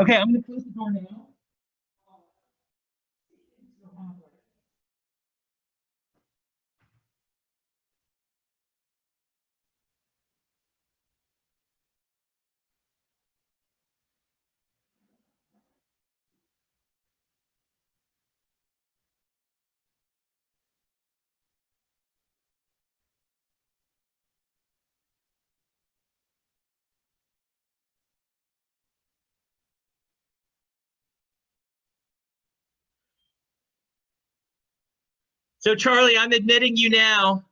Okay, I'm going to close the door now. So Charlie, I'm admitting you now.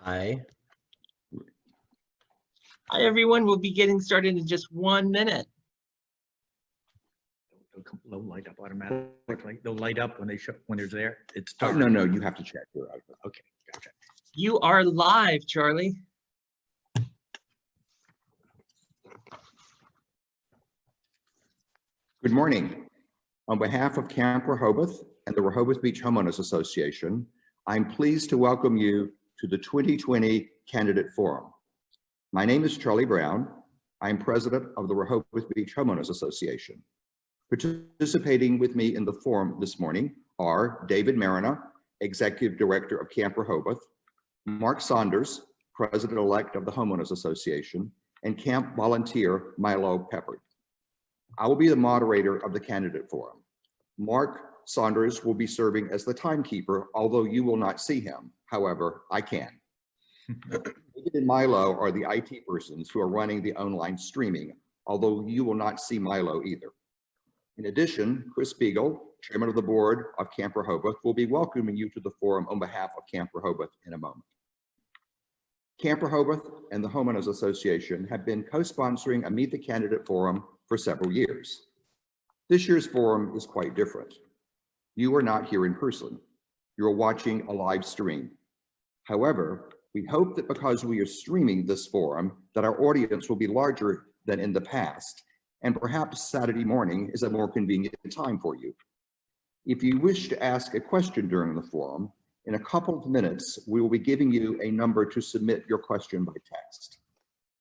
Hi. Hi, everyone. We'll be getting started in just 1 minute. They'll light up automatically. They'll light up when they're there. It's Oh, dark. no, you have to check your output. Okay, gotcha. You are live, Charlie. Good morning. On behalf of Camp Rehoboth and the Rehoboth Beach Homeowners Association, I'm pleased to welcome you to the 2020 Candidate Forum. My name is Charlie Brown. I'm president of the Rehoboth Beach Homeowners Association. Participating with me in the forum this morning are David Marina, Executive Director of Camp Rehoboth, Mark Saunders, President-elect of the Homeowners Association, and Camp Volunteer Milo Peppard. I will be the moderator of the candidate forum. Mark Saunders will be serving as the timekeeper, although you will not see him. However, I can. David and Milo are the IT persons who are running the online streaming, although you will not see Milo either. In addition, Chris Beagle, Chairman of the Board of Camp Rehoboth, will be welcoming you to the forum on behalf of Camp Rehoboth in a moment. Camp Rehoboth and the Homeowners Association have been co-sponsoring a Meet the Candidate Forum for several years. This year's forum is quite different. You are not here in person. You're watching a live stream. However, we hope that because we are streaming this forum, that our audience will be larger than in the past, and perhaps Saturday morning is a more convenient time for you. If you wish to ask a question during the forum, in a couple of minutes, we will be giving you a number to submit your question by text.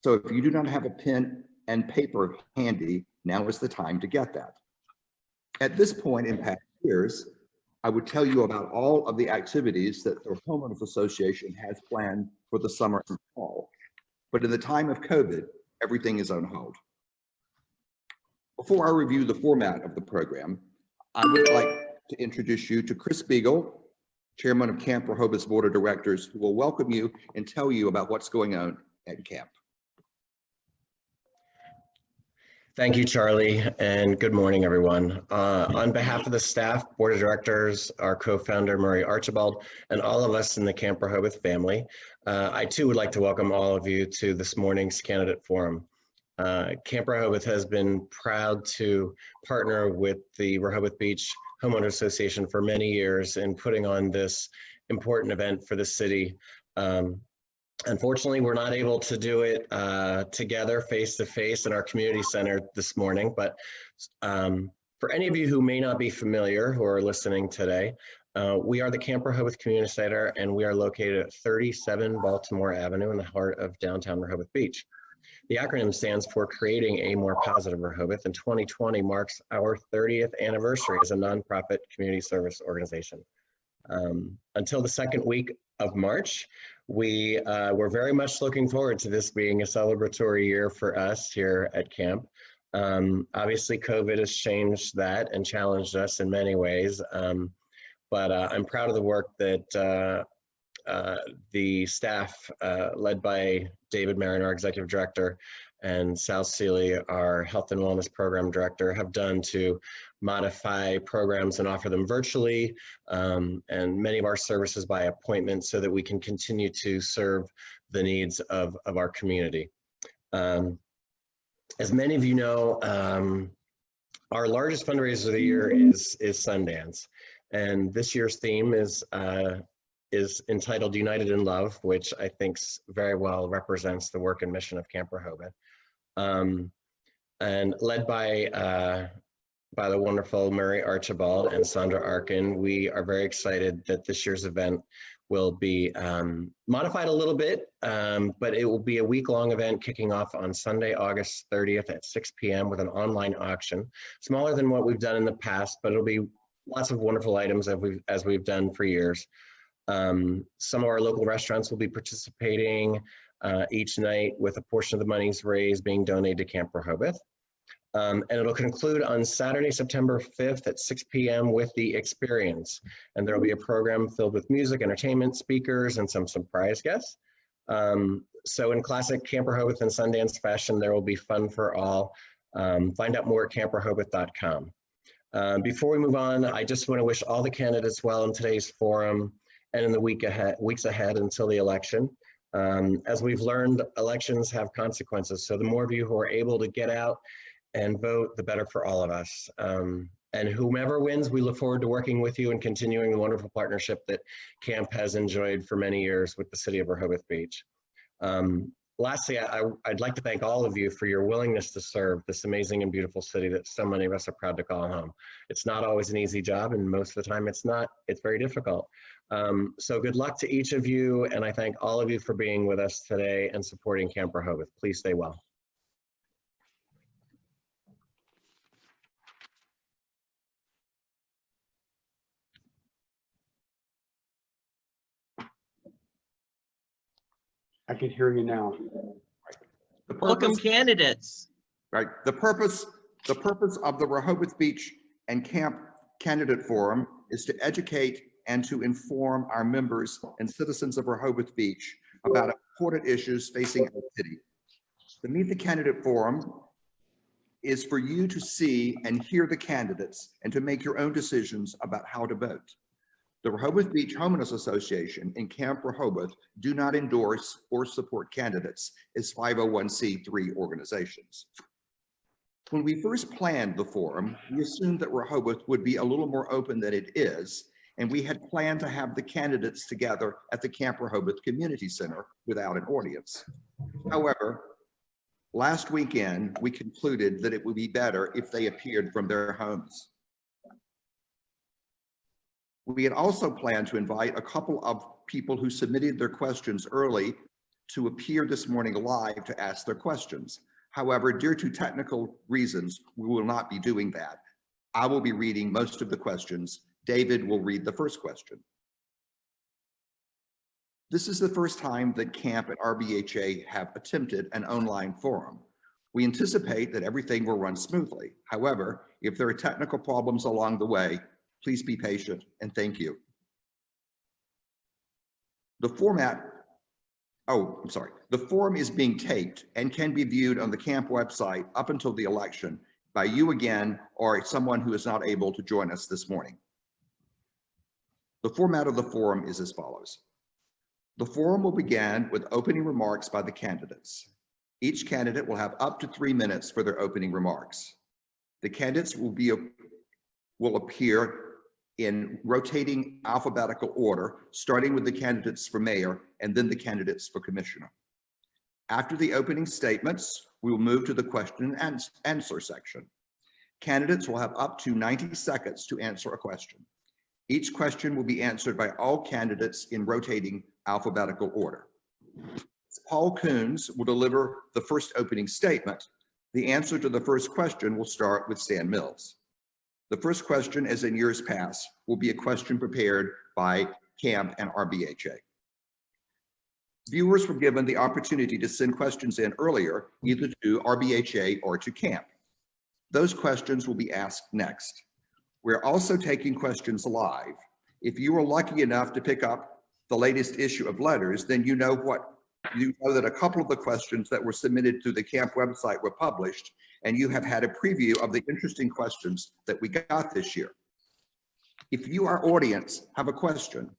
So if you do not have a pen and paper handy, now is the time to get that. At this point in past years, I would tell you about all of the activities that the Homeowners Association has planned for the summer and fall. But in the time of COVID, everything is on hold. Before I review the format of the program, I would like to introduce you to Chris Beagle, Chairman of Camp Rehoboth's Board of Directors, who will welcome you and tell you about what's going on at camp. Thank you, Charlie, and good morning, everyone. On behalf of the staff, board of directors, our co-founder, Murray Archibald, and all of us in the Camp Rehoboth family, I too would like to welcome all of you to this morning's candidate forum. Camp Rehoboth has been proud to partner with the Rehoboth Beach Homeowners Association for many years in putting on this important event for the city. Unfortunately, we're not able to do it together face-to-face in our community center this morning, but for any of you who may not be familiar who are listening today, we are the Camp Rehoboth Community Center, and we are located at 37 Baltimore Avenue in the heart of downtown Rehoboth Beach. The acronym stands for Creating a More Positive Rehoboth, and 2020 marks our 30th anniversary as a nonprofit community service organization. Until the second week of March, we were very much looking forward to this being a celebratory year for us here at camp. Obviously, COVID has changed that and challenged us in many ways, but I'm proud of the work that the staff led by David Marina, our executive director, and Sal Seeley, our Health and Wellness Program Director, have done to modify programs and offer them virtually, and many of our services by appointment, so that we can continue to serve the needs of our community. As many of you know, our largest fundraiser of the year is Sundance, and this year's theme is entitled United in Love, which I think very well represents the work and mission of Camp Rehoboth. And led by the wonderful Murray Archibald and Sandra Arkin, we are very excited that this year's event will be modified a little bit, but it will be a week-long event kicking off on Sunday, August 30th at 6 p.m. with an online auction, smaller than what we've done in the past, but it'll be lots of wonderful items as we've done for years. Some of our local restaurants will be participating each night, with a portion of the monies raised being donated to Camp Rehoboth. And it'll conclude on Saturday, September 5th at 6 p.m. with The Experience. And there'll be a program filled with music, entertainment, speakers, and some surprise guests. So in classic Camp Rehoboth and Sundance fashion, there will be fun for all. Find out more at camprehoboth.com. Before we move on, I just want to wish all the candidates well in today's forum and in the weeks ahead until the election. As we've learned, elections have consequences. So the more of you who are able to get out and vote, the better for all of us. And whomever wins, we look forward to working with you and continuing the wonderful partnership that Camp has enjoyed for many years with the city of Rehoboth Beach. Lastly, I'd like to thank all of you for your willingness to serve this amazing and beautiful city that so many of us are proud to call home. It's not always an easy job, and most of the time it's very difficult. So good luck to each of you, and I thank all of you for being with us today and supporting Camp Rehoboth. Please stay well. I can hear you now. Welcome, candidates. Right. The purpose of the Rehoboth Beach and Camp Candidate Forum is to educate and to inform our members and citizens of Rehoboth Beach about important issues facing our city. The Meet the Candidate Forum is for you to see and hear the candidates and to make your own decisions about how to vote. The Rehoboth Beach Homeowners Association and Camp Rehoboth do not endorse or support candidates as 501c3 organizations. When we first planned the forum, we assumed that Rehoboth would be a little more open than it is, and we had planned to have the candidates together at the Camp Rehoboth Community Center without an audience. However, last weekend, we concluded that it would be better if they appeared from their homes. We had also planned to invite a couple of people who submitted their questions early to appear this morning live to ask their questions. However, due to technical reasons, we will not be doing that. I will be reading most of the questions. David will read the first question. This is the first time that Camp and RBHA have attempted an online forum. We anticipate that everything will run smoothly. However, if there are technical problems along the way, please be patient and thank you. The forum is being taped and can be viewed on the Camp website up until the election by you again or someone who is not able to join us this morning. The format of the forum is as follows. The forum will begin with opening remarks by the candidates. Each candidate will have up to 3 minutes for their opening remarks. The candidates will appear in rotating alphabetical order, starting with the candidates for mayor and then the candidates for commissioner. After the opening statements, we will move to the question and answer section. Candidates will have up to 90 seconds to answer a question. Each question will be answered by all candidates in rotating alphabetical order. Paul Coons will deliver the first opening statement. The answer to the first question will start with Stan Mills. The first question, as in years past, will be a question prepared by Camp and RBHA. Viewers were given the opportunity to send questions in earlier, either to RBHA or to Camp. Those questions will be asked next. We're also taking questions live. If you were lucky enough to pick up the latest issue of Letters, then you know what You know that a couple of the questions that were submitted through the camp website were published, and you have had a preview of the interesting questions that we got this year. If you, our audience, have a question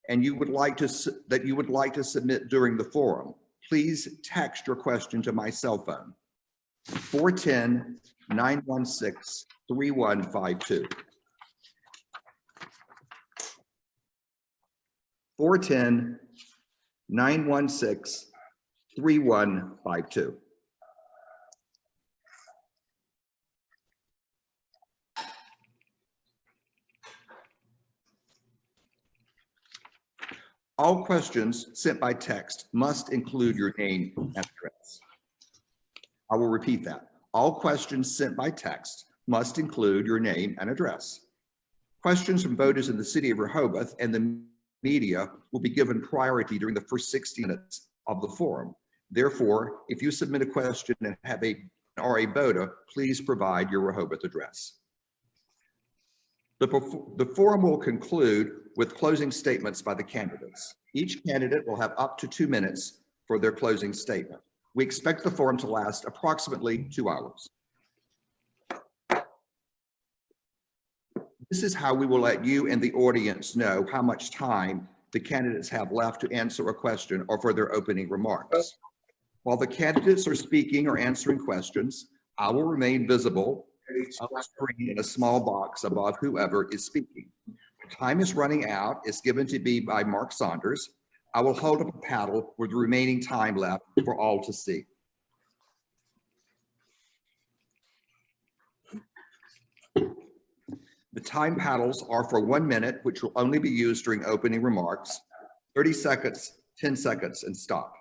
and you would like to submit during the forum, please text your question to my cell phone, 410-916-3152. 410-916-3152. All questions sent by text must include your name and address. I will repeat that. All questions sent by text must include your name and address. Questions from voters in the city of Rehoboth and the media will be given priority during the first 60 minutes of the forum. Therefore, if you submit a question and are a voter, please provide your Rehoboth address. The forum will conclude with closing statements by the candidates. Each candidate will have up to 2 minutes for their closing statement. We expect the forum to last approximately 2 hours. This is how we will let you and the audience know how much time the candidates have left to answer a question or for their opening remarks. While the candidates are speaking or answering questions, I will remain visible on the screen in a small box above whoever is speaking. When time is running out, it's given to me by Mark Saunders. I will hold up a paddle with the remaining time left for all to see. The time paddles are for 1 minute, which will only be used during opening remarks, 30 seconds, 10 seconds, and stop.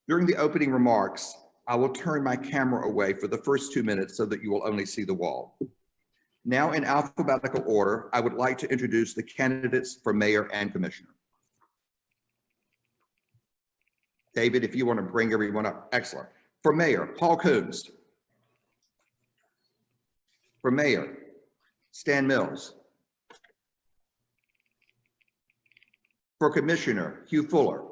During the opening remarks, I will turn my camera away for the first 2 minutes so that you will only see the wall. Now, in alphabetical order, I would like to introduce the candidates for mayor and commissioner. David, if you want to bring everyone up, excellent. For mayor, Paul Coons. For mayor, Stan Mills. For commissioner, Hugh Fuller.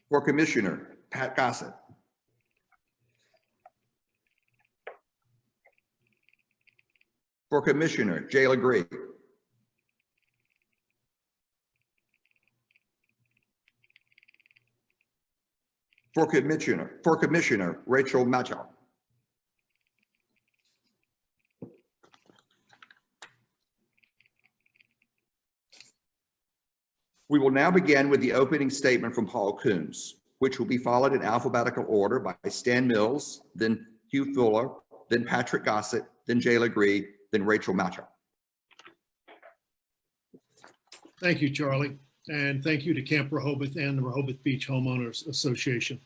For commissioner, Pat Gossa. For commissioner, Jay Legree. For commissioner, Rachel Macho. We will now begin with the opening statement from Paul Coons, which will be followed in alphabetical order by Stan Mills, then Hugh Fuller, then Patrick Gossett, then Jay Legree, then Rachel Macho. Thank you, Charlie. And thank you to Camp Rehoboth and the Rehoboth Beach Homeowners Association.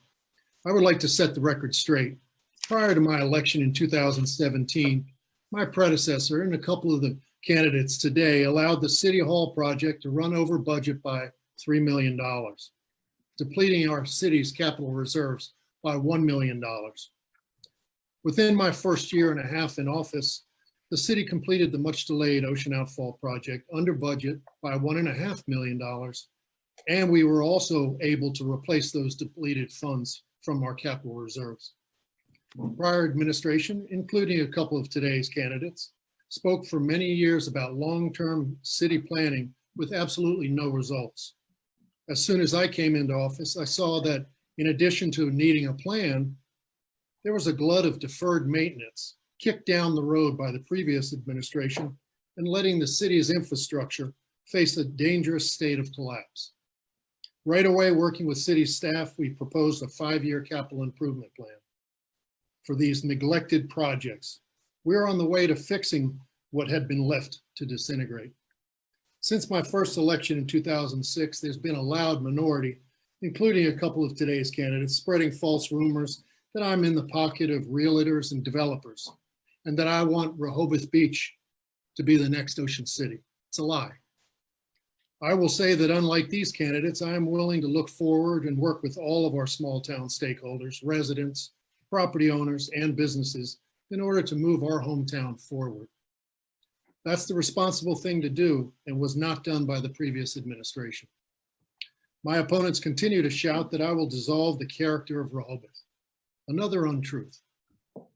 I would like to set the record straight. Prior to my election in 2017, my predecessor and a couple of the candidates today allowed the City Hall project to run over budget by $3 million, depleting our city's capital reserves by $1 million. Within my first year and a half in office, the city completed the much delayed Ocean Outfall project under budget by $1.5 million. And we were also able to replace those depleted funds from our capital reserves. Prior administration, including a couple of today's candidates, spoke for many years about long-term city planning with absolutely no results. As soon as I came into office, I saw that in addition to needing a plan, there was a glut of deferred maintenance kicked down the road by the previous administration and letting the city's infrastructure face a dangerous state of collapse. Right away, working with city staff, we proposed a 5-year capital improvement plan for these neglected projects. We're on the way to fixing what had been left to disintegrate. Since my first election in 2006, there's been a loud minority, including a couple of today's candidates, spreading false rumors that I'm in the pocket of realtors and developers, and that I want Rehoboth Beach to be the next Ocean City. It's a lie. I will say that unlike these candidates, I am willing to look forward and work with all of our small town stakeholders, residents, property owners, and businesses in order to move our hometown forward. That's the responsible thing to do and was not done by the previous administration. My opponents continue to shout that I will dissolve the character of Rehoboth. Another untruth.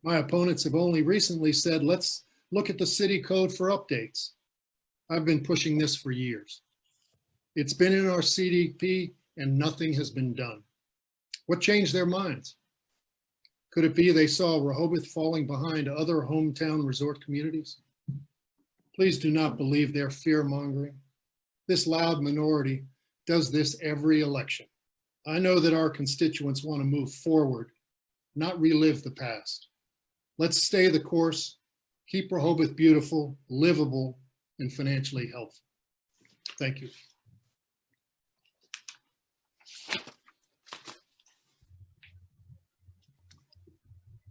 My opponents have only recently said, let's look at the city code for updates. I've been pushing this for years. It's been in our CDP and nothing has been done. What changed their minds? Could it be they saw Rehoboth falling behind other hometown resort communities? Please do not believe their fear-mongering. This loud minority does this every election. I know that our constituents want to move forward, not relive the past. Let's stay the course, keep Rehoboth beautiful, livable, and financially healthy. Thank you.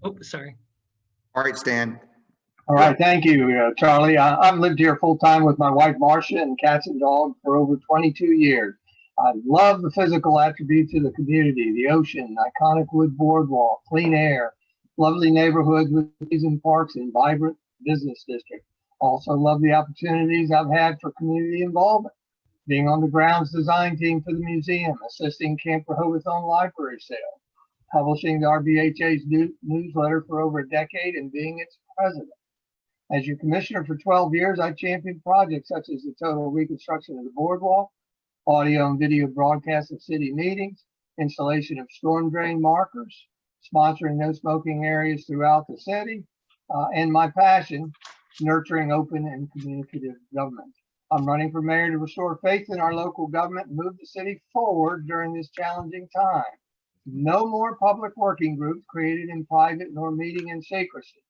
Oh, sorry. All right, Stan. All right, thank you, Charlie. I've lived here full time with my wife Marcia and cats and dogs for over 22 years. I love the physical attributes of the community: the ocean, iconic wood boardwalk, clean air, lovely neighborhoods with seasoned parks and vibrant business district. Also love the opportunities I've had for community involvement, being on the grounds design team for the museum, assisting Camp Rehoboth on library sale, publishing the RBHA's newsletter for over a decade, and being its president. As your commissioner for 12 years, I championed projects such as the total reconstruction of the boardwalk, audio and video broadcast of city meetings, installation of storm drain markers, sponsoring no smoking areas throughout the city, and my passion, nurturing open and communicative government. I'm running for mayor to restore faith in our local government and move the city forward during this challenging time. No more public working groups created in private nor meeting in secrecy.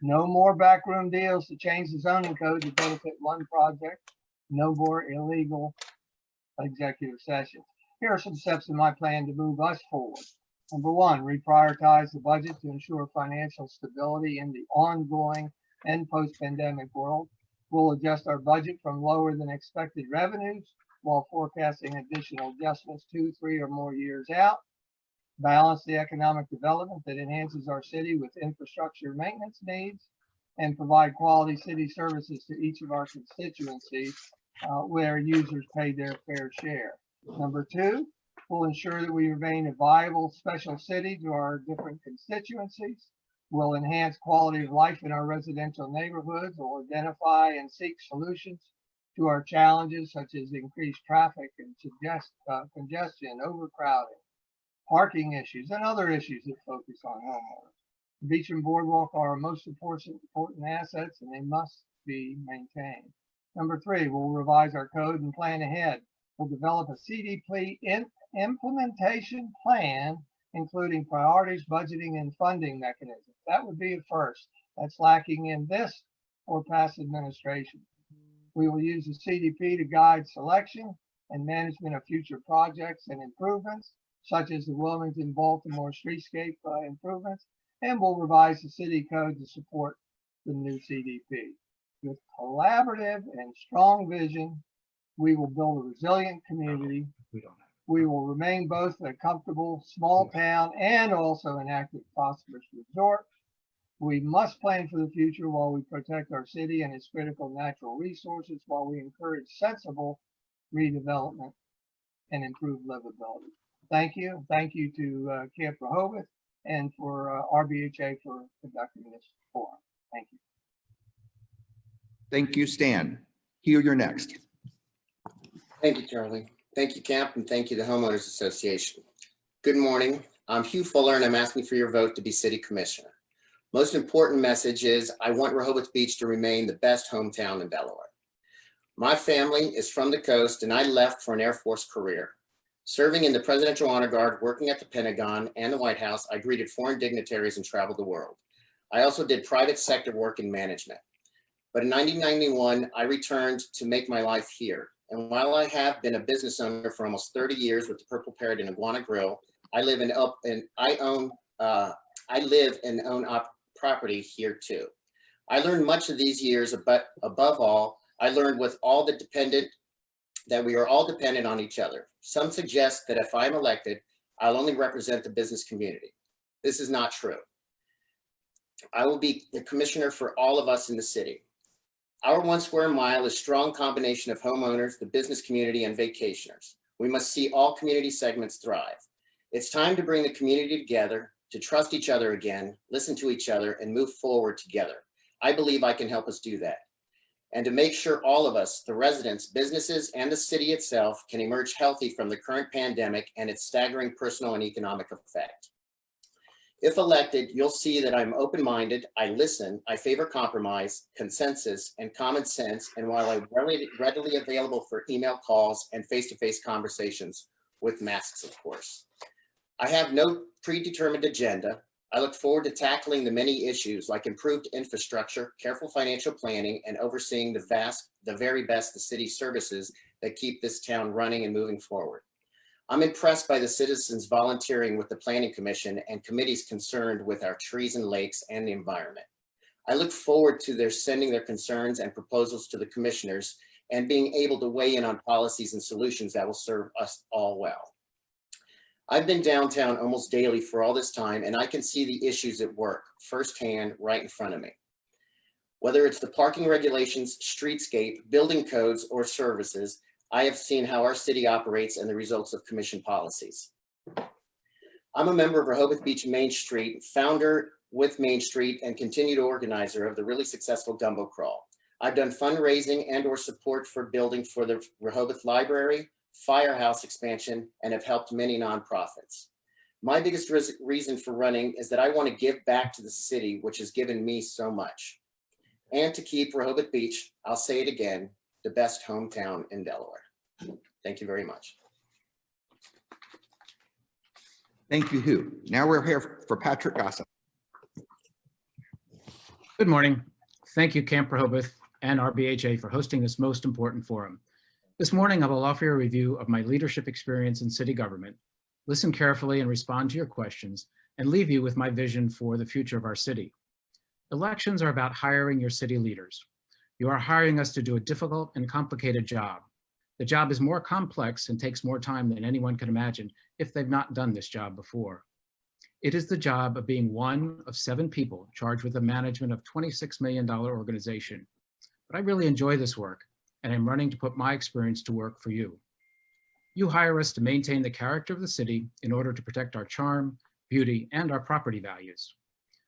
No more backroom deals to change the zoning code to benefit one project. No more illegal executive sessions. Here are some steps in my plan to move us forward. Number one, reprioritize the budget to ensure financial stability in the ongoing and post-pandemic world. We'll adjust our budget from lower than expected revenues while forecasting additional adjustments 2, 3, or more years out. Balance the economic development that enhances our city with infrastructure maintenance needs, and provide quality city services to each of our constituencies where users pay their fair share. Number two, we'll ensure that we remain a viable special city to our different constituencies. We'll enhance quality of life in our residential neighborhoods. We'll identify and seek solutions to our challenges such as increased traffic and congestion, overcrowding, parking issues, and other issues that focus on homeowners. The beach and boardwalk are our most important assets, and they must be maintained. Number three, we'll revise our code and plan ahead. We'll develop a CDP implementation plan, including priorities, budgeting, and funding mechanisms. That would be a first. That's lacking in this or past administration. We will use the CDP to guide selection and management of future projects and improvements, such as the Wilmington-Baltimore streetscape improvements, and we'll revise the city code to support the new CDP. With collaborative and strong vision, we will build a resilient community. We will remain both a comfortable small town and also an active, prosperous resort. We must plan for the future while we protect our city and its critical natural resources, while we encourage sensible redevelopment and improved livability. Thank you. Thank you to Camp Rehoboth and for RBHA for conducting this forum. Thank you. Thank you, Stan. Hugh, you're next. Thank you, Charlie. Thank you, Camp, and thank you to Homeowners Association. Good morning. I'm Hugh Fuller, and I'm asking for your vote to be City Commissioner. Most important message is I want Rehoboth Beach to remain the best hometown in Delaware. My family is from the coast, and I left for an Air Force career. Serving in the Presidential Honor Guard, working at the Pentagon and the White House, I greeted foreign dignitaries and traveled the world. I also did private sector work in management. But in 1991, I returned to make my life here. And while I have been a business owner for almost 30 years with the Purple Parrot and Iguana Grill, I live and own property here too. I learned much of these years, but above all, I learned that we are all dependent on each other. Some suggest that if I'm elected, I'll only represent the business community. This is not true. I will be the commissioner for all of us in the city. Our 1 square mile is a strong combination of homeowners, the business community, and vacationers. We must see all community segments thrive. It's time to bring the community together, to trust each other again, listen to each other, and move forward together. I believe I can help us do that. And to make sure all of us, the residents, businesses, and the city itself, can emerge healthy from the current pandemic and its staggering personal and economic effect. If elected, you'll see that I'm open-minded, I listen, I favor compromise, consensus, and common sense, and while I'm readily available for email calls and face-to-face conversations, with masks, of course. I have no predetermined agenda. I look forward to tackling the many issues like improved infrastructure, careful financial planning, and overseeing the very best the city services that keep this town running and moving forward. I'm impressed by the citizens volunteering with the Planning Commission and committees concerned with our trees and lakes and the environment. I look forward to their sending their concerns and proposals to the commissioners and being able to weigh in on policies and solutions that will serve us all well. I've been downtown almost daily for all this time, and I can see the issues at work firsthand right in front of me. Whether it's the parking regulations, streetscape, building codes, or services, I have seen how our city operates and the results of commission policies. I'm a member of Rehoboth Beach Main Street, founder with Main Street, and continued organizer of the really successful Gumbo Crawl. I've done fundraising and or support for building for the Rehoboth Library, firehouse expansion, and have helped many nonprofits. My biggest reason for running is that I want to give back to the city, which has given me so much. And to keep Rehoboth Beach, I'll say it again, the best hometown in Delaware. Thank you very much. Thank you, Hugh. Now we're here for Patrick Gossa. Good morning. Thank you, Camp Rehoboth and RBHA for hosting this most important forum. This morning, I will offer a review of my leadership experience in city government, listen carefully and respond to your questions, and leave you with my vision for the future of our city. Elections are about hiring your city leaders. You are hiring us to do a difficult and complicated job. The job is more complex and takes more time than anyone can imagine if they've not done this job before. It is the job of being one of 7 people charged with the management of a $26 million organization. But I really enjoy this work, and I'm running to put my experience to work for you. You hire us to maintain the character of the city in order to protect our charm, beauty, and our property values.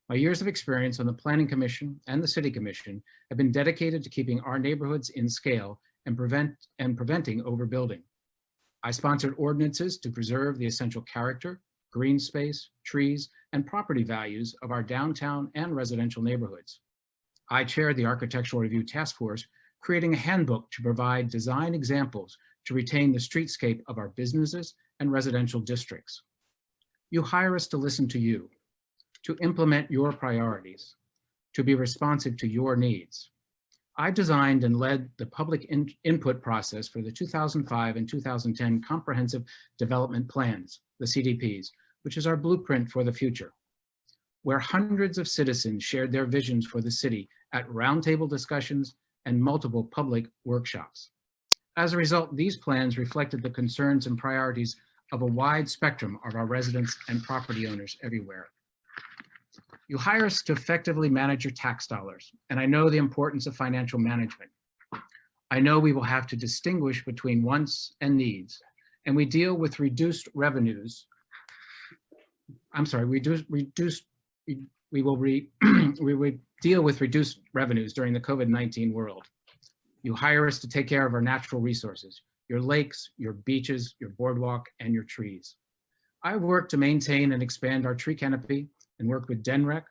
My years of experience on the Planning Commission and the City Commission have been dedicated to keeping our neighborhoods in scale and preventing overbuilding. I sponsored ordinances to preserve the essential character, green space, trees, and property values of our downtown and residential neighborhoods. I chaired the Architectural Review Task Force, creating a handbook to provide design examples to retain the streetscape of our businesses and residential districts. You hire us to listen to you, to implement your priorities, to be responsive to your needs. I designed and led the public input process for the 2005 and 2010 Comprehensive Development Plans, the CDPs, which is our blueprint for the future, where hundreds of citizens shared their visions for the city at roundtable discussions and multiple public workshops. As a result, these plans reflected the concerns and priorities of a wide spectrum of our residents and property owners everywhere. You hire us to effectively manage your tax dollars, and I know the importance of financial management. I know we will have to distinguish between wants and needs, and we deal with reduced revenues. We will deal with reduced revenues during the COVID-19 world. You hire us to take care of our natural resources, your lakes, your beaches, your boardwalk, and your trees. I work to maintain and expand our tree canopy and work with DENREC,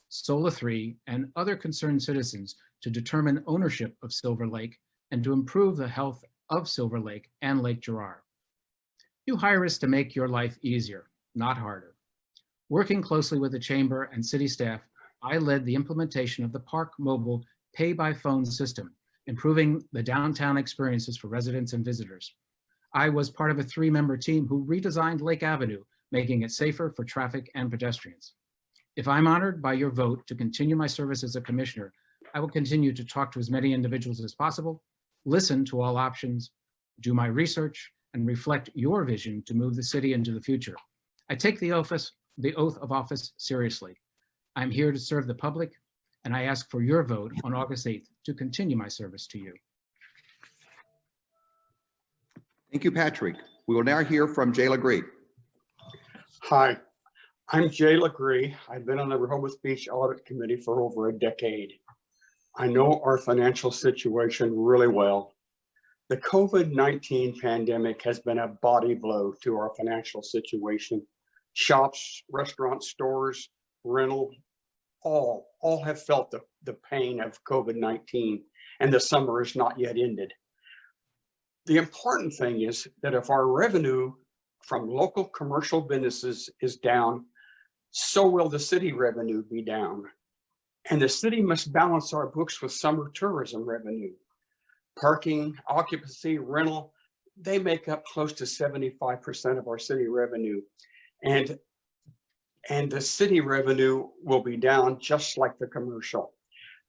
Solar 3, and other concerned citizens to determine ownership of Silver Lake and to improve the health of Silver Lake and Lake Girard. You hire us to make your life easier, not harder. Working closely with the Chamber and city staff, I led the implementation of the Park Mobile pay-by-phone system, improving the downtown experiences for residents and visitors. I was part of a 3-member team who redesigned Lake Avenue, making it safer for traffic and pedestrians. If I'm honored by your vote to continue my service as a commissioner, I will continue to talk to as many individuals as possible, listen to all options, do my research, and reflect your vision to move the city into the future. I take the oath of office seriously. I'm here to serve the public and I ask for your vote on August 8th to continue my service to you. Thank you, Patrick. We will now hear from Jay Legree. Hi, I'm Jay Legree. I've been on the Rehoboth Beach Audit Committee for over a decade. I know our financial situation really well. The COVID-19 pandemic has been a body blow to our financial situation. Shops, restaurants, stores, rental, all have felt the pain of COVID-19, and the summer is not yet ended. The important thing is that if our revenue from local commercial businesses is down, so will the city revenue be down. And the city must balance our books with summer tourism revenue. Parking, occupancy, rental, they make up close to 75% of our city revenue. And the city revenue will be down just like the commercial.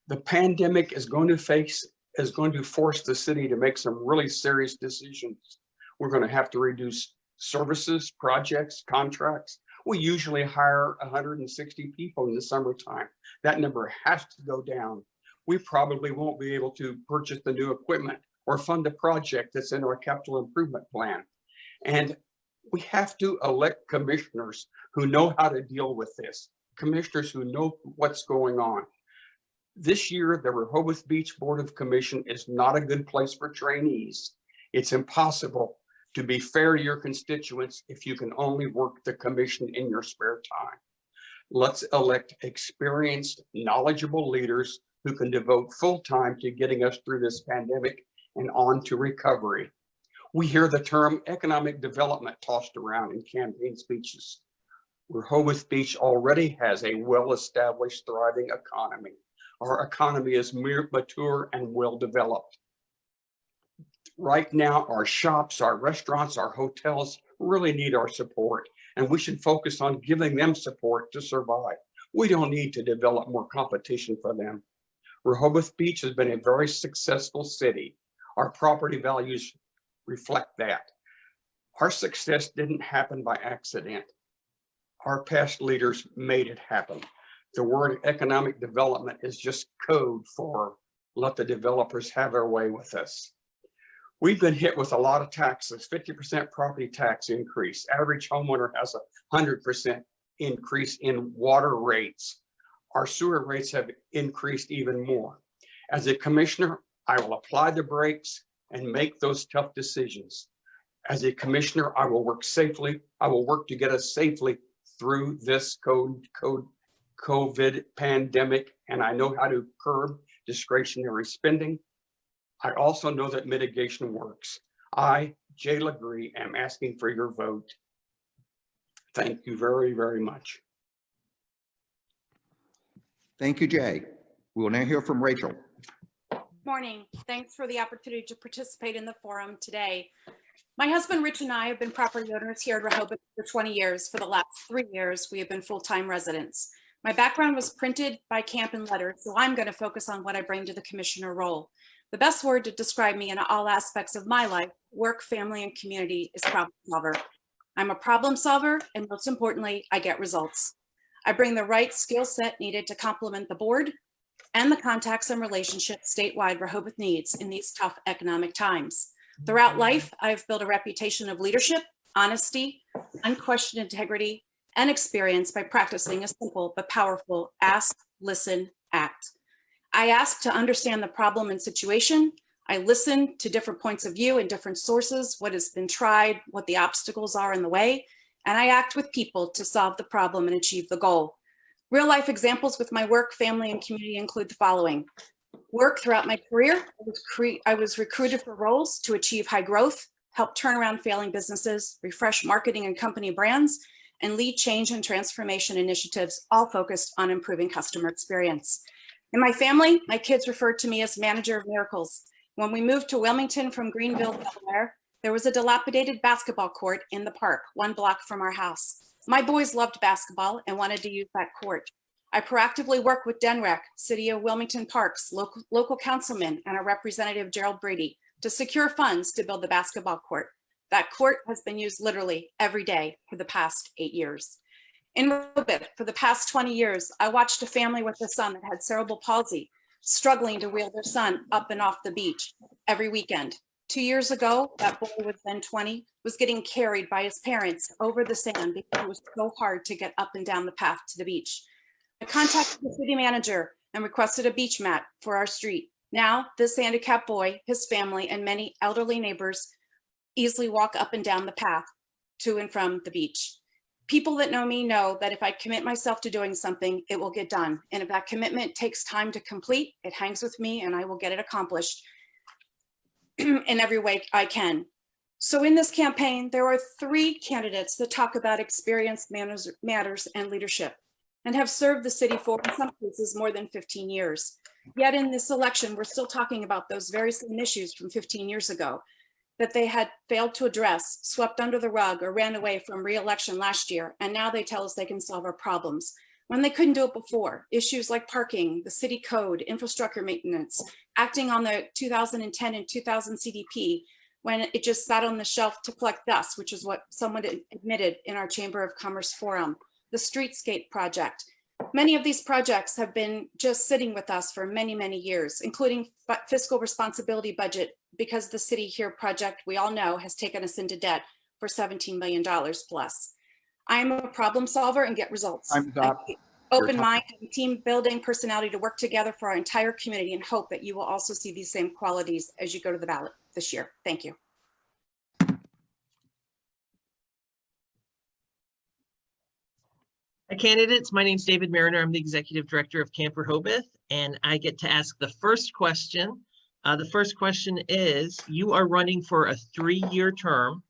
The pandemic is going to force the city to make some really serious decisions. We're going to have to reduce services, projects, contracts. We usually hire 160 people in the summertime. That number has to go down. We probably won't be able to purchase the new equipment or fund a project that's in our capital improvement plan. And we have to elect commissioners who know how to deal with this, commissioners who know what's going on. This year, the Rehoboth Beach Board of Commission is not a good place for trainees. It's impossible to be fair to your constituents if you can only work the commission in your spare time. Let's elect experienced, knowledgeable leaders who can devote full time to getting us through this pandemic and on to recovery. We hear the term economic development tossed around in campaign speeches. Rehoboth Beach already has a well-established, thriving economy. Our economy is mature and well-developed. Right now, our shops, our restaurants, our hotels really need our support, and we should focus on giving them support to survive. We don't need to develop more competition for them. Rehoboth Beach has been a very successful city. Our property values reflect that. Our success didn't happen by accident. Our past leaders made it happen. The word economic development is just code for let the developers have their way with us. We've been hit with a lot of taxes, 50% property tax increase. Average homeowner has a 100% increase in water rates. Our sewer rates have increased even more. As a commissioner, I will apply the brakes and make those tough decisions. As a commissioner, I will work safely. I will work to get us safely through this COVID pandemic, and I know how to curb discretionary spending. I also know that mitigation works. I, Jay Legree, am asking for your vote. Thank you very, very much. Thank you, Jay. We will now hear from Rachel. Morning. Thanks for the opportunity to participate in the forum today. My husband, Rich, and I have been property owners here at Rehoboth for 20 years. For the last 3 years, we have been full-time residents. My background was printed by Camp and Letters, so I'm going to focus on what I bring to the commissioner role. The best word to describe me in all aspects of my life, work, family, and community is problem solver. I'm a problem solver, and most importantly, I get results. I bring the right skill set needed to complement the board and the contacts and relationships statewide Rehoboth needs in these tough economic times. Throughout life, I've built a reputation of leadership, honesty, unquestioned integrity, and experience by practicing a simple but powerful ask, listen, act. I ask to understand the problem and situation. I listen to different points of view and different sources, what has been tried, what the obstacles are in the way, and I act with people to solve the problem and achieve the goal. Real life examples with my work, family, and community include the following. Work throughout my career, I was recruited for roles to achieve high growth, help turn around failing businesses, refresh marketing and company brands, and lead change and transformation initiatives, all focused on improving customer experience. In my family, my kids referred to me as manager of miracles. When we moved to Wilmington from Greenville, Delaware, there was a dilapidated basketball court in the park, 1 block from our house. My boys loved basketball and wanted to use that court. I proactively worked with DENREC, City of Wilmington Parks, local councilman, and our representative, Gerald Brady, to secure funds to build the basketball court. That court has been used literally every day for the past 8 years. In Rehoboth, for the past 20 years, I watched a family with a son that had cerebral palsy struggling to wheel their son up and off the beach every weekend. 2 years ago, that boy was then 20, was getting carried by his parents over the sand because it was so hard to get up and down the path to the beach. I contacted the city manager and requested a beach mat for our street. Now, this handicapped boy, his family, and many elderly neighbors easily walk up and down the path to and from the beach. People that know me know that if I commit myself to doing something, it will get done. And if that commitment takes time to complete, it hangs with me and I will get it accomplished in every way I can. So in this campaign, there are 3 candidates that talk about experience matters and leadership and have served the city for, in some cases, more than 15 years. Yet in this election, we're still talking about those very same issues from 15 years ago that they had failed to address, swept under the rug, or ran away from re-election last year. And now they tell us they can solve our problems when they couldn't do it before. Issues like parking, the city code, infrastructure maintenance, acting on the 2010 and 2000 CDP when it just sat on the shelf to collect dust, which is what someone admitted in our Chamber of Commerce forum, the streetscape project. Many of these projects have been just sitting with us for many, many years, including fiscal responsibility budget, because the City Here project, we all know, has taken us into debt for $17 million plus. I am a problem solver and get results. Time's up. Open mind, team building personality to work together for our entire community, and hope that you will also see these same qualities as you go to the ballot this year. Thank you. Hi, candidates. My name's David Mariner. I'm the Executive Director of Camp Rehoboth, and I get to ask the first question. The first question is, you are running for a 3-year term.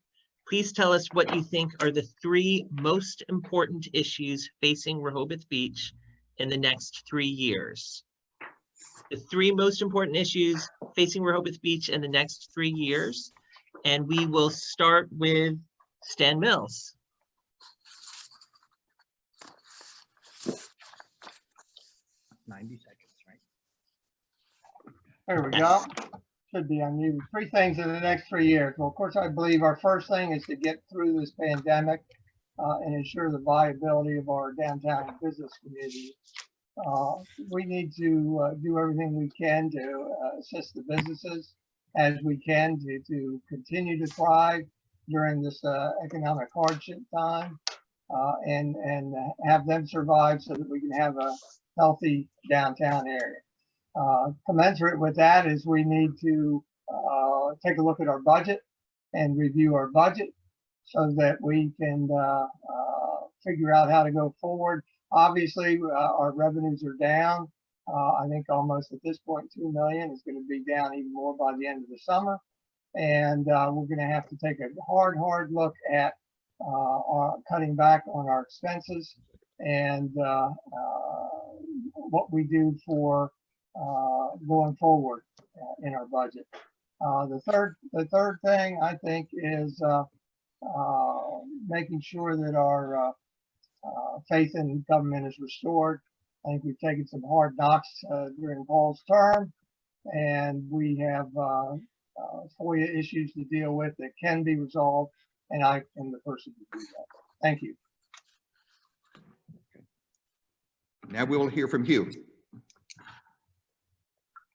Please tell us what you think are the 3 most important issues facing Rehoboth Beach in the next 3 years. The 3 most important issues facing Rehoboth Beach in the next 3 years. And we will start with Stan Mills. Seconds, right? There we go. Should be unmuted. 3 things in the next 3 years. Well, of course, I believe our first thing is to get through this pandemic and ensure the viability of our downtown business community. We need to do everything we can to assist the businesses as we can to continue to thrive during this economic hardship time and have them survive so that we can have a healthy downtown area. Commensurate with that is we need to take a look at our budget and review our budget so that we can figure out how to go forward. Obviously, our revenues are down. I think almost at this point, 2 million is going to be down even more by the end of the summer. And we're going to have to take a hard look at cutting back on our expenses and what we do for going forward in our budget. The third thing I think is making sure that our faith in government is restored. I think we've taken some hard knocks during Paul's term, and we have FOIA issues to deal with that can be resolved, and I am the person to do that. Thank you. Now we will hear from Hugh.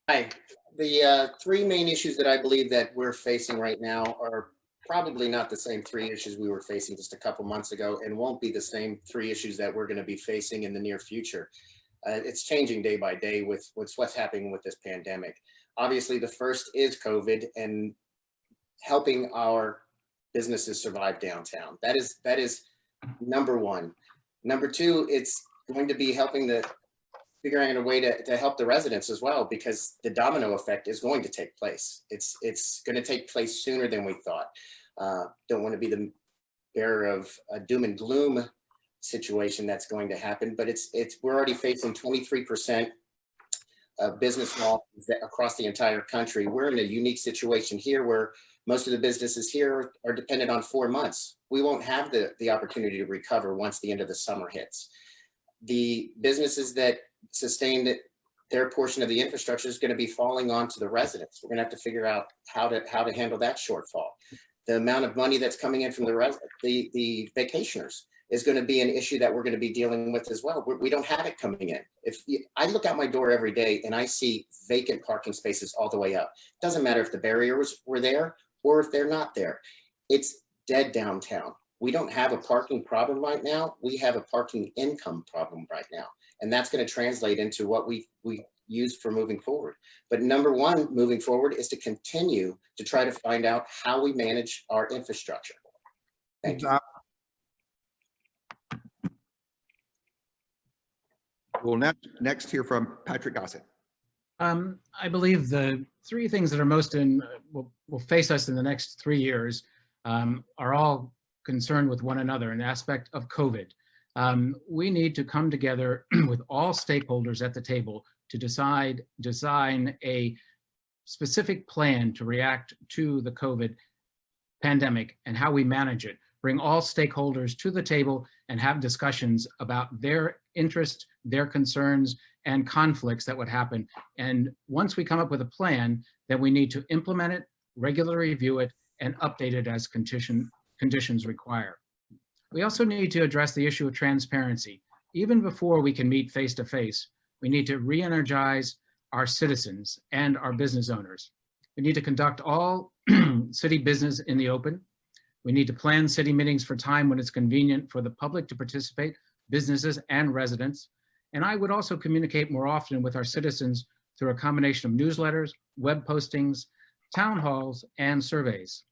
Hi. The 3 main issues that I believe that we're facing right now are probably not the same 3 issues we were facing just a couple months ago, and won't be the same 3 issues that we're going to be facing in the near future. It's changing day by day with what's happening with this pandemic. Obviously, the first is COVID and helping our businesses survive downtown. That is number 1. Number 2, it's going to be figuring out a way to help the residents as well, because the domino effect is going to take place. It's going to take place sooner than we thought. Don't want to be the bearer of a doom and gloom situation that's going to happen, but we're already facing 23% of business losses across the entire country. We're in a unique situation here where most of the businesses here are dependent on 4 months. We won't have the opportunity to recover once the end of the summer hits. The businesses that sustained their portion of the infrastructure is going to be falling onto the residents. We're going to have to figure out how to handle that shortfall. The amount of money that's coming in from the vacationers. is going to be an issue that we're going to be dealing with as well. We don't have it coming in. I look out my door every day and I see vacant parking spaces all the way up. Doesn't matter if the barriers were there or if they're not there. It's dead downtown. We don't have a parking problem right now. We have a parking income problem right now. And that's going to translate into what we use for moving forward. But number one, moving forward, is to continue to try to find out how we manage our infrastructure. Thank you. We'll next hear from Patrick Gossa. I believe the three things that are most will face us in the next 3 years are all concerned with one another, an aspect of COVID. We need to come together with all stakeholders at the table to design a specific plan to react to the COVID pandemic and how we manage it. Bring all stakeholders to the table and have discussions about their interests, their concerns, and conflicts that would happen. And once we come up with a plan, then we need to implement it, regularly review it, and update it as conditions require. We also need to address the issue of transparency. Even before we can meet face-to-face, we need to re-energize our citizens and our business owners. We need to conduct all city business in the open. We need to plan city meetings for time when it's convenient for the public to participate, businesses and residents. And I would also communicate more often with our citizens through a combination of newsletters, web postings, town halls, and surveys.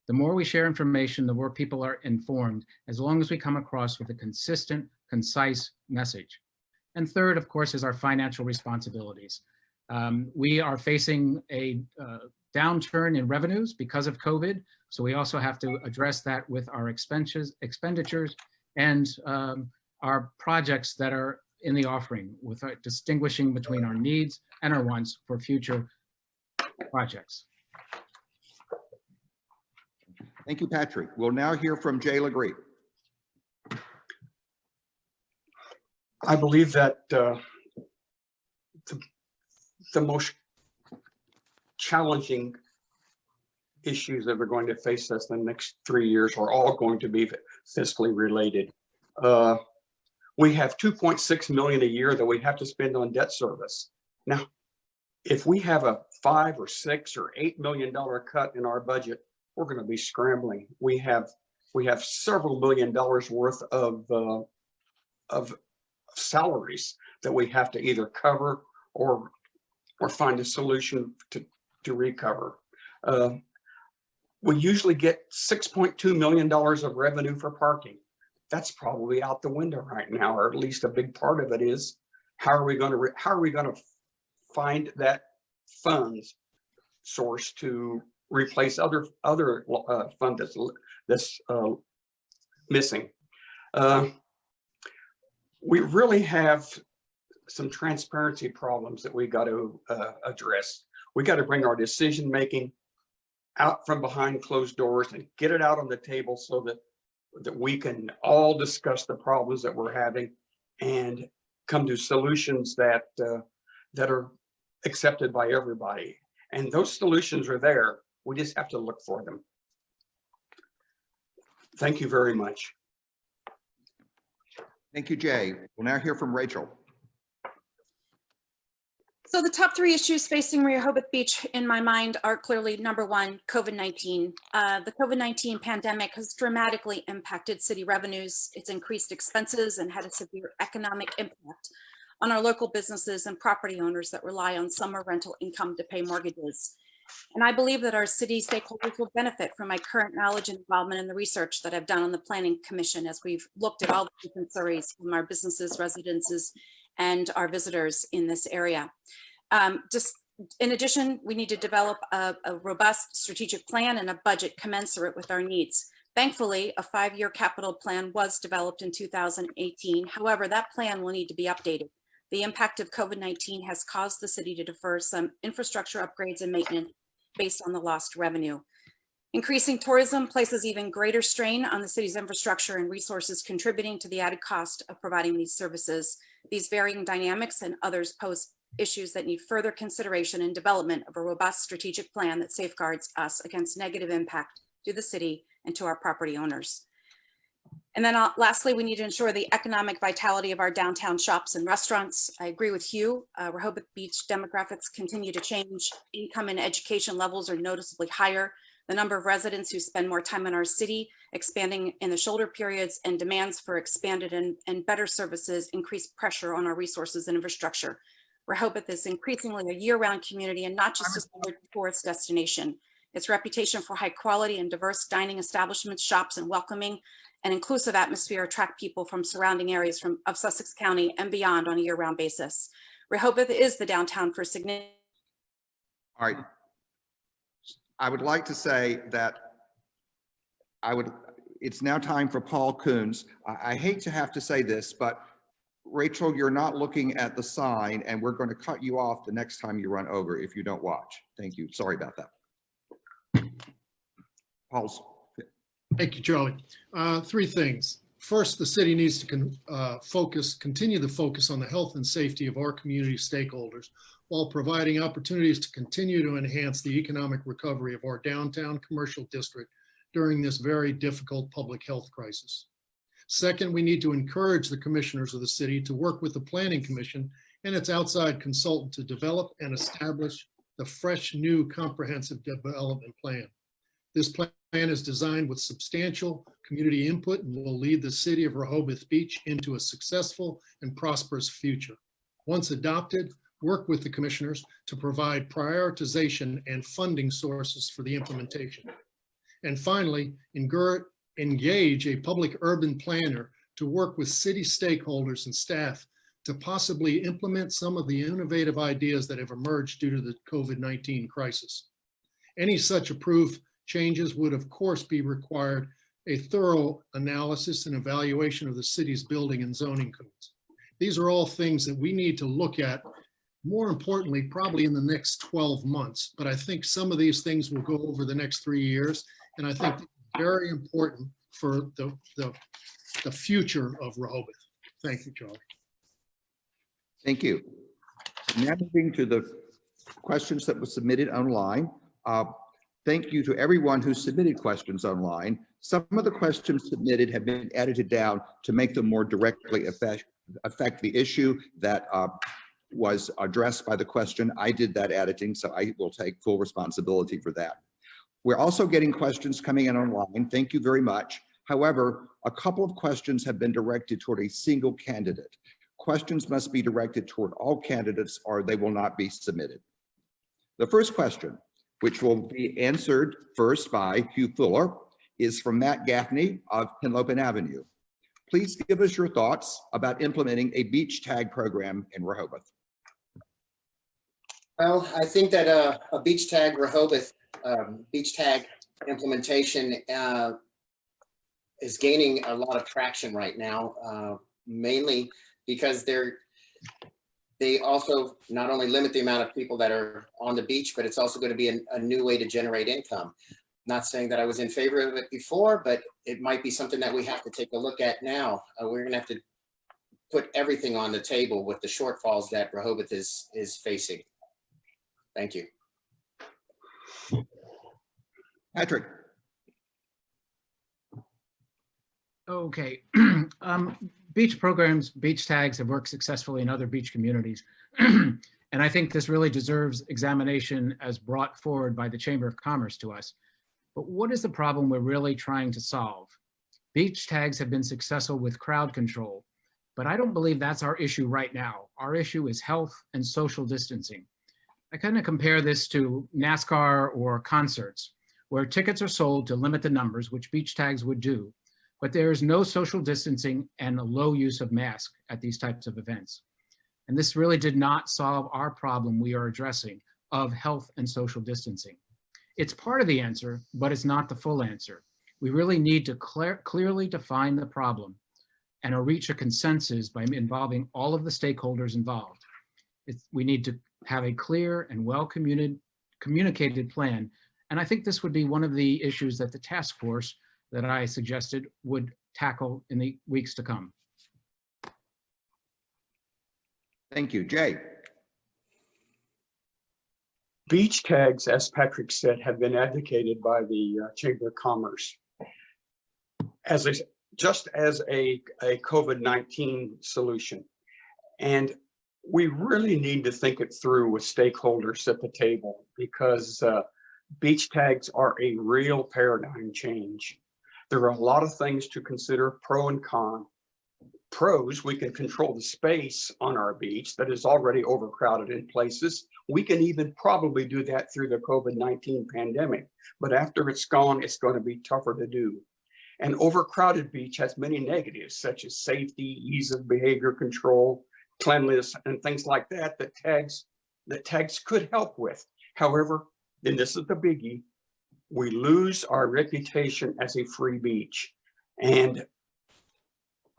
The more we share information, the more people are informed, as long as we come across with a consistent, concise message. And third, of course, is our financial responsibilities. We are facing a downturn in revenues because of COVID, so we also have to address that with our expenditures and our projects that are in the offering, with distinguishing between our needs and our wants for future projects. Thank you, Patrick. We'll now hear from Jay Legree. I believe that the most challenging issues that are going to face us in the next 3 years are all going to be fiscally related. We have 2.6 million a year that we have to spend on debt service. Now, if we have a $5 or $6 or $8 million cut in our budget, we're going to be scrambling. We have several $1 million worth of salaries that we have to either cover or find a solution to recover. We usually get $6.2 million of revenue for parking. That's probably out the window right now, or at least a big part of it is. How are we going to find that funds source to replace other fund that's missing? We really have some transparency problems that we got to address. We got to bring our decision making out from behind closed doors and get it out on the table so that we can all discuss the problems that we're having and come to solutions that are accepted by everybody. And those solutions are there. We just have to look for them. Thank you very much. Thank you, Jay. We'll now hear from Rachel. So the top three issues facing Rehoboth Beach in my mind are clearly, number one, COVID-19. The COVID-19 pandemic has dramatically impacted city revenues. It's increased expenses and had a severe economic impact on our local businesses and property owners that rely on summer rental income to pay mortgages. And I believe that our city stakeholders will benefit from my current knowledge and involvement in the research that I've done on the Planning Commission as we've looked at all the different surveys from our businesses, residences, and our visitors in this area. Just in addition, we need to develop a robust strategic plan and a budget commensurate with our needs. Thankfully, a 5-year capital plan was developed in 2018. However, that plan will need to be updated. The impact of COVID-19 has caused the city to defer some infrastructure upgrades and maintenance based on the lost revenue. Increasing tourism places even greater strain on the city's infrastructure and resources, contributing to the added cost of providing these services. These varying dynamics and others pose issues that need further consideration and development of a robust strategic plan that safeguards us against negative impact to the city and to our property owners. And then lastly, we need to ensure the economic vitality of our downtown shops and restaurants. I agree with Hugh. Rehoboth Beach demographics continue to change. Income and education levels are noticeably higher. The number of residents who spend more time in our city, expanding in the shoulder periods, and demands for expanded and better services increase pressure on our resources and infrastructure. Rehoboth is increasingly a year-round community and not just a tourist destination. Its reputation for high quality and diverse dining establishments, shops, and welcoming and inclusive atmosphere attract people from surrounding areas of Sussex County and beyond on a year-round basis. Rehoboth is the downtown for significant. All right. I would like to say that it's now time for Paul Coons. I hate to have to say this, but Rachel, you're not looking at the sign and we're going to cut you off the next time you run over if you don't watch. Thank you. Sorry about that. Paul's. Thank you, Charlie. Three things. First, the city needs to continue the focus on the health and safety of our community stakeholders while providing opportunities to continue to enhance the economic recovery of our downtown commercial district during this very difficult public health crisis. Second, we need to encourage the commissioners of the city to work with the Planning Commission and its outside consultant to develop and establish the fresh, new comprehensive development plan. This plan is designed with substantial community input and will lead the city of Rehoboth Beach into a successful and prosperous future. Once adopted, work with the commissioners to provide prioritization and funding sources for the implementation. And finally, engage a public urban planner to work with city stakeholders and staff to possibly implement some of the innovative ideas that have emerged due to the COVID-19 crisis. Any such approved changes would, of course, be required a thorough analysis and evaluation of the city's building and zoning codes. These are all things that we need to look at, more importantly, probably in the next 12 months. But I think some of these things will go over the next 3 years. And I think very important for the future of Rehoboth. Thank you, Charlie. Thank you. Now moving to the questions that were submitted online. Thank you to everyone who submitted questions online. Some of the questions submitted have been edited down to make them more directly affect the issue that was addressed by the question. I did that editing, so I will take full responsibility for that. We're also getting questions coming in online. Thank you very much. However, a couple of questions have been directed toward a single candidate. Questions must be directed toward all candidates or they will not be submitted. The first question, which will be answered first by Hugh Fuller, is from Matt Gaffney of Penlopen Avenue. Please give us your thoughts about implementing a beach tag program in Rehoboth. Well, I think that a beach tag Rehoboth beach tag implementation is gaining a lot of traction right now, mainly because they also not only limit the amount of people that are on the beach, but it's also going to be a new way to generate income. Not saying that I was in favor of it before, but it might be something that we have to take a look at now. We're going to have to put everything on the table with the shortfalls that Rehoboth is facing. Thank you. Patrick. Okay. Beach programs, beach tags have worked successfully in other beach communities. And I think this really deserves examination as brought forward by the Chamber of Commerce to us. But what is the problem we're really trying to solve? Beach tags have been successful with crowd control, but I don't believe that's our issue right now. Our issue is health and social distancing. I kind of compare this to NASCAR or concerts, where tickets are sold to limit the numbers, which beach tags would do, but there is no social distancing and a low use of masks at these types of events. And this really did not solve our problem we are addressing of health and social distancing. It's part of the answer, but it's not the full answer. We really need to clearly define the problem and reach a consensus by involving all of the stakeholders involved. We need to have a clear and well-communicated plan. And I think this would be one of the issues that the task force that I suggested would tackle in the weeks to come. Thank you. Jay. Beach tags, as Patrick said, have been advocated by the Chamber of Commerce. As just as a COVID-19 solution. And we really need to think it through with stakeholders at the table, because beach tags are a real paradigm change. There are a lot of things to consider, pro and con. Pros, we can control the space on our beach that is already overcrowded in places. We can even probably do that through the COVID-19 pandemic, but after it's gone, it's going to be tougher to do. An overcrowded beach has many negatives, such as safety, ease of behavior control, cleanliness, and things like that, that tags could help with. However, then this is the biggie, we lose our reputation as a free beach. And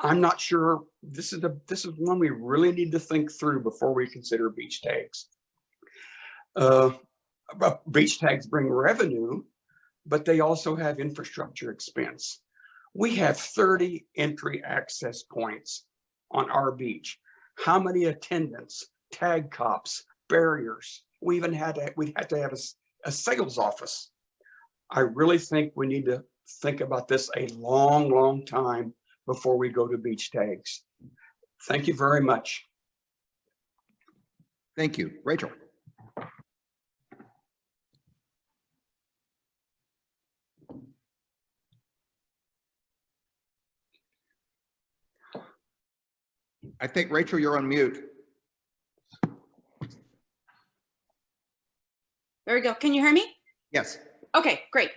I'm not sure, this is one we really need to think through before we consider beach tags. Beach tags bring revenue, but they also have infrastructure expense. We have 30 entry access points on our beach. How many attendants, tag cops, barriers? We had to have a sales office. I really think we need to think about this a long, long time before we go to beach tags. Thank you very much. Thank you. Rachel. I think, Rachel, you're on mute. There we go. Can you hear me? Yes. Okay, great.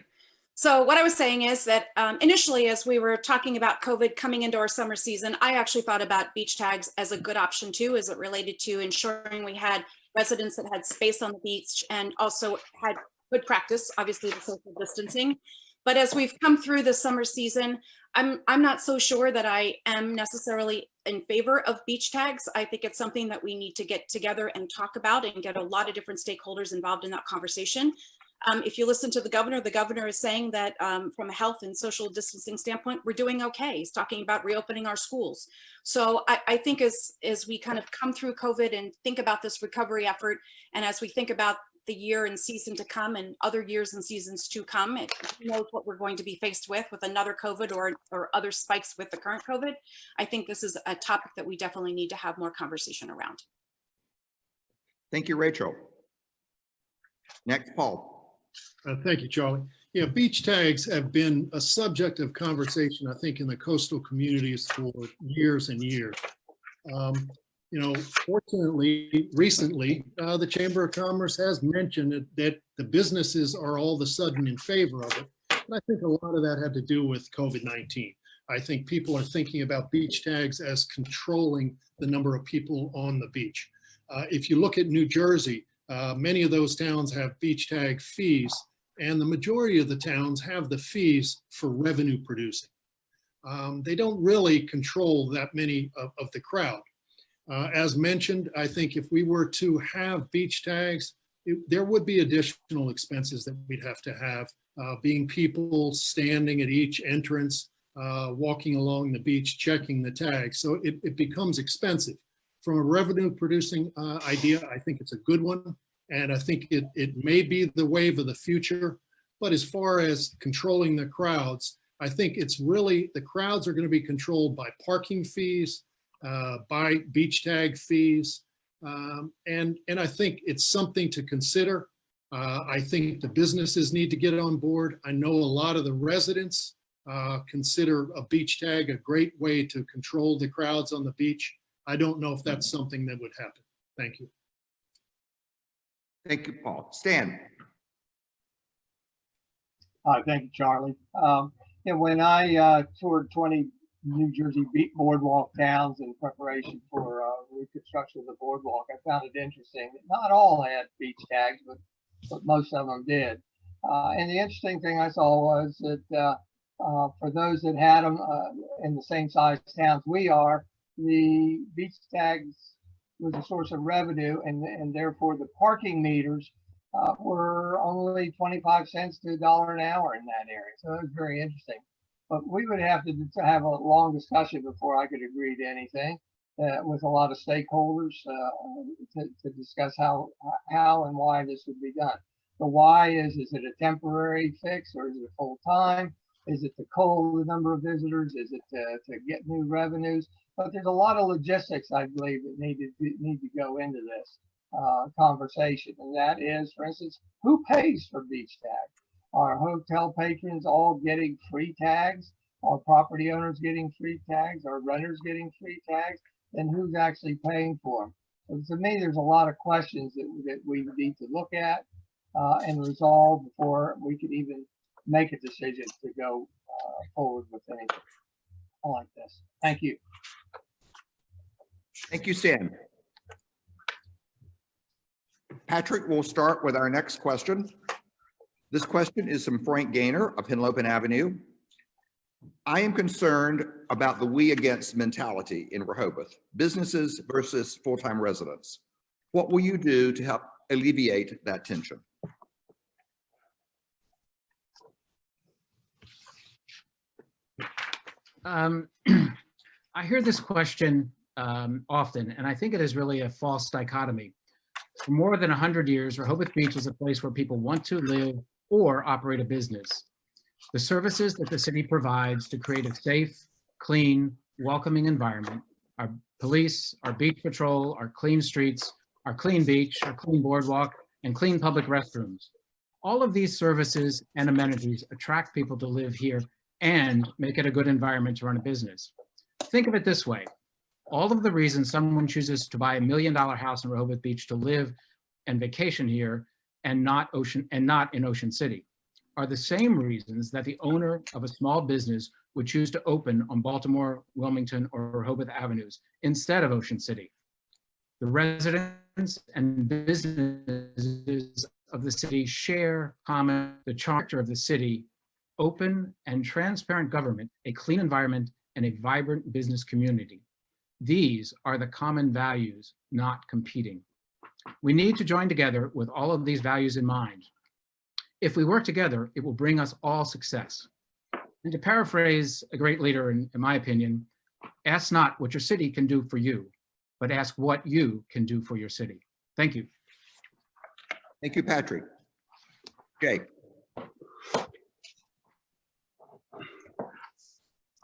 So what I was saying is that initially, as we were talking about COVID coming into our summer season, I actually thought about beach tags as a good option too, as it related to ensuring we had residents that had space on the beach and also had good practice, obviously the social distancing. But as we've come through the summer season, I'm not so sure that I am necessarily in favor of beach tags. I think it's something that we need to get together and talk about and get a lot of different stakeholders involved in that conversation. If you listen to the governor is saying that from a health and social distancing standpoint, we're doing okay. He's talking about reopening our schools. So I think as we kind of come through COVID and think about this recovery effort, and as we think about the year and season to come and other years and seasons to come, who knows what we're going to be faced with another COVID or other spikes with the current COVID. I think this is a topic that we definitely need to have more conversation around. Thank you, Rachel. Next, Paul. Thank you, Charlie. Yeah, beach tags have been a subject of conversation, I think, in the coastal communities for years and years. Fortunately, recently, the Chamber of Commerce has mentioned that the businesses are all of a sudden in favor of it. And I think a lot of that had to do with COVID-19. I think people are thinking about beach tags as controlling the number of people on the beach. If you look at New Jersey, many of those towns have beach tag fees, and the majority of the towns have the fees for revenue producing. They don't really control that many of the crowd. As mentioned, I think if we were to have beach tags, there would be additional expenses that we'd have to have, being people standing at each entrance, walking along the beach, checking the tag. So it becomes expensive. From a revenue producing idea, I think it's a good one. And I think it may be the wave of the future. But as far as controlling the crowds, I think it's really, the crowds are going to be controlled by parking fees, by beach tag fees. And I think it's something to consider. I think the businesses need to get on board. I know a lot of the residents consider a beach tag a great way to control the crowds on the beach. I don't know if that's something that would happen. Thank you. Thank you, Paul. Stan. Hi, thank you, Charlie. When I toured 20 New Jersey boardwalk towns in preparation for reconstruction of the boardwalk, I found it interesting that not all had beach tags, but most of them did. And the interesting thing I saw was that for those that had them in the same size towns we are, the beach tags was a source of revenue, and therefore the parking meters were only 25 cents to $1 an hour in that area. So it was very interesting. But we would have to have a long discussion before I could agree to anything with a lot of stakeholders to discuss how and why this would be done. The why is it a temporary fix or is it full time? Is it to cull the number of visitors? Is it to get new revenues? But there's a lot of logistics, I believe, that need to go into this conversation. And that is, for instance, who pays for beach tags? Are hotel patrons all getting free tags? Are property owners getting free tags? Are renters getting free tags? And who's actually paying for them? And to me, there's a lot of questions that we need to look at and resolve before we could even make a decision to go forward with anything like this. Thank you. Thank you, Stan. Patrick, we'll start with our next question. This question is from Frank Gaynor of Henlopen Avenue. I am concerned about the we against mentality in Rehoboth, businesses versus full-time residents. What will you do to help alleviate that tension? I hear this question often, and I think it is really a false dichotomy. For more than 100 years, Rehoboth Beach is a place where people want to live or operate a business. The services that the city provides to create a safe, clean, welcoming environment, our police, our beach patrol, our clean streets, our clean beach, our clean boardwalk, and clean public restrooms. All of these services and amenities attract people to live here and make it a good environment to run a business. Think of it this way. All of the reasons someone chooses to buy $1 million house in Rehoboth Beach to live and vacation here and not in Ocean City are the same reasons that the owner of a small business would choose to open on Baltimore, Wilmington, or Rehoboth Avenues instead of Ocean City. The residents and businesses of the city share the charter of the city, open and transparent government, a clean environment, and a vibrant business community. These are the common values, not competing. We need to join together with all of these values in mind. If we work together, it will bring us all success. And to paraphrase a great leader, in my opinion, ask not what your city can do for you, but ask what you can do for your city. Thank you. Thank you, Patrick. Jay.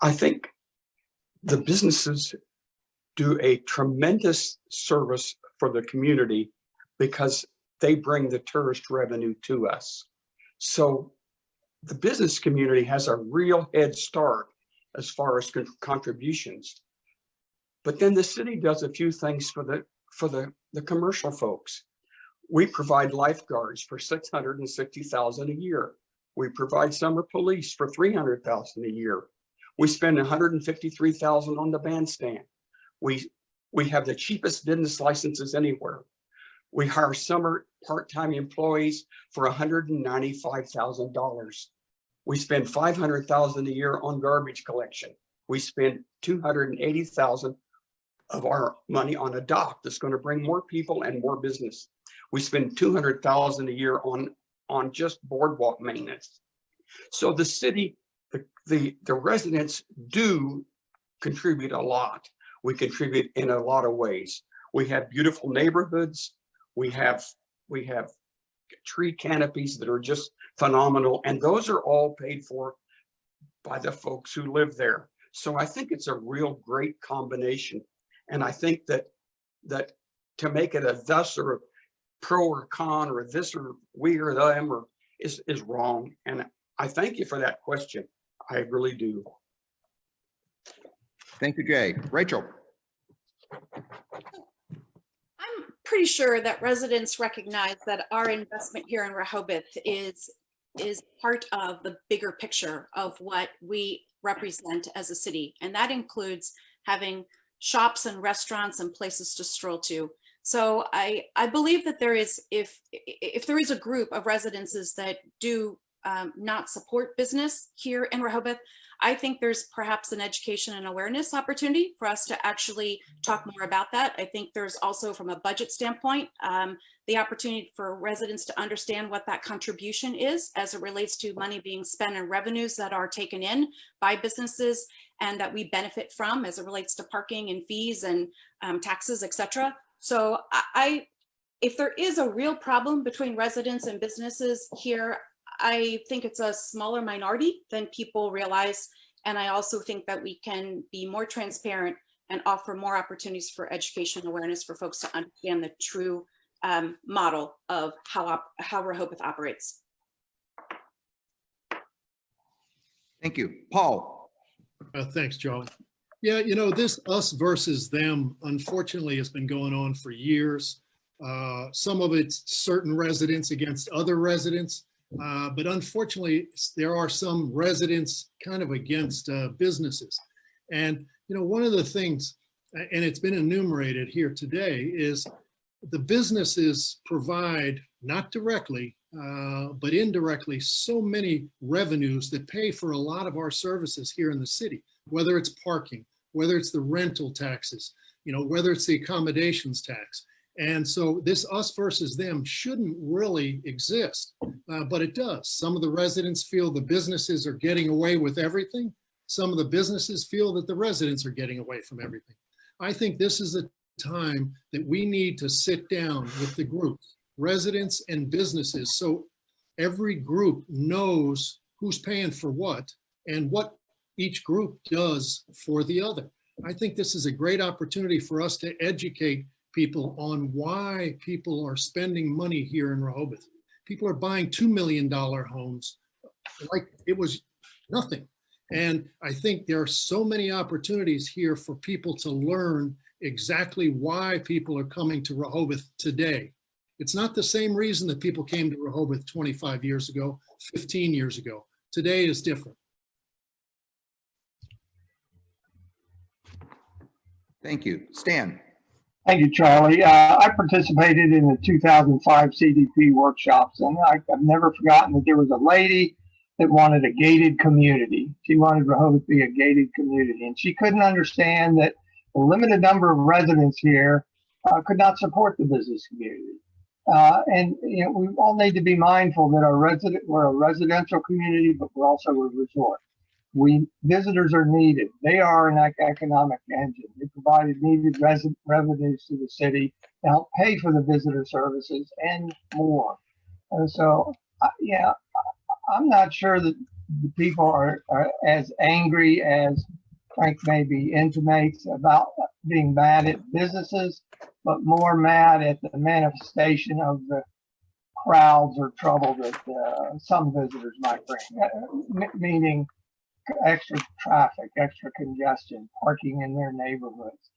I think the businesses do a tremendous service for the community because they bring the tourist revenue to us. So the business community has a real head start as far as contributions. But then the city does a few things for the commercial folks. We provide lifeguards for $660,000 a year. We provide summer police for $300,000 a year. We spend $153,000 on the bandstand. We have the cheapest business licenses anywhere. We hire summer part-time employees for $195,000. We spend $500,000 a year on garbage collection. We spend $280,000 of our money on a dock that's going to bring more people and more business. We spend $200,000 a year on just boardwalk maintenance. So the city, the residents do contribute a lot. We contribute in a lot of ways. We have beautiful neighborhoods. We have tree canopies that are just phenomenal. And those are all paid for by the folks who live there. So I think it's a real great combination. And I think that to make it a thus or a pro or con or this or we or them or is wrong. And I thank you for that question. I really do. Thank you, Jay. Rachel. I'm pretty sure that residents recognize that our investment here in Rehoboth is part of the bigger picture of what we represent as a city. And that includes having shops and restaurants and places to stroll to. So I believe that there is, if there is a group of residences that do not support business here in Rehoboth, I think there's perhaps an education and awareness opportunity for us to actually talk more about that. I think there's also, from a budget standpoint, the opportunity for residents to understand what that contribution is as it relates to money being spent and revenues that are taken in by businesses and that we benefit from as it relates to parking and fees and taxes, et cetera. So if there is a real problem between residents and businesses here, I think it's a smaller minority than people realize. And I also think that we can be more transparent and offer more opportunities for education and awareness for folks to understand the true model of how Rehoboth operates. Thank you. Paul. Thanks, Charlie. Yeah, you know, this us versus them, unfortunately, has been going on for years. Some of it's certain residents against other residents, but unfortunately, there are some residents kind of against businesses. And, you know, one of the things, and it's been enumerated here today, is the businesses provide, not directly, but indirectly, so many revenues that pay for a lot of our services here in the city, whether it's parking, whether it's the rental taxes, you know, whether it's the accommodations tax. And so this us versus them shouldn't really exist, but it does. Some of the residents feel the businesses are getting away with everything. Some of the businesses feel that the residents are getting away from everything. I think this is a time that we need to sit down with the groups, residents and businesses, so every group knows who's paying for what and what each group does for the other. I think this is a great opportunity for us to educate people on why people are spending money here in Rehoboth. People are buying $2 million homes like it was nothing. And I think there are so many opportunities here for people to learn exactly why people are coming to Rehoboth today. It's not the same reason that people came to Rehoboth 25 years ago, 15 years ago. Today is different. Thank you. Stan. Thank you, Charlie. I participated in the 2005 CDP workshops, and I've never forgotten that there was a lady that wanted a gated community. She wanted Rehoboth to be a gated community, and she couldn't understand that the limited number of residents here could not support the business community. And you know, we all need to be mindful that we're a residential community, but we're also a resort. Visitors are needed. They are an economic engine. They provided needed revenues to the city to help pay for the visitor services and more. And so, yeah, I'm not sure that the people are as angry as Frank maybe intimates about being mad at businesses, but more mad at the manifestation of the crowds or trouble that some visitors might bring, meaning extra traffic, extra congestion, parking in their neighborhoods,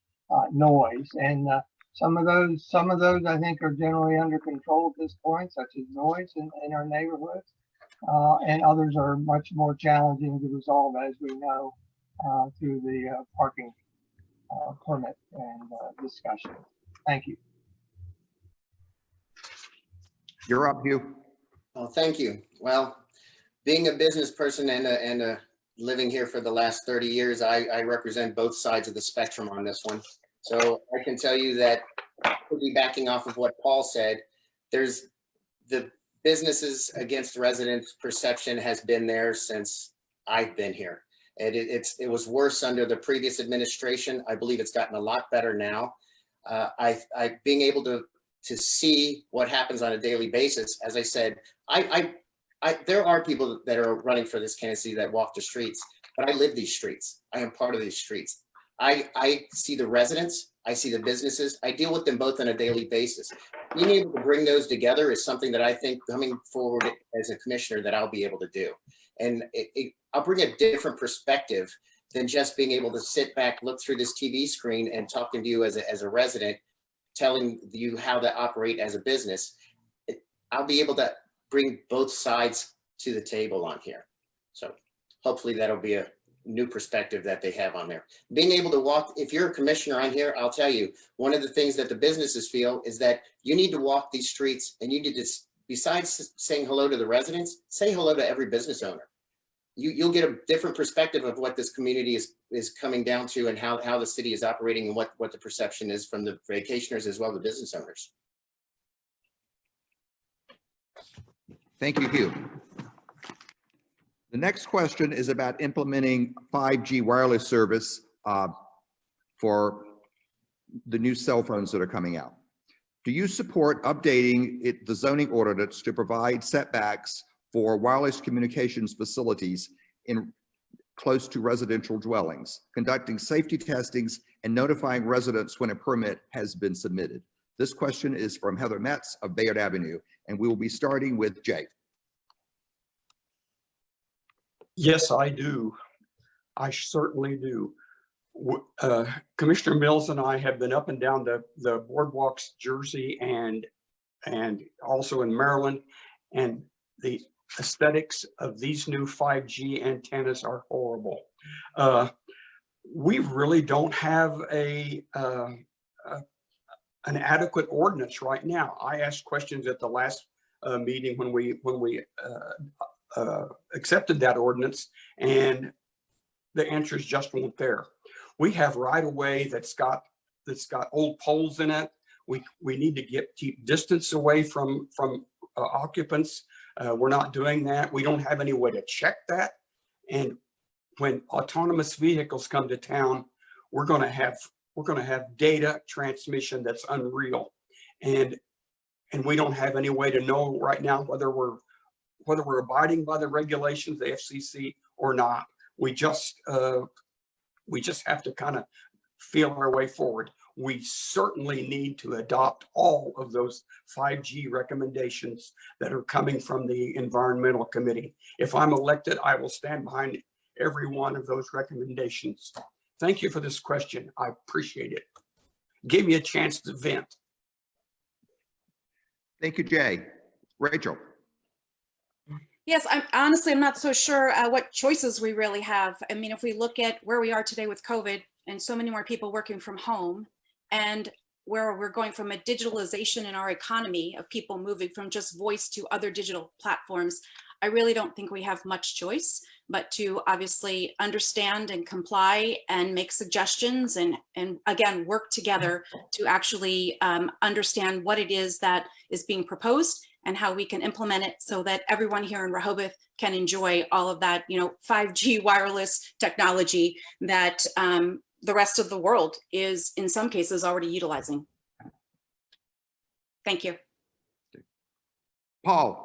noise, and some of those I think are generally under control at this point, such as noise in our neighborhoods, and others are much more challenging to resolve, as we know, through the parking permit and discussion. Thank you. You're up, Hugh. Oh, thank you. Well, being a business person and living here for the last 30 years, I represent both sides of the spectrum on this one. So I can tell you that, backing off of what Paul said, there's the businesses against residents perception has been there since I've been here. And it was worse under the previous administration. I believe it's gotten a lot better now. Being able to see what happens on a daily basis, as I said, there are people that are running for this candidacy that walk the streets, but I live these streets. I am part of these streets. I see the residents, I see the businesses, I deal with them both on a daily basis. Being able to bring those together is something that I think coming forward as a commissioner that I'll be able to do. And I'll bring a different perspective than just being able to sit back, look through this TV screen and talking to you as a resident, telling you how to operate as a business. I'll be able to bring both sides to the table on here. So hopefully that'll be a new perspective that they have on there. Being able to walk, if you're a commissioner on here, I'll tell you, one of the things that the businesses feel is that you need to walk these streets and you need to, besides saying hello to the residents, say hello to every business owner. You'll get a different perspective of what this community is coming down to and how the city is operating and what the perception is from the vacationers as well as the business owners. Thank you, Hugh. The next question is about implementing 5G wireless service for the new cell phones that are coming out. Do you support updating the zoning ordinance to provide setbacks for wireless communications facilities in close to residential dwellings, conducting safety testings and notifying residents when a permit has been submitted. This question is from Heather Metz of Bayard Avenue, and we will be starting with Jay. Yes, I do. I certainly do. Commissioner Mills and I have been up and down the boardwalks, Jersey and also in Maryland, and the aesthetics of these new 5G antennas are horrible. We really don't have an adequate ordinance right now. I asked questions at the last meeting when we accepted that ordinance, and the answers just weren't there. We have right of way that's got old poles in it. We need to keep distance away from occupants. We're not doing that. We don't have any way to check that. And when autonomous vehicles come to town, we're going to have data transmission that's unreal, and we don't have any way to know right now whether we're abiding by the regulations, the FCC, or not. We just have to kind of feel our way forward. We certainly need to adopt all of those 5G recommendations that are coming from the Environmental Committee. If I'm elected, I will stand behind every one of those recommendations. Thank you for this question. I appreciate it. Give me a chance to vent. Thank you, Jay. Rachel. Yes, I'm not so sure what choices we really have. I mean, if we look at where we are today with COVID and so many more people working from home, and where we're going from a digitalization in our economy of people moving from just voice to other digital platforms, I really don't think we have much choice but to obviously understand and comply and make suggestions and again, work together to actually understand what it is that is being proposed and how we can implement it so that everyone here in Rehoboth can enjoy all of that, 5G wireless technology that the rest of the world is in some cases already utilizing. Thank you. Paul.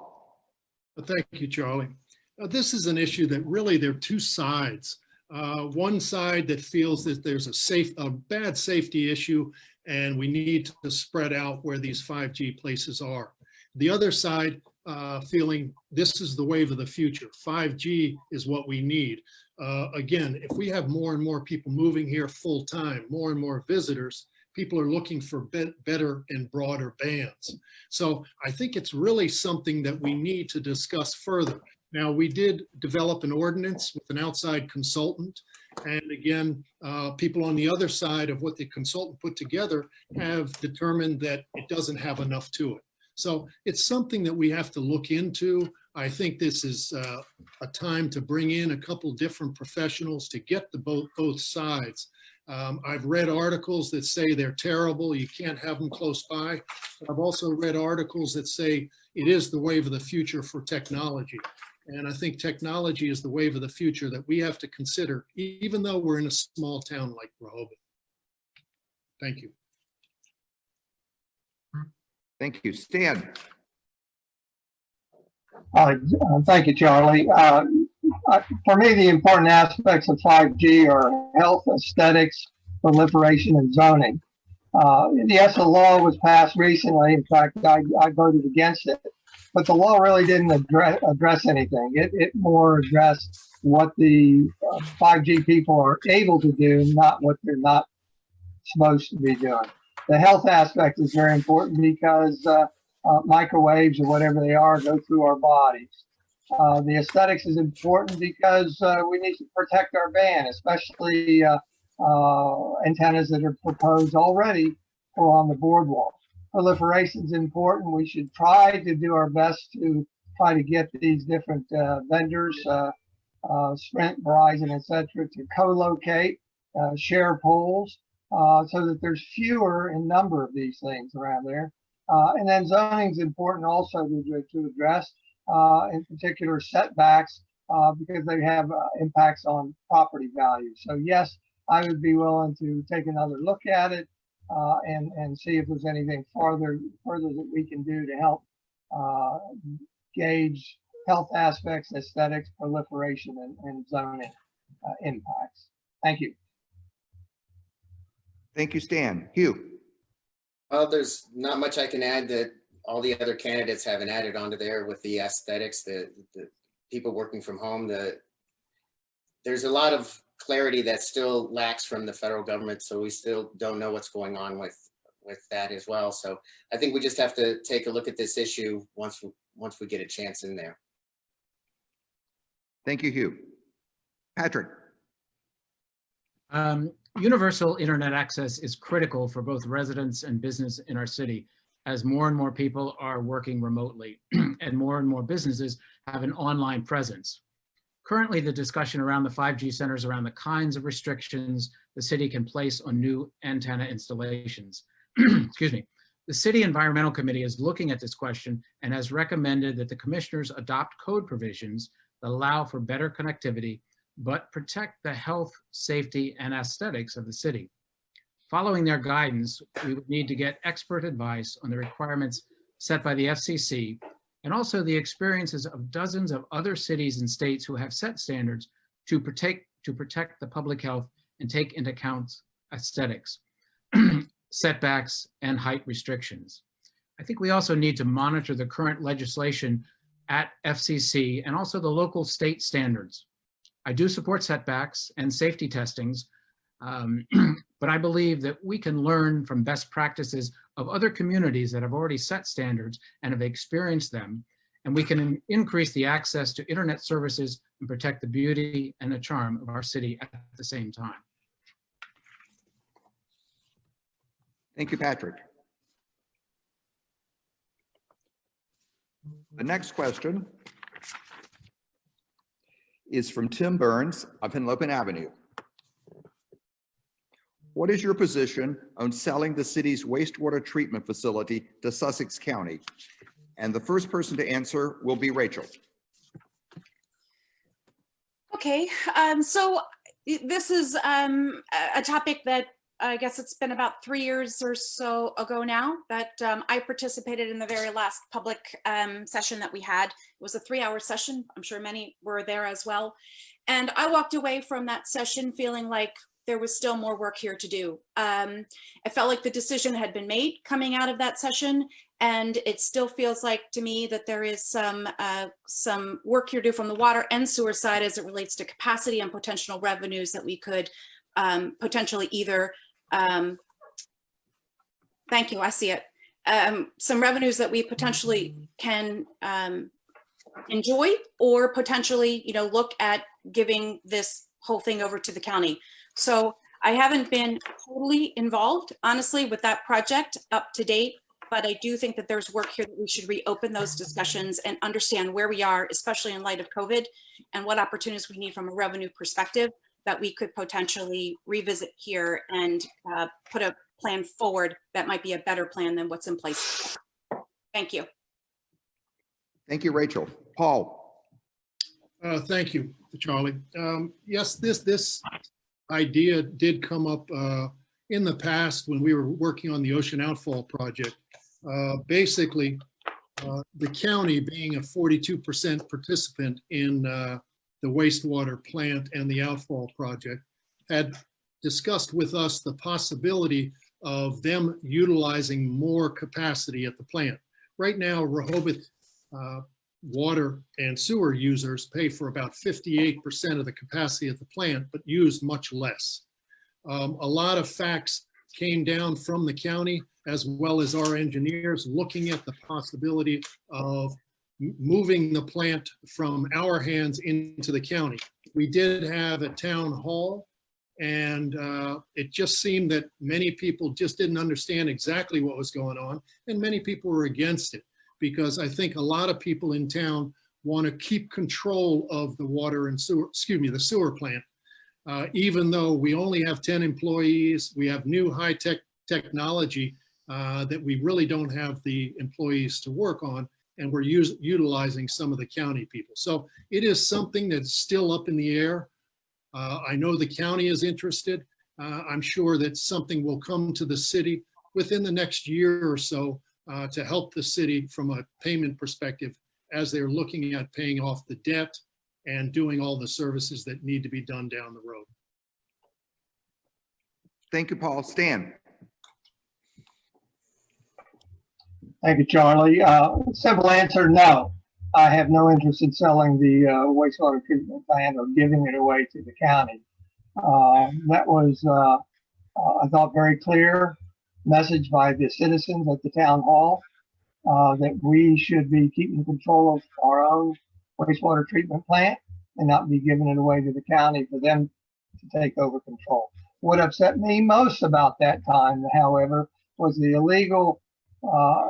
Thank you, Charlie. This is an issue that really there are two sides. One side that feels that there's a bad safety issue and we need to spread out where these 5G places are. The other side feeling this is the wave of the future. 5G is what we need. Again, if we have more and more people moving here full time, more and more visitors, people are looking for better and broader bands. So I think it's really something that we need to discuss further. Now, we did develop an ordinance with an outside consultant. And again, people on the other side of what the consultant put together have determined that it doesn't have enough to it. So it's something that we have to look into. I think this is a time to bring in a couple different professionals to get the both sides. I've read articles that say they're terrible, you can't have them close by. But I've also read articles that say it is the wave of the future for technology. And I think technology is the wave of the future that we have to consider, even though we're in a small town like Rehoboth. Thank you. Thank you. Stan. Thank you, Charlie. For me, the important aspects of 5G are health, aesthetics, proliferation, and zoning. Yes, a law was passed recently. In fact, I voted against it. But the law really didn't address anything. It more addressed what the 5G people are able to do, not what they're not supposed to be doing. The health aspect is very important because microwaves or whatever they are go through our bodies. The aesthetics is important because we need to protect our band, especially antennas that are proposed already or on the boardwalk. Proliferation is important. We should try to do our best to try to get these different vendors, Sprint, Verizon, etc., to co-locate, share poles, so that there's fewer in number of these things around there. And then zoning is important also to address, in particular setbacks, because they have impacts on property value. So yes, I would be willing to take another look at it and see if there's anything further that we can do to help gauge health aspects, aesthetics, proliferation, and zoning impacts. Thank you. Thank you, Stan. Hugh? Well, there's not much I can add that all the other candidates haven't added onto there with the aesthetics, the people working from home. There's a lot of clarity that still lacks from the federal government, so we still don't know what's going on with that as well. So I think we just have to take a look at this issue once we get a chance in there. Thank you, Hugh. Patrick? Universal internet access is critical for both residents and business in our city, as more and more people are working remotely and more businesses have an online presence. Currently, the discussion around the 5G centers around the kinds of restrictions the city can place on new antenna installations. Excuse me. The City Environmental Committee is looking at this question and has recommended that the commissioners adopt code provisions that allow for better connectivity, but protect the health, safety, and aesthetics of the city. Following their guidance, we would need to get expert advice on the requirements set by the FCC and also the experiences of dozens of other cities and states who have set standards to protect the public health and take into account aesthetics, setbacks, and height restrictions. I think we also need to monitor the current legislation at FCC and also the local state standards. I do support setbacks and safety testings, but I believe that we can learn from best practices of other communities that have already set standards and have experienced them, and we can increase the access to internet services and protect the beauty and the charm of our city at the same time. Thank you, Patrick. The next question is from Tim Burns of Henlopen Avenue. What is your position on selling the city's wastewater treatment facility to Sussex County? And the first person to answer will be Rachel. Okay, so this is a topic that I guess it's been about 3 years or so ago now that I participated in the very last public session that we had. It was a 3-hour session. I'm sure many were there as well. And I walked away from that session feeling like there was still more work here to do. I felt like the decision had been made coming out of that session, and it still feels like to me that there is some work here to do from the water and sewer side as it relates to capacity and potential revenues that we could potentially either thank you, I see it. Some revenues that we potentially can enjoy, or potentially, look at giving this whole thing over to the county. So I haven't been totally involved, honestly, with that project up to date, but I do think that there's work here that we should reopen those discussions and understand where we are, especially in light of COVID, and what opportunities we need from a revenue perspective that we could potentially revisit here and put a plan forward that might be a better plan than what's in place. Thank you. Thank you, Rachel. Paul. Thank you, Charlie. Yes, this idea did come up in the past when we were working on the Ocean Outfall project. Basically, the county being a 42% participant in the wastewater plant and the outfall project, had discussed with us the possibility of them utilizing more capacity at the plant. Right now, Rehoboth water and sewer users pay for about 58% of the capacity at the plant, but use much less. A lot of facts came down from the county, as well as our engineers, looking at the possibility of moving the plant from our hands into the county. We did have a town hall, and it just seemed that many people just didn't understand exactly what was going on, and many people were against it, because I think a lot of people in town want to keep control of the water and sewer, the sewer plant. Even though we only have 10 employees, we have new high-tech technology that we really don't have the employees to work on, and we're utilizing some of the county people. So it is something that's still up in the air. I know the county is interested. I'm sure that something will come to the city within the next year or so to help the city from a payment perspective as they're looking at paying off the debt and doing all the services that need to be done down the road. Thank you, Paul. Stan? Thank you, Charlie. Simple answer, no. I have no interest in selling the wastewater treatment plant or giving it away to the county. That was, I thought, very clear message by the citizens at the town hall that we should be keeping control of our own wastewater treatment plant and not be giving it away to the county for them to take over control. What upset me most about that time, however, was the illegal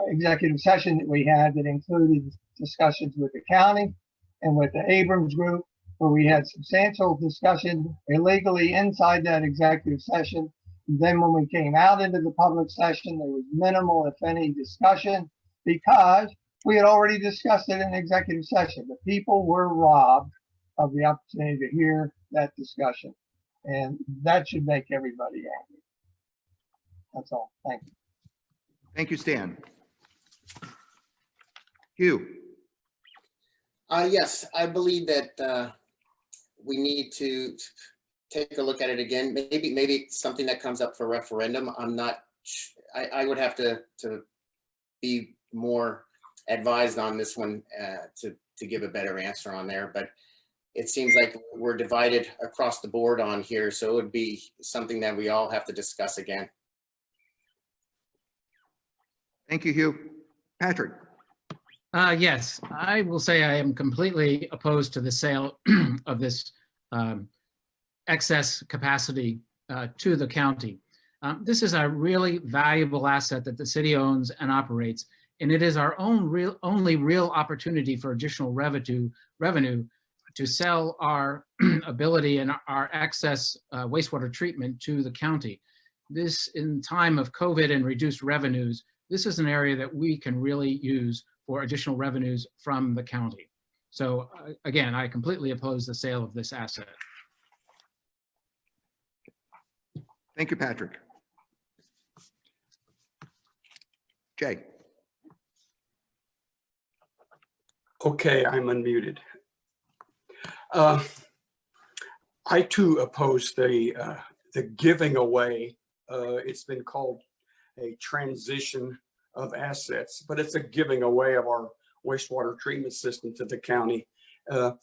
executive session that we had that included discussions with the county and with the Abrams Group, where we had substantial discussion illegally inside that executive session. And then when we came out into the public session, there was minimal, if any, discussion because we had already discussed it in executive session. The people were robbed of the opportunity to hear that discussion. And that should make everybody angry. That's all. Thank you. Thank you, Stan. Hugh? Yes, I believe that we need to take a look at it again. Maybe it's something that comes up for referendum. I'm not, I would have to be more advised on this one to give a better answer on there, but it seems like we're divided across the board on here, so it would be something that we all have to discuss again. Thank you, Hugh. Patrick? Yes, I will say I am completely opposed to the sale of this excess capacity to the county. This is a really valuable asset that the city owns and operates, and it is our only real opportunity for additional revenue to sell our ability and our excess wastewater treatment to the county. This, in time of COVID and reduced revenues, this is an area that we can really use for additional revenues from the county. So again, I completely oppose the sale of this asset. Thank you, Patrick. Jay? Okay, I'm unmuted. I too oppose the giving away. It's been called a transition of assets, but it's a giving away of our wastewater treatment system to the county. The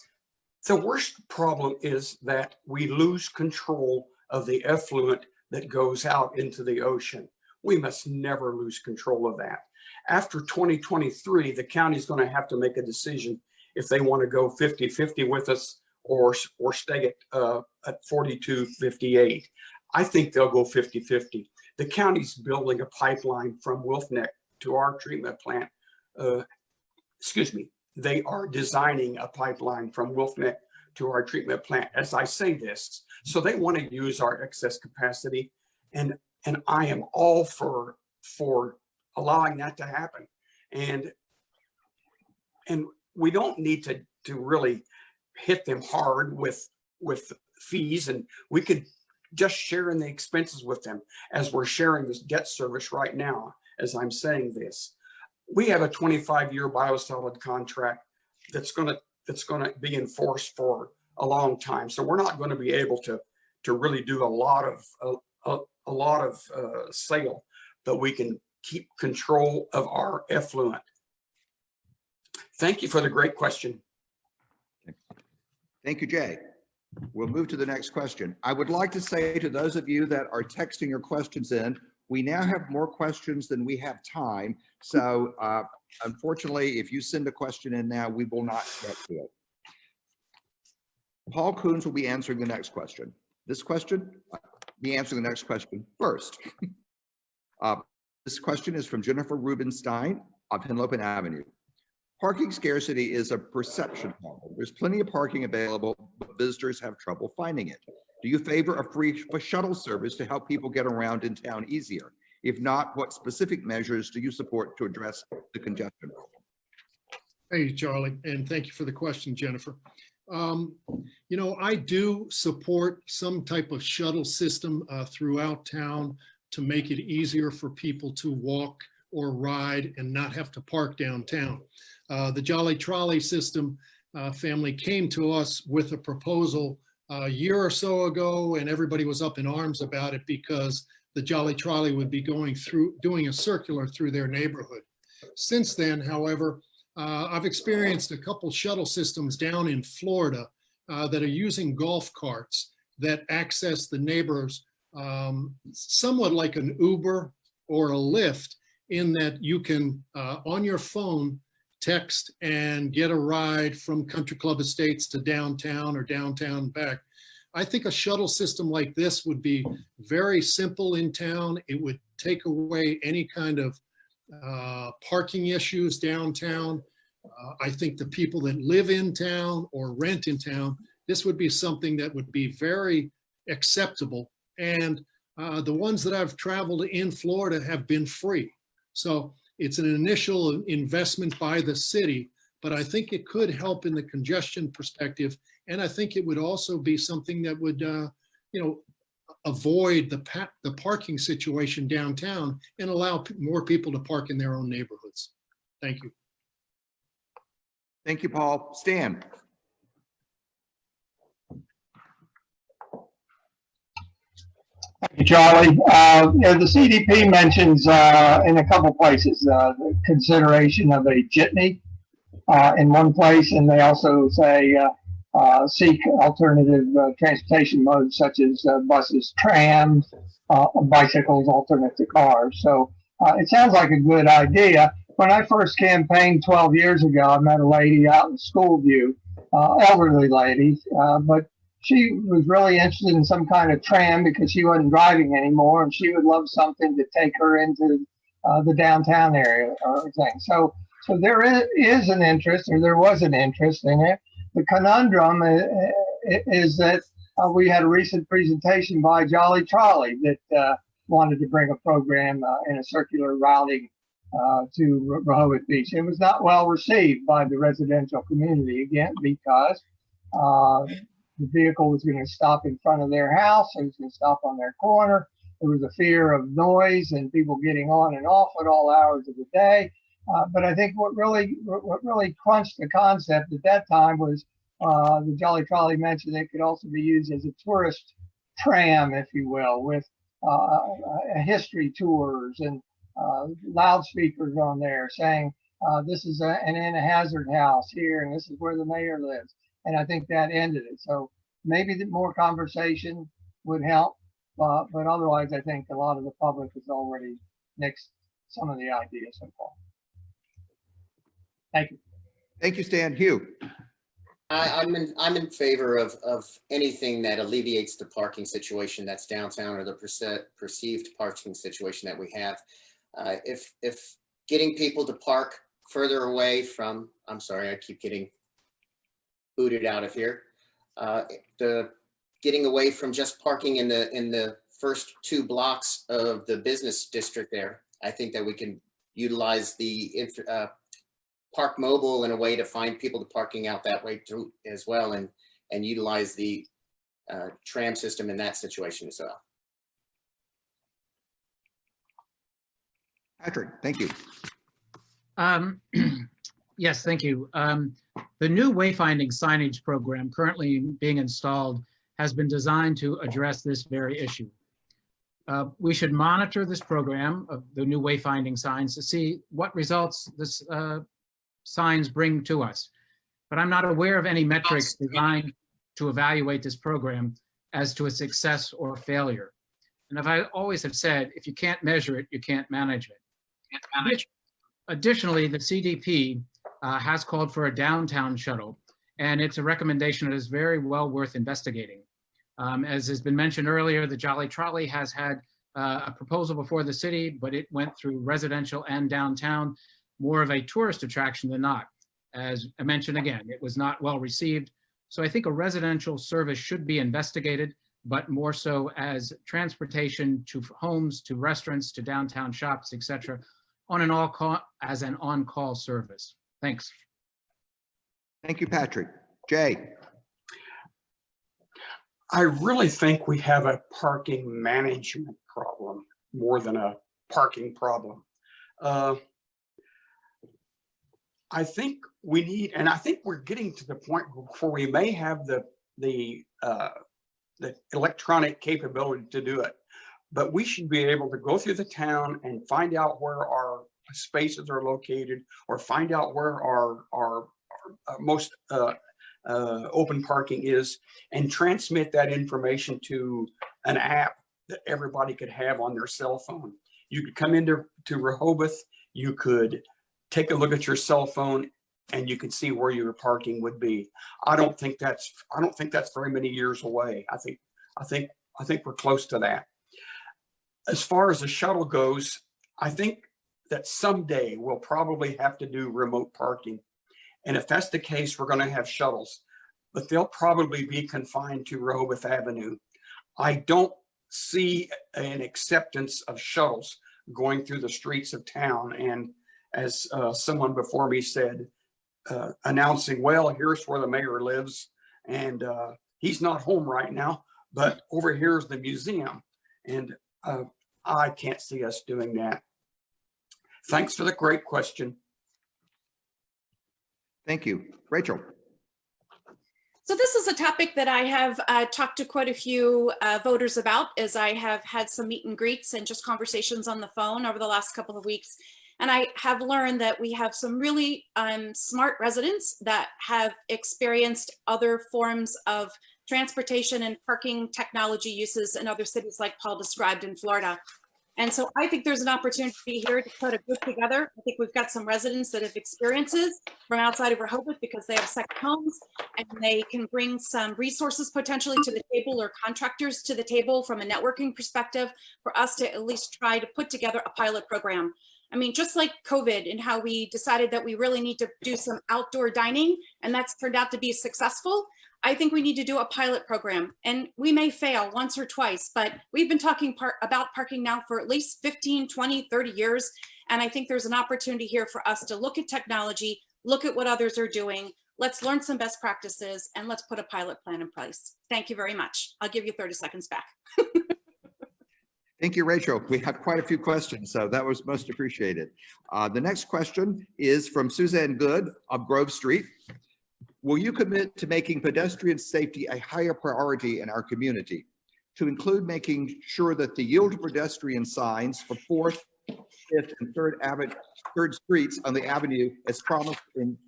worst problem is that we lose control of the effluent that goes out into the ocean. We must never lose control of that. After 2023, the county is going to have to make a decision if they want to go 50-50 with us or stay at 42-58. I think they'll go 50-50. The county's building a pipeline from Wolf Neck to our treatment plant. Excuse me, they are designing a pipeline from Wolf Neck to our treatment plant as I say this. So they want to use our excess capacity, and I am all for allowing that to happen. And we don't need to really hit them hard with fees, and we could just share in the expenses with them as we're sharing this debt service right now. As I'm saying this, we have a 25-year biosolid contract that's going to be enforced for a long time. So we're not going to be able to really do a lot of sale, but we can keep control of our effluent. Thank you for the great question. Thank you, Jay. We'll move to the next question. I would like to say to those of you that are texting your questions in, we now have more questions than we have time. So unfortunately, if you send a question in now, we will not get to it. Paul Coons will be answering the next question. This question, be answering the next question first. This question is from Jennifer Rubenstein of Henlopen Avenue. Parking scarcity is a perception problem. There's plenty of parking available, but visitors have trouble finding it. Do you favor a free shuttle service to help people get around in town easier? If not, what specific measures do you support to address the congestion problem? Hey, Charlie, and thank you for the question, Jennifer. You know, I do support some type of shuttle system throughout town to make it easier for people to walk or ride and not have to park downtown. The Jolly Trolley system family came to us with a proposal a year or so ago, and everybody was up in arms about it because the Jolly Trolley would be doing a circular through their neighborhood. Since then, however, I've experienced a couple shuttle systems down in Florida that are using golf carts that access the neighbors somewhat like an Uber or a Lyft, in that you can, on your phone, text and get a ride from Country Club Estates to downtown or downtown back. I think a shuttle system like this would be very simple in town. It would take away any kind of parking issues downtown. I think the people that live in town or rent in town, this would be something that would be very acceptable. And the ones that I've traveled in Florida have been free. So it's an initial investment by the city, but I think it could help in the congestion perspective. And I think it would also be something that would, avoid the parking situation downtown and allow more people to park in their own neighborhoods. Thank you. Thank you, Paul. Stan? Thank you, Charlie. The CDP mentions in a couple places the consideration of a jitney in one place, and they also say seek alternative transportation modes such as buses, trams, bicycles, alternate to cars. So it sounds like a good idea. When I first campaigned 12 years ago, I met a lady out in Schoolview, elderly lady, but she was really interested in some kind of tram because she wasn't driving anymore, and she would love something to take her into the downtown area or thing. So there is an interest, or there was an interest in it. The conundrum is that we had a recent presentation by Jolly Trolley that wanted to bring a program in a circular routing to Rehoboth Beach. It was not well received by the residential community, again, because the vehicle was going to stop in front of their house. It was going to stop on their corner. There was a fear of noise and people getting on and off at all hours of the day. But I think what really crunched the concept at that time was the Jolly Trolley mentioned it could also be used as a tourist tram, if you will, with history tours and loudspeakers on there saying this is an Anna Hazard house here and this is where the mayor lives. And I think that ended it. So maybe more conversation would help, but otherwise I think a lot of the public has already nixed some of the ideas so far. Thank you. Thank you, Stan. Hugh? I'm in favor of anything that alleviates the parking situation that's downtown, or the perceived parking situation that we have. If getting people to park further away from, I'm sorry, I keep getting booted out of here. The getting away from just parking in the first 2 blocks of the business district there. I think that we can utilize the Park Mobile in a way to find people to parking out that way too as well, and utilize the tram system in that situation as well. Patrick, thank you. Yes, thank you. The new wayfinding signage program currently being installed has been designed to address this very issue. We should monitor this program of the new wayfinding signs to see what results this signs bring to us. But I'm not aware of any metrics designed to evaluate this program as to a success or failure. And I always have said, if you can't measure it, you can't manage it. Additionally, the CDP has called for a downtown shuttle, and it's a recommendation that is very well worth investigating. As has been mentioned earlier, the Jolly Trolley has had a proposal before the city, but it went through residential and downtown, more of a tourist attraction than not. As I mentioned again, it was not well received. So I think a residential service should be investigated, but more so as transportation to homes, to restaurants, to downtown shops, etc., on an as an on-call service. Thanks. Thank you, Patrick. Jay? I really think we have a parking management problem more than a parking problem. I think we need, and I think we're getting to the point where we may have the electronic capability to do it. But we should be able to go through the town and find out where our spaces are located, or find out where our most open parking is, and transmit that information to an app that everybody could have on their cell phone. You could come into Rehoboth, you could take a look at your cell phone, and you could see where your parking would be. I don't think that's very many years away. I think we're close to that. As far as the shuttle goes, I think that someday we'll probably have to do remote parking. And if that's the case, we're going to have shuttles, but they'll probably be confined to Rehoboth Avenue. I don't see an acceptance of shuttles going through the streets of town. And as someone before me said, announcing, well, here's where the mayor lives, and he's not home right now, but over here's the museum. And I can't see us doing that. Thanks for the great question. Thank you. Rachel. So this is a topic that I have talked to quite a few voters about, as I have had some meet and greets and just conversations on the phone over the last couple of weeks. And I have learned that we have some really smart residents that have experienced other forms of transportation and parking technology uses in other cities like Paul described in Florida. And so I think there's an opportunity here to put a group together. I think we've got some residents that have experiences from outside of Rehoboth because they have second homes, and they can bring some resources potentially to the table, or contractors to the table from a networking perspective, for us to at least try to put together a pilot program. I mean, just like COVID and how we decided that we really need to do some outdoor dining, and that's turned out to be successful. I think we need to do a pilot program, and we may fail once or twice, but we've been talking about parking now for at least 15, 20, 30 years. And I think there's an opportunity here for us to look at technology, look at what others are doing. Let's learn some best practices, and let's put a pilot plan in place. Thank you very much. I'll give you 30 seconds back. Thank you, Rachel. We have quite a few questions, so that was most appreciated. The next question is from Suzanne Good of Grove Street. Will you commit to making pedestrian safety a higher priority in our community, to include making sure that the yield to pedestrian signs for 4th, 5th, and 3rd streets on the avenue, as promised in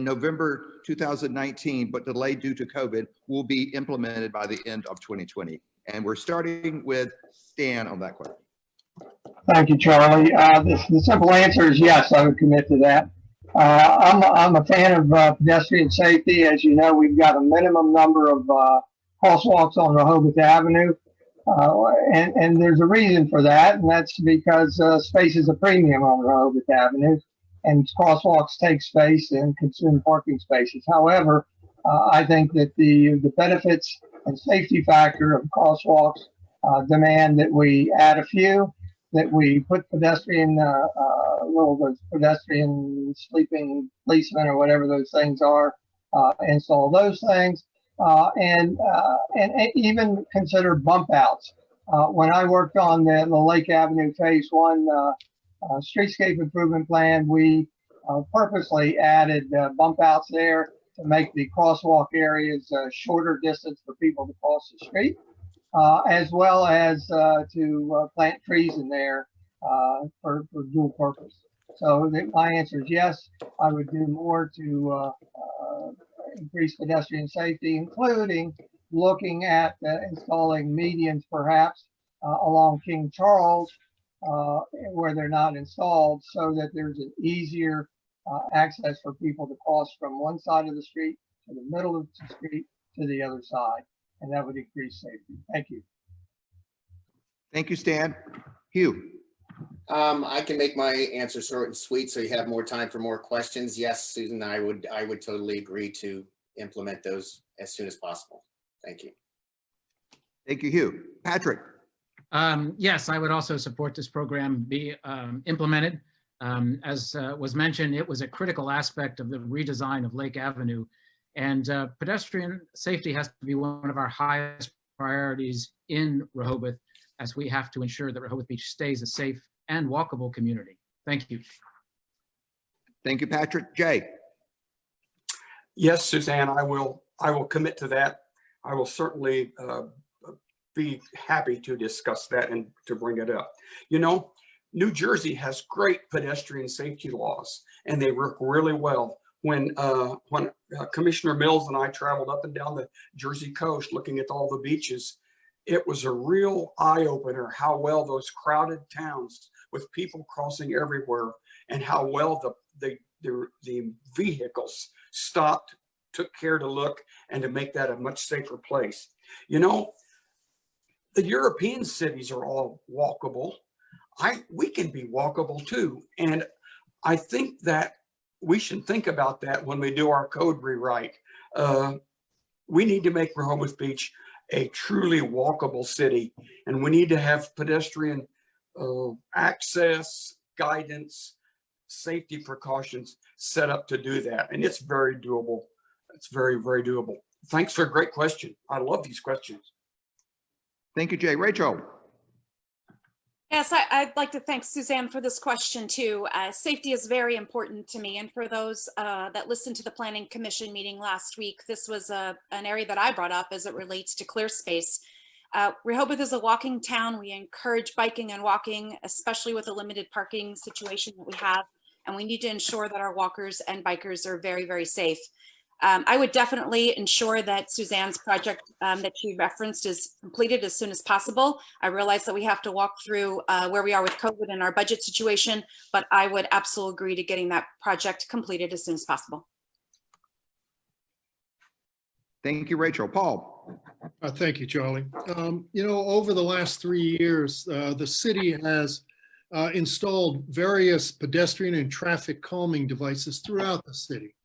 November 2019, but delayed due to COVID, will be implemented by the end of 2020? And we're starting with Stan on that question. Thank you, Charlie. The simple answer is yes, I would commit to that. I'm a fan of pedestrian safety. As you know, we've got a minimum number of crosswalks on Rehoboth Avenue. And there's a reason for that, and that's because space is a premium on Rehoboth Avenue, and crosswalks take space and consume parking spaces. However, I think that the benefits and safety factor of crosswalks demand that we add a few, that we put pedestrian, those pedestrian sleeping policemen or whatever those things are, install those things, and even consider bump outs. When I worked on the Lake Avenue Phase 1 streetscape improvement plan, we purposely added bump outs there to make the crosswalk areas shorter distance for people to cross the street, as well as to plant trees in there for dual purpose. So my answer is yes, I would do more to increase pedestrian safety, including looking at installing medians perhaps along King Charles where they're not installed, so that there's an easier access for people to cross from one side of the street to the middle of the street to the other side, and that would increase safety. Thank you. Thank you, Stan. Hugh. I can make my answer short and sweet so you have more time for more questions. Yes, Susan, I would totally agree to implement those as soon as possible. Thank you. Thank you, Hugh. Patrick. Yes, I would also support this program be implemented. As was mentioned, it was a critical aspect of the redesign of Lake Avenue, and pedestrian safety has to be one of our highest priorities in Rehoboth, as we have to ensure that Rehoboth Beach stays a safe and walkable community. Thank you. Thank you, Patrick. Jay? Yes, Suzanne, I will commit to that. I will certainly be happy to discuss that and to bring it up. You know, New Jersey has great pedestrian safety laws, and they work really well. When Commissioner Mills and I traveled up and down the Jersey coast looking at all the beaches, it was a real eye-opener how well those crowded towns with people crossing everywhere and how well the vehicles stopped, took care to look, and to make that a much safer place. You know, the European cities are all walkable. We can be walkable too. And I think that we should think about that when we do our code rewrite. We need to make Rehoboth Beach a truly walkable city, and we need to have pedestrian access, guidance, safety precautions set up to do that. And it's very doable. It's very, very doable. Thanks for a great question. I love these questions. Thank you, Jay. Rachel? Yes, I'd like to thank Suzanne for this question too. Safety is very important to me. And for those that listened to the Planning Commission meeting last week, this was an area that I brought up as it relates to clear space. Rehoboth is a walking town. We encourage biking and walking, especially with the limited parking situation that we have. And we need to ensure that our walkers and bikers are very, very safe. I would definitely ensure that Suzanne's project that she referenced is completed as soon as possible. I realize that we have to walk through where we are with COVID and our budget situation, but I would absolutely agree to getting that project completed as soon as possible. Thank you, Rachel. Paul? Thank you, Charlie. You know, over the last 3 years, the city has installed various pedestrian and traffic calming devices throughout the city.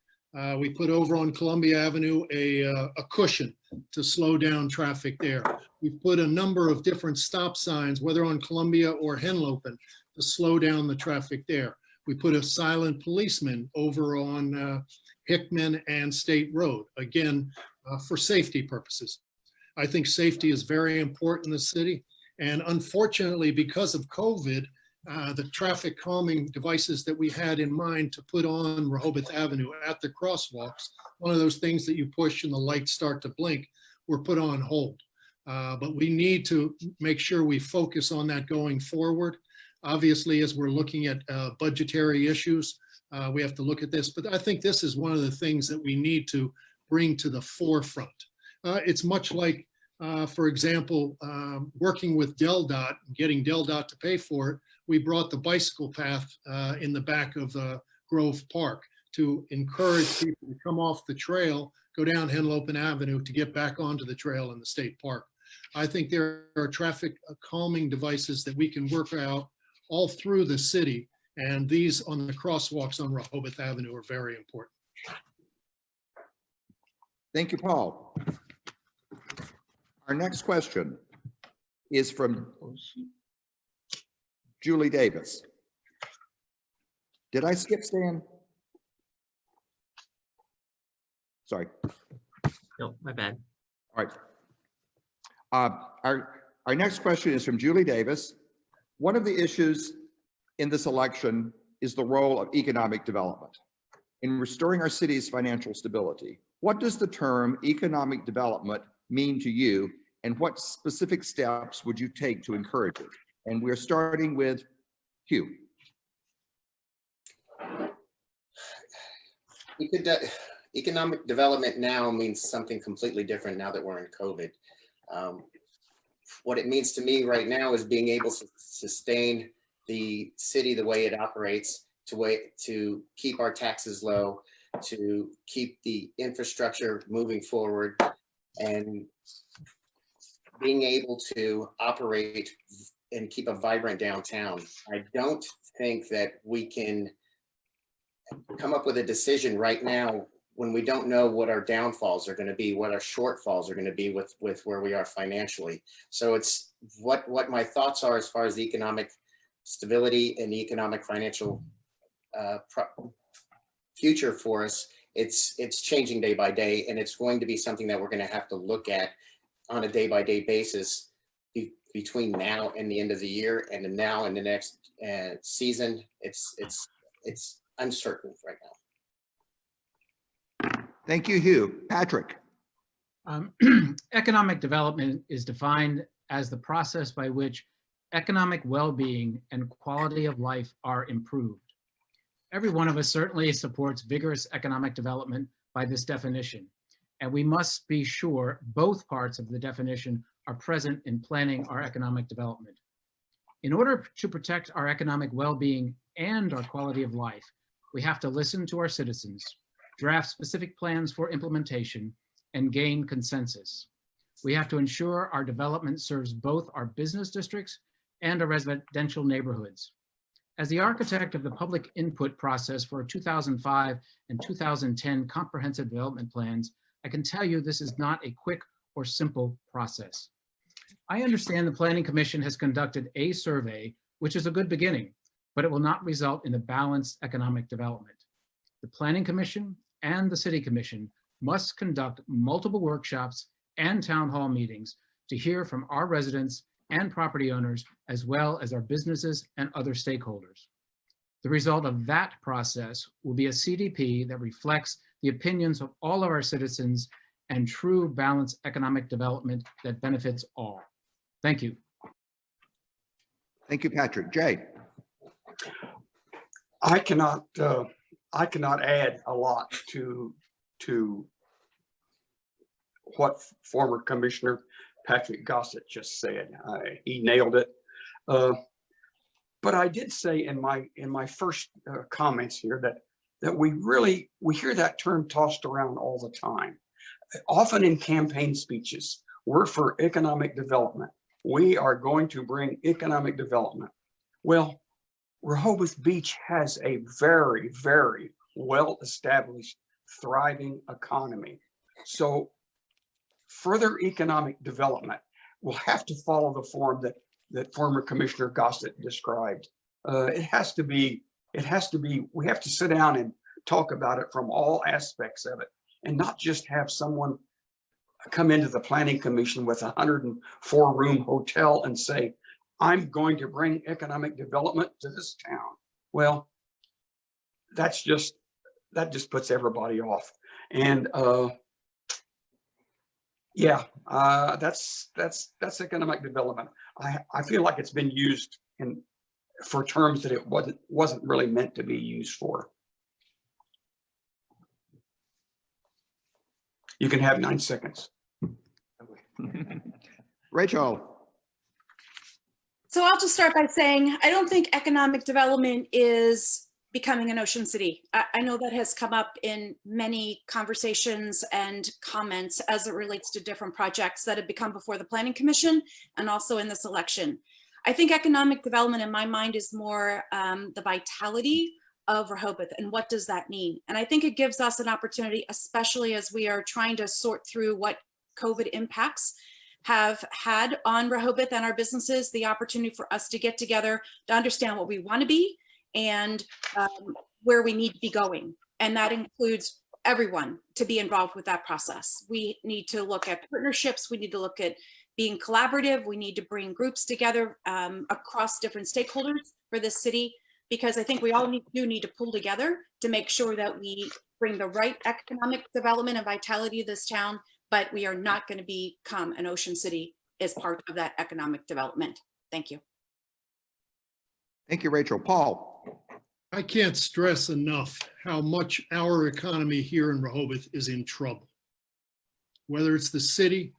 We put over on Columbia Avenue a cushion to slow down traffic there. We've put a number of different stop signs, whether on Columbia or Henlopen, to slow down the traffic there. We put a silent policeman over on Hickman and State Road, again, for safety purposes. I think safety is very important in the city. And unfortunately, because of COVID, the traffic calming devices that we had in mind to put on Rehoboth Avenue at the crosswalks, one of those things that you push and the lights start to blink, were put on hold. But we need to make sure we focus on that going forward. Obviously, as we're looking at budgetary issues, we have to look at this. But I think this is one of the things that we need to bring to the forefront. It's much like, for example, working with DelDOT, getting DelDOT to pay for it. We brought the bicycle path in the back of Grove Park to encourage people to come off the trail, go down Henlopen Avenue to get back onto the trail in the state park. I think there are traffic calming devices that we can work out all through the city, and these on the crosswalks on Rehoboth Avenue are very important. Thank you, Paul. Our next question is from Julie Davis. Did I skip Stan? Sorry. No, my bad. All right. Our next question is from Julie Davis. One of the issues in this election is the role of economic development in restoring our city's financial stability. What does the term economic development mean to you, and what specific steps would you take to encourage it? And we're starting with Hugh. Economic development now means something completely different now that we're in COVID. What it means to me right now is being able to sustain the city the way it operates, to keep our taxes low, to keep the infrastructure moving forward, and being able to operate and keep a vibrant downtown. I don't think that we can come up with a decision right now when we don't know what our downfalls are going to be, what our shortfalls are going to be with where we are financially. So it's what my thoughts are as far as the economic stability and the economic financial future for us. It's changing day by day, and it's going to be something that we're going to have to look at on a day-by-day basis between now and the end of the year, and now and the next season. It's uncertain right now. Thank you, Hugh. Patrick. Economic development is defined as the process by which economic well-being and quality of life are improved. Every one of us certainly supports vigorous economic development by this definition, and we must be sure both parts of the definition are present in planning our economic development. In order to protect our economic well-being and our quality of life, we have to listen to our citizens, draft specific plans for implementation, and gain consensus. We have to ensure our development serves both our business districts and our residential neighborhoods. As the architect of the public input process for 2005 and 2010 comprehensive development plans, I can tell you this is not a quick or simple process. I understand the Planning Commission has conducted a survey, which is a good beginning, but it will not result in a balanced economic development. The Planning Commission and the City Commission must conduct multiple workshops and town hall meetings to hear from our residents and property owners, as well as our businesses and other stakeholders. The result of that process will be a CDP that reflects the opinions of all of our citizens and true balanced economic development that benefits all. Thank you. Thank you, Patrick. Jay. I cannot add a lot to what former Commissioner Patrick Gossa just said. He nailed it. But I did say in my first comments here that we hear that term tossed around all the time. Often in campaign speeches, we're for economic development. We are going to bring economic development. Well, Rehoboth Beach has a very, very well-established, thriving economy. So further economic development will have to follow the form that former Commissioner Gossett described. We have to sit down and talk about it from all aspects of it, and not just have someone come into the Planning Commission with a 104-room hotel and say, I'm going to bring economic development to this town. Well, that just puts everybody off. And that's economic development. I feel like it's been used for terms that it wasn't really meant to be used for. You can have 9 seconds. Rachel. So I'll just start by saying, I don't think economic development is becoming an ocean city. I know that has come up in many conversations and comments as it relates to different projects that have become before the Planning Commission and also in this election. I think economic development in my mind is more the vitality of Rehoboth and what does that mean? And I think it gives us an opportunity, especially as we are trying to sort through what COVID impacts have had on Rehoboth and our businesses, the opportunity for us to get together to understand what we want to be and where we need to be going. And that includes everyone to be involved with that process. We need to look at partnerships. We need to look at being collaborative. We need to bring groups together across different stakeholders for this city, because I think we all need to pull together to make sure that we bring the right economic development and vitality to this town, but we are not going to become an ocean city as part of that economic development. Thank you. Thank you, Rachel. Paul. I can't stress enough how much our economy here in Rehoboth is in trouble. Whether it's the city,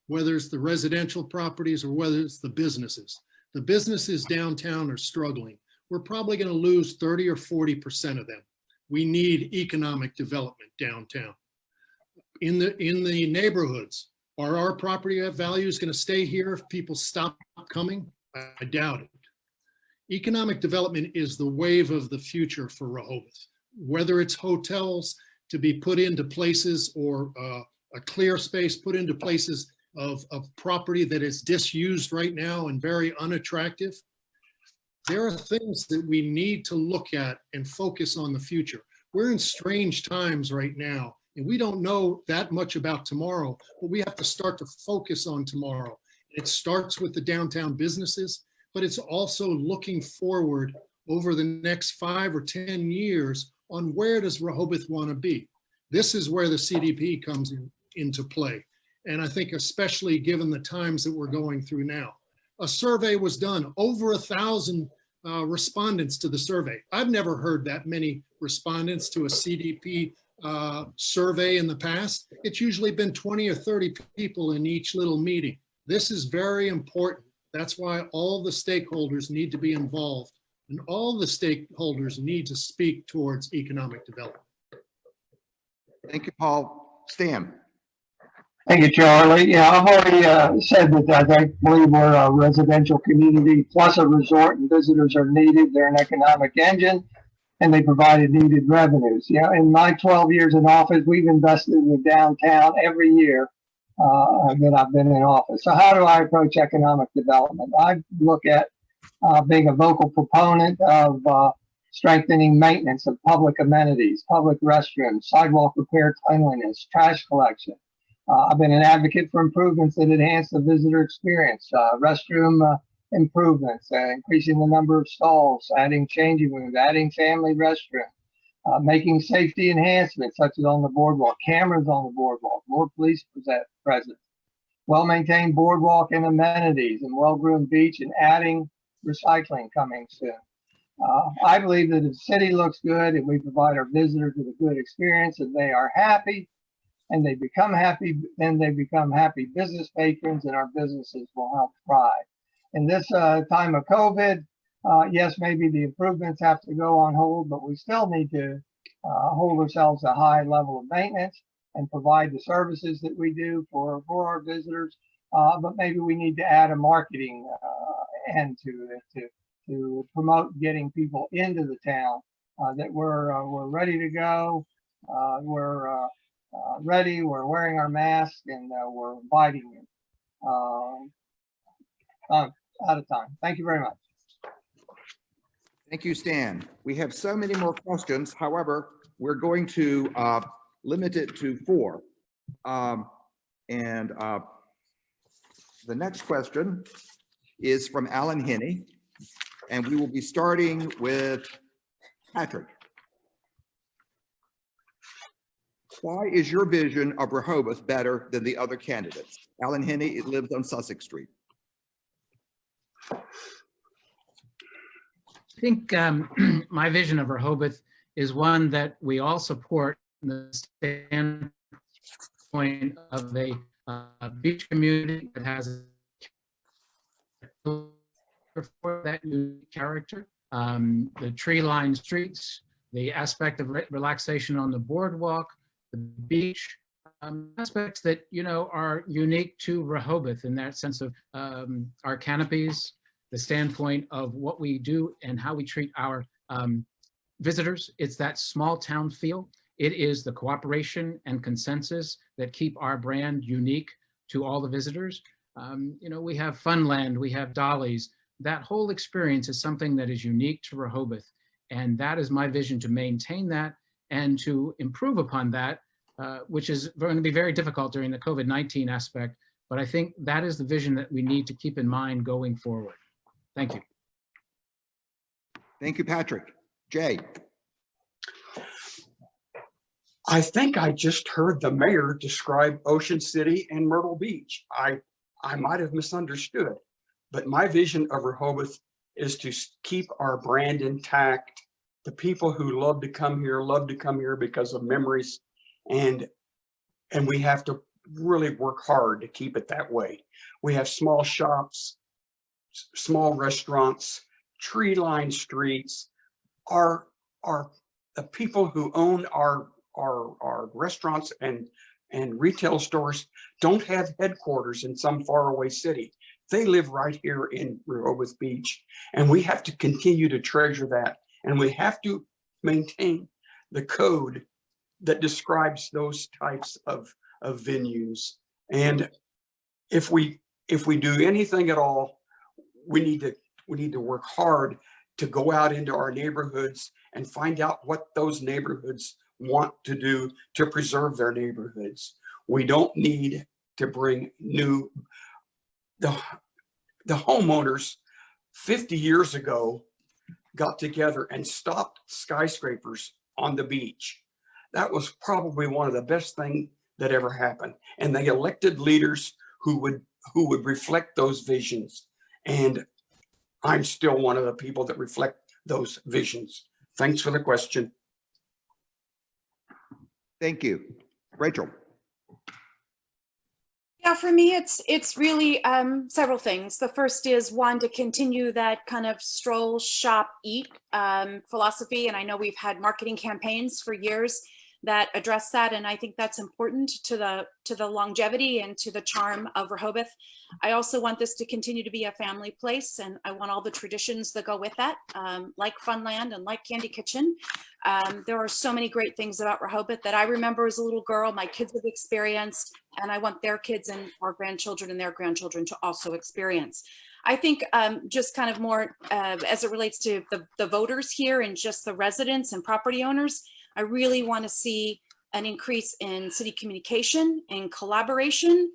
whether it's the residential properties, or whether it's the businesses. The businesses downtown are struggling. We're probably going to lose 30 or 40% of them. We need economic development downtown. In the neighborhoods, are our property values going to stay here if people stop coming? I doubt it. Economic development is the wave of the future for Rehoboth. Whether it's hotels to be put into places or a clear space put into places of property that is disused right now and very unattractive. There are things that we need to look at and focus on the future. We're in strange times right now, and we don't know that much about tomorrow, but we have to start to focus on tomorrow. It starts with the downtown businesses, but it's also looking forward over the next 5 or 10 years on where does Rehoboth want to be. This is where the CDP comes into play. And I think especially given the times that we're going through now. A survey was done, over 1,000 respondents to the survey. I've never heard that many respondents to a CDP survey in the past. It's usually been 20 or 30 people in each little meeting. This is very important. That's why all the stakeholders need to be involved, and all the stakeholders need to speak towards economic development. Thank you, Paul. Stan. Thank you, Charlie. Yeah, I've already said that I believe we're a residential community plus a resort, and visitors are needed. They're an economic engine, and they provided needed revenues. Yeah, in my 12 years in office, we've invested in the downtown every year that I've been in office. So how do I approach economic development? I look at being a vocal proponent of strengthening maintenance of public amenities, public restrooms, sidewalk repair, cleanliness, trash collection. I've been an advocate for improvements that enhance the visitor experience, restroom improvements, increasing the number of stalls, adding changing rooms, adding family restrooms, making safety enhancements such as on the boardwalk, cameras on the boardwalk, more police presence, well-maintained boardwalk and amenities, and well-groomed beach, and adding recycling coming soon. I believe that if the city looks good and we provide our visitors with a good experience and they are happy, and they become happy, then they become happy business patrons, and our businesses will help thrive. In this time of COVID, yes, maybe the improvements have to go on hold, but we still need to hold ourselves a high level of maintenance and provide the services that we do for our visitors. But maybe we need to add a marketing end to it to promote getting people into the town, that we're ready to go, we're ready, we're wearing our masks, and we're inviting you. I'm out of time. Thank you very much. Thank you, Stan. We have so many more questions. However, we're going to limit it to 4. The next question is from Alan Henney, and we will be starting with Patrick. Why is your vision of Rehoboth better than the other candidates? Alan Henney lives on Sussex Street. I think my vision of Rehoboth is one that we all support from the standpoint of a beach community that has that unique character. The tree-lined streets, the aspect of relaxation on the boardwalk, the beach, aspects that, you know, are unique to Rehoboth in that sense of our canopies, the standpoint of what we do and how we treat our visitors. It's that small town feel. It is the cooperation and consensus that keep our brand unique to all the visitors. You know, we have Funland, we have Dolly's. That whole experience is something that is unique to Rehoboth. And that is my vision, to maintain that and to improve upon that, which is going to be very difficult during the COVID-19 aspect. But I think that is the vision that we need to keep in mind going forward. Thank you. Thank you, Patrick. Jay. I think I just heard the mayor describe Ocean City and Myrtle Beach. I might have misunderstood, but my vision of Rehoboth is to keep our brand intact. The people who love to come here because of memories, and we have to really work hard to keep it that way. We have small shops, small restaurants, tree-lined streets. Our the people who own our restaurants and retail stores don't have headquarters in some faraway city. They live right here in Rehoboth Beach, and we have to continue to treasure that. And we have to maintain the code that describes those types of venues. And if we do anything at all, we need to work hard to go out into our neighborhoods and find out what those neighborhoods want to do to preserve their neighborhoods. We don't need to bring the homeowners 50 years ago got together and stopped skyscrapers on the beach. That was probably one of the best things that ever happened. And they elected leaders who would reflect those visions. And I'm still one of the people that reflect those visions. Thanks for the question. Thank you. Rachel. Yeah, for me, it's really several things. The first is one, to continue that kind of stroll, shop, eat philosophy. And I know we've had marketing campaigns for years that address that, and I think that's important to the longevity and to the charm of Rehoboth. I also want this to continue to be a family place, and I want all the traditions that go with that, like Funland and like Candy Kitchen. There are so many great things about Rehoboth that I remember as a little girl, my kids have experienced, and I want their kids and our grandchildren and their grandchildren to also experience. I think just kind of more as it relates to the voters here and just the residents and property owners, I really want to see an increase in city communication and collaboration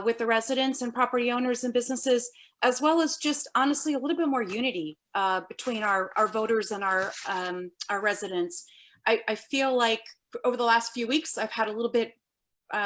with the residents and property owners and businesses, as well as just honestly a little bit more unity between our voters and our residents. I feel like over the last few weeks, I've had a little bit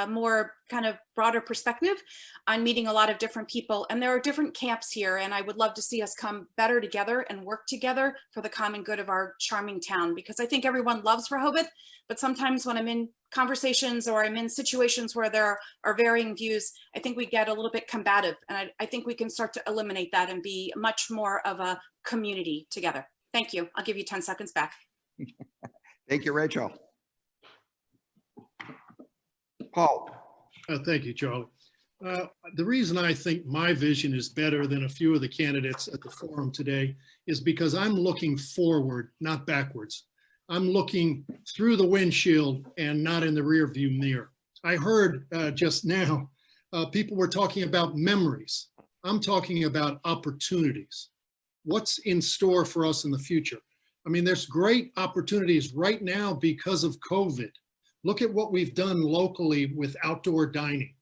more kind of broader perspective on meeting a lot of different people, and there are different camps here, and I would love to see us come better together and work together for the common good of our charming town, because I think everyone loves Rehoboth, but sometimes when I'm in conversations or I'm in situations where there are varying views, I think we get a little bit combative, and I think we can start to eliminate that and be much more of a community together. Thank you. I'll give you 10 seconds back. Thank you, Rachel. Paul. Thank you, Charlie. The reason I think my vision is better than a few of the candidates at the forum today is because I'm looking forward, not backwards. I'm looking through the windshield and not in the rear view mirror. I heard just now, people were talking about memories. I'm talking about opportunities. What's in store for us in the future? I mean, there's great opportunities right now because of COVID. Look at what we've done locally with outdoor dining,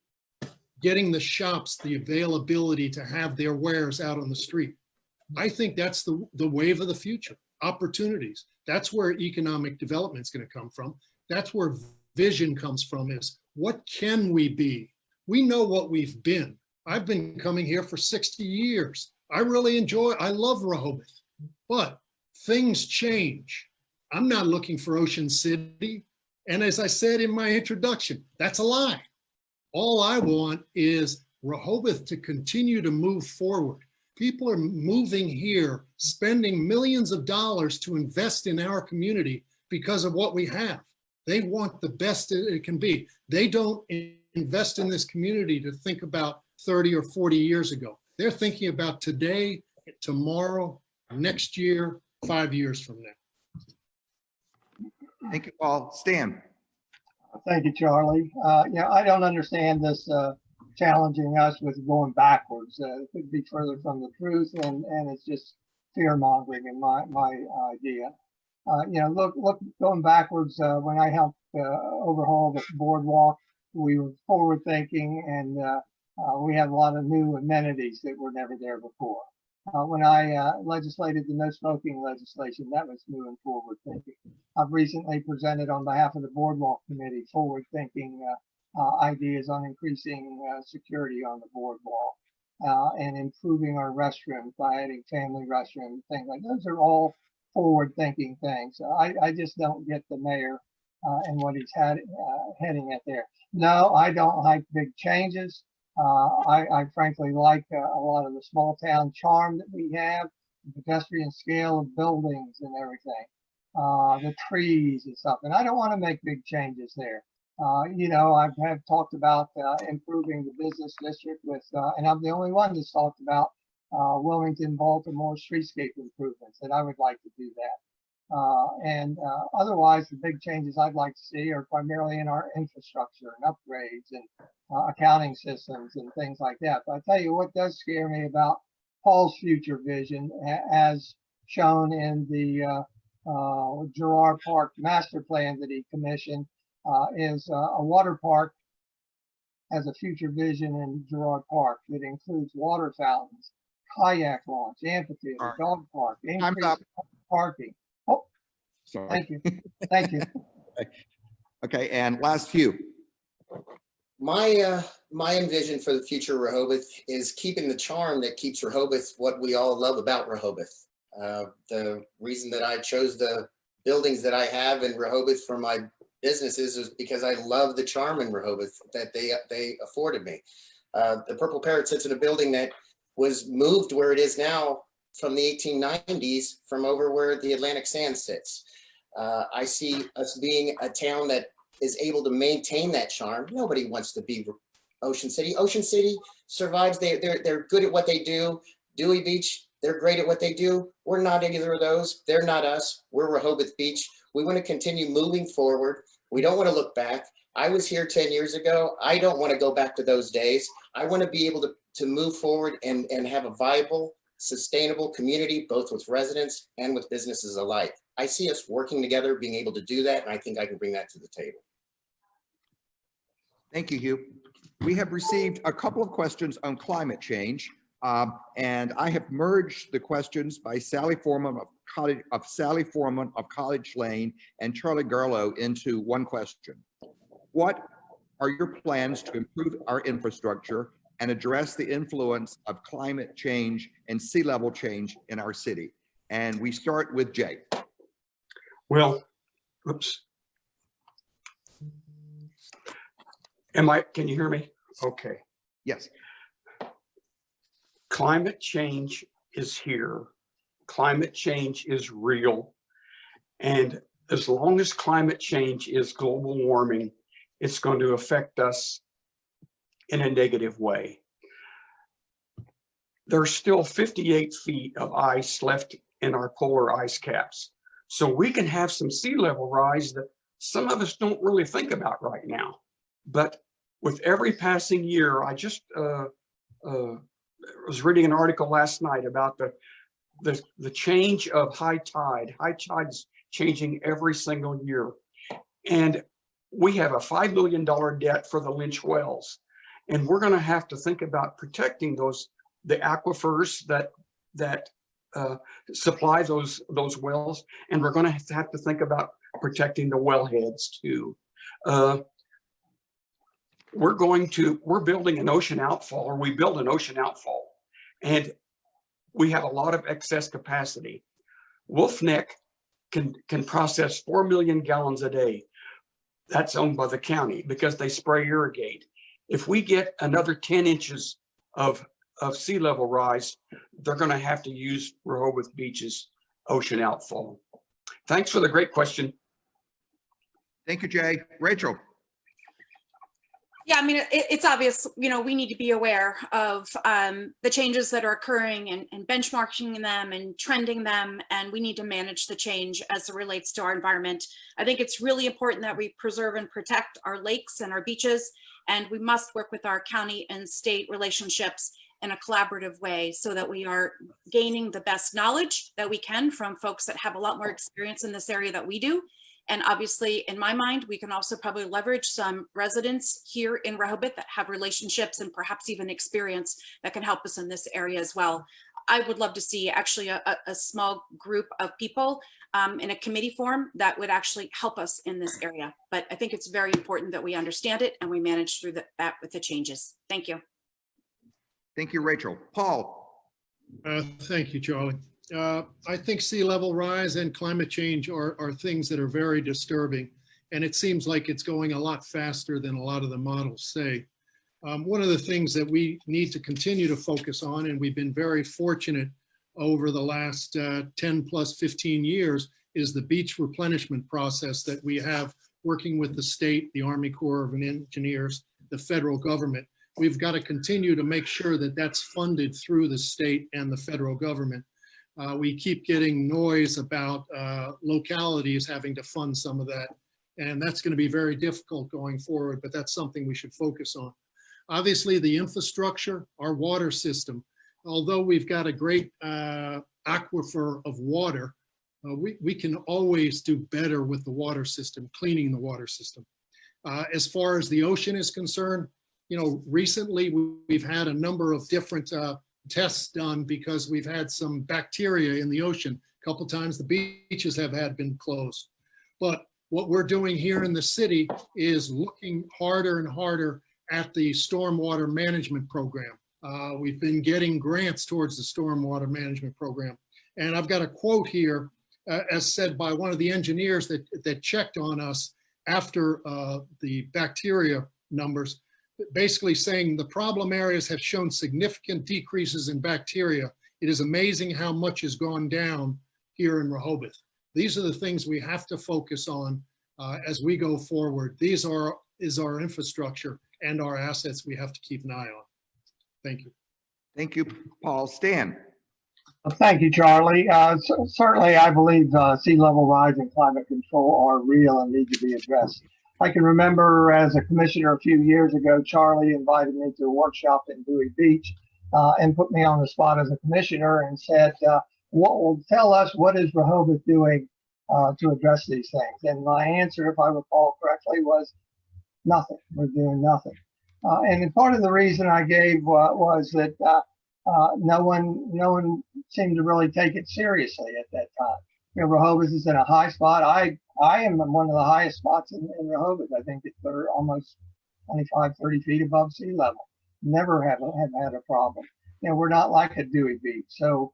getting the shops the availability to have their wares out on the street. I think that's the wave of the future, opportunities. That's where economic development is going to come from. That's where vision comes from, is what can we be? We know what we've been. I've been coming here for 60 years. I love Rehoboth, but things change. I'm not looking for Ocean City. And as I said in my introduction, that's a lie. All I want is Rehoboth to continue to move forward. People are moving here, spending millions of dollars to invest in our community because of what we have. They want the best it can be. They don't invest in this community to think about 30 or 40 years ago. They're thinking about today, tomorrow, next year, 5 years from now. Thank you, Paul. Stan. Thank you, Charlie. I don't understand this challenging us with going backwards. It could be further from the truth, and it's just fear mongering in my idea. Look, going backwards, when I helped overhaul the boardwalk, we were forward thinking, and we had a lot of new amenities that were never there before. When I legislated the no smoking legislation, that was new and forward thinking. I've recently presented on behalf of the Boardwalk Committee forward thinking ideas on increasing security on the boardwalk and improving our restrooms by adding family restrooms, things like those are all forward thinking things. I just don't get the mayor and what he's heading at there. No, I don't like big changes. I frankly like a lot of the small town charm that we have, the pedestrian scale of buildings and everything, the trees and stuff. And I don't want to make big changes there. I've talked about improving the business district with, and I'm the only one that's talked about Wilmington, Baltimore streetscape improvements, and I would like to do that. Otherwise, the big changes I'd like to see are primarily in our infrastructure and upgrades and accounting systems and things like that. But I tell you what does scare me about Paul's future vision, as shown in the Girard Park master plan that he commissioned, is a water park as a future vision in Girard Park that includes water fountains, kayak launch, amphitheater, dog park, Time's up. parking. Oh, Sorry. thank you. Thank you. Okay, and last Hugh. My envision for the future of Rehoboth is keeping the charm that keeps Rehoboth what we all love about Rehoboth. The reason that I chose the buildings that I have in Rehoboth for my businesses is because I love the charm in Rehoboth that they afforded me. The Purple Parrot sits in a building that was moved where it is now from the 1890s from over where the Atlantic Sand sits. I see us being a town that is able to maintain that charm. Nobody wants to be Ocean City. Ocean City survives. They're good at what they do. Dewey Beach, they're great at what they do. We're not either of those. They're not us. We're Rehoboth Beach. We want to continue moving forward. We don't want to look back. I was here 10 years ago. I don't want to go back to those days. I want to be able to move forward and have a viable, sustainable community, both with residents and with businesses alike. I see us working together, being able to do that, and I think I can bring that to the table. Thank you, Hugh. We have received a couple of questions on climate change, and I have merged the questions by Sally Foreman of College Lane and Charlie Garlow into one question. What are your plans to improve our infrastructure and address the influence of climate change and sea level change in our city? And we start with Jay. Well, oops. Can you hear me? Okay. Yes. Climate change is here. Climate change is real. And as long as climate change is global warming, it's going to affect us in a negative way. There's still 58 feet of ice left in our polar ice caps. So we can have some sea level rise that some of us don't really think about right now. But with every passing year, I just was reading an article last night about the change of high tide. High tide's changing every single year. And we have a $5 million debt for the Lynch wells. And we're going to have to think about protecting the aquifers that supply those wells. And we're going to have to think about protecting the wellheads too. We're building an ocean outfall, or we build an ocean outfall, and we have a lot of excess capacity. Wolf Neck can process 4 million gallons a day. That's owned by the county because they spray irrigate. If we get another 10 inches of sea level rise, they're going to have to use Rehoboth Beach's ocean outfall. Thanks for the great question. Thank you, Jay. Rachel. Yeah, I mean, it's obvious, we need to be aware of the changes that are occurring and benchmarking them and trending them, and we need to manage the change as it relates to our environment. I think it's really important that we preserve and protect our lakes and our beaches, and we must work with our county and state relationships in a collaborative way so that we are gaining the best knowledge that we can from folks that have a lot more experience in this area that we do. And obviously, in my mind, we can also probably leverage some residents here in Rehoboth that have relationships and perhaps even experience that can help us in this area as well. I would love to see actually a small group of people in a committee form that would actually help us in this area. But I think it's very important that we understand it and we manage through that with the changes. Thank you. Thank you, Rachel. Paul. Thank you, Charlie. I think sea level rise and climate change are things that are very disturbing, and it seems like it's going a lot faster than a lot of the models say. One of the things that we need to continue to focus on, and we've been very fortunate over the last 10 plus 15 years, is the beach replenishment process that we have working with the state, the Army Corps of Engineers, the federal government. We've got to continue to make sure that that's funded through the state and the federal government. We keep getting noise about localities having to fund some of that, and that's going to be very difficult going forward, but that's something we should focus on. Obviously, the infrastructure, our water system, although we've got a great aquifer of water, we can always do better with the water system, cleaning the water system. As far as the ocean is concerned, recently we've had a number of different tests done because we've had some bacteria in the ocean A couple times the beaches have been closed. But what we're doing here in the city is looking harder and harder at the stormwater management program. We've been getting grants towards the stormwater management program. And I've got a quote here, as said by one of the engineers that checked on us after the bacteria numbers, basically saying the problem areas have shown significant decreases in bacteria. It is amazing how much has gone down here in Rehoboth. These are the things we have to focus on as we go forward. Is our infrastructure and our assets we have to keep an eye on. Thank you. Thank you, Paul. Stan? Thank you, Charlie. Certainly, I believe sea level rise and climate control are real and need to be addressed. I can remember as a commissioner a few years ago, Charlie invited me to a workshop in Dewey Beach and put me on the spot as a commissioner and said, "What will tell us what is Rehoboth doing to address these things?" And my answer, if I recall correctly, was nothing. We're doing nothing. And then part of the reason I gave was that no one seemed to really take it seriously at that time. You know, Rehoboth is in a high spot. I am in one of the highest spots in Rehoboth. I think it's almost 25, 30 feet above sea level. Never have had a problem. You know, we're not like a Dewey Beach, so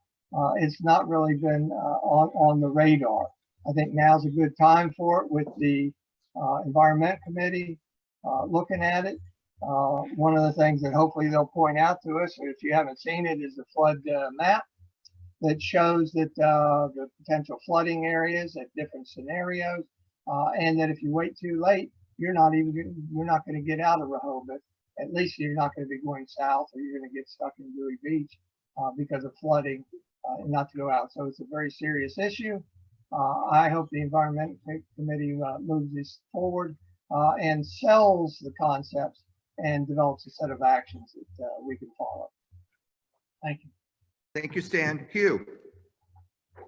it's not really been on the radar. I think now's a good time for it with the Environment Committee looking at it. One of the things that hopefully they'll point out to us, if you haven't seen it, is the flood map that shows that the potential flooding areas at different scenarios, and that if you wait too late, you're not going to get out of Rehoboth. At least you're not going to be going south, or you're going to get stuck in Dewey Beach because of flooding and not to go out. So it's a very serious issue. I hope the Environment Committee moves this forward and sells the concepts and develops a set of actions that we can follow. Thank you. Thank you, Stan. Hugh?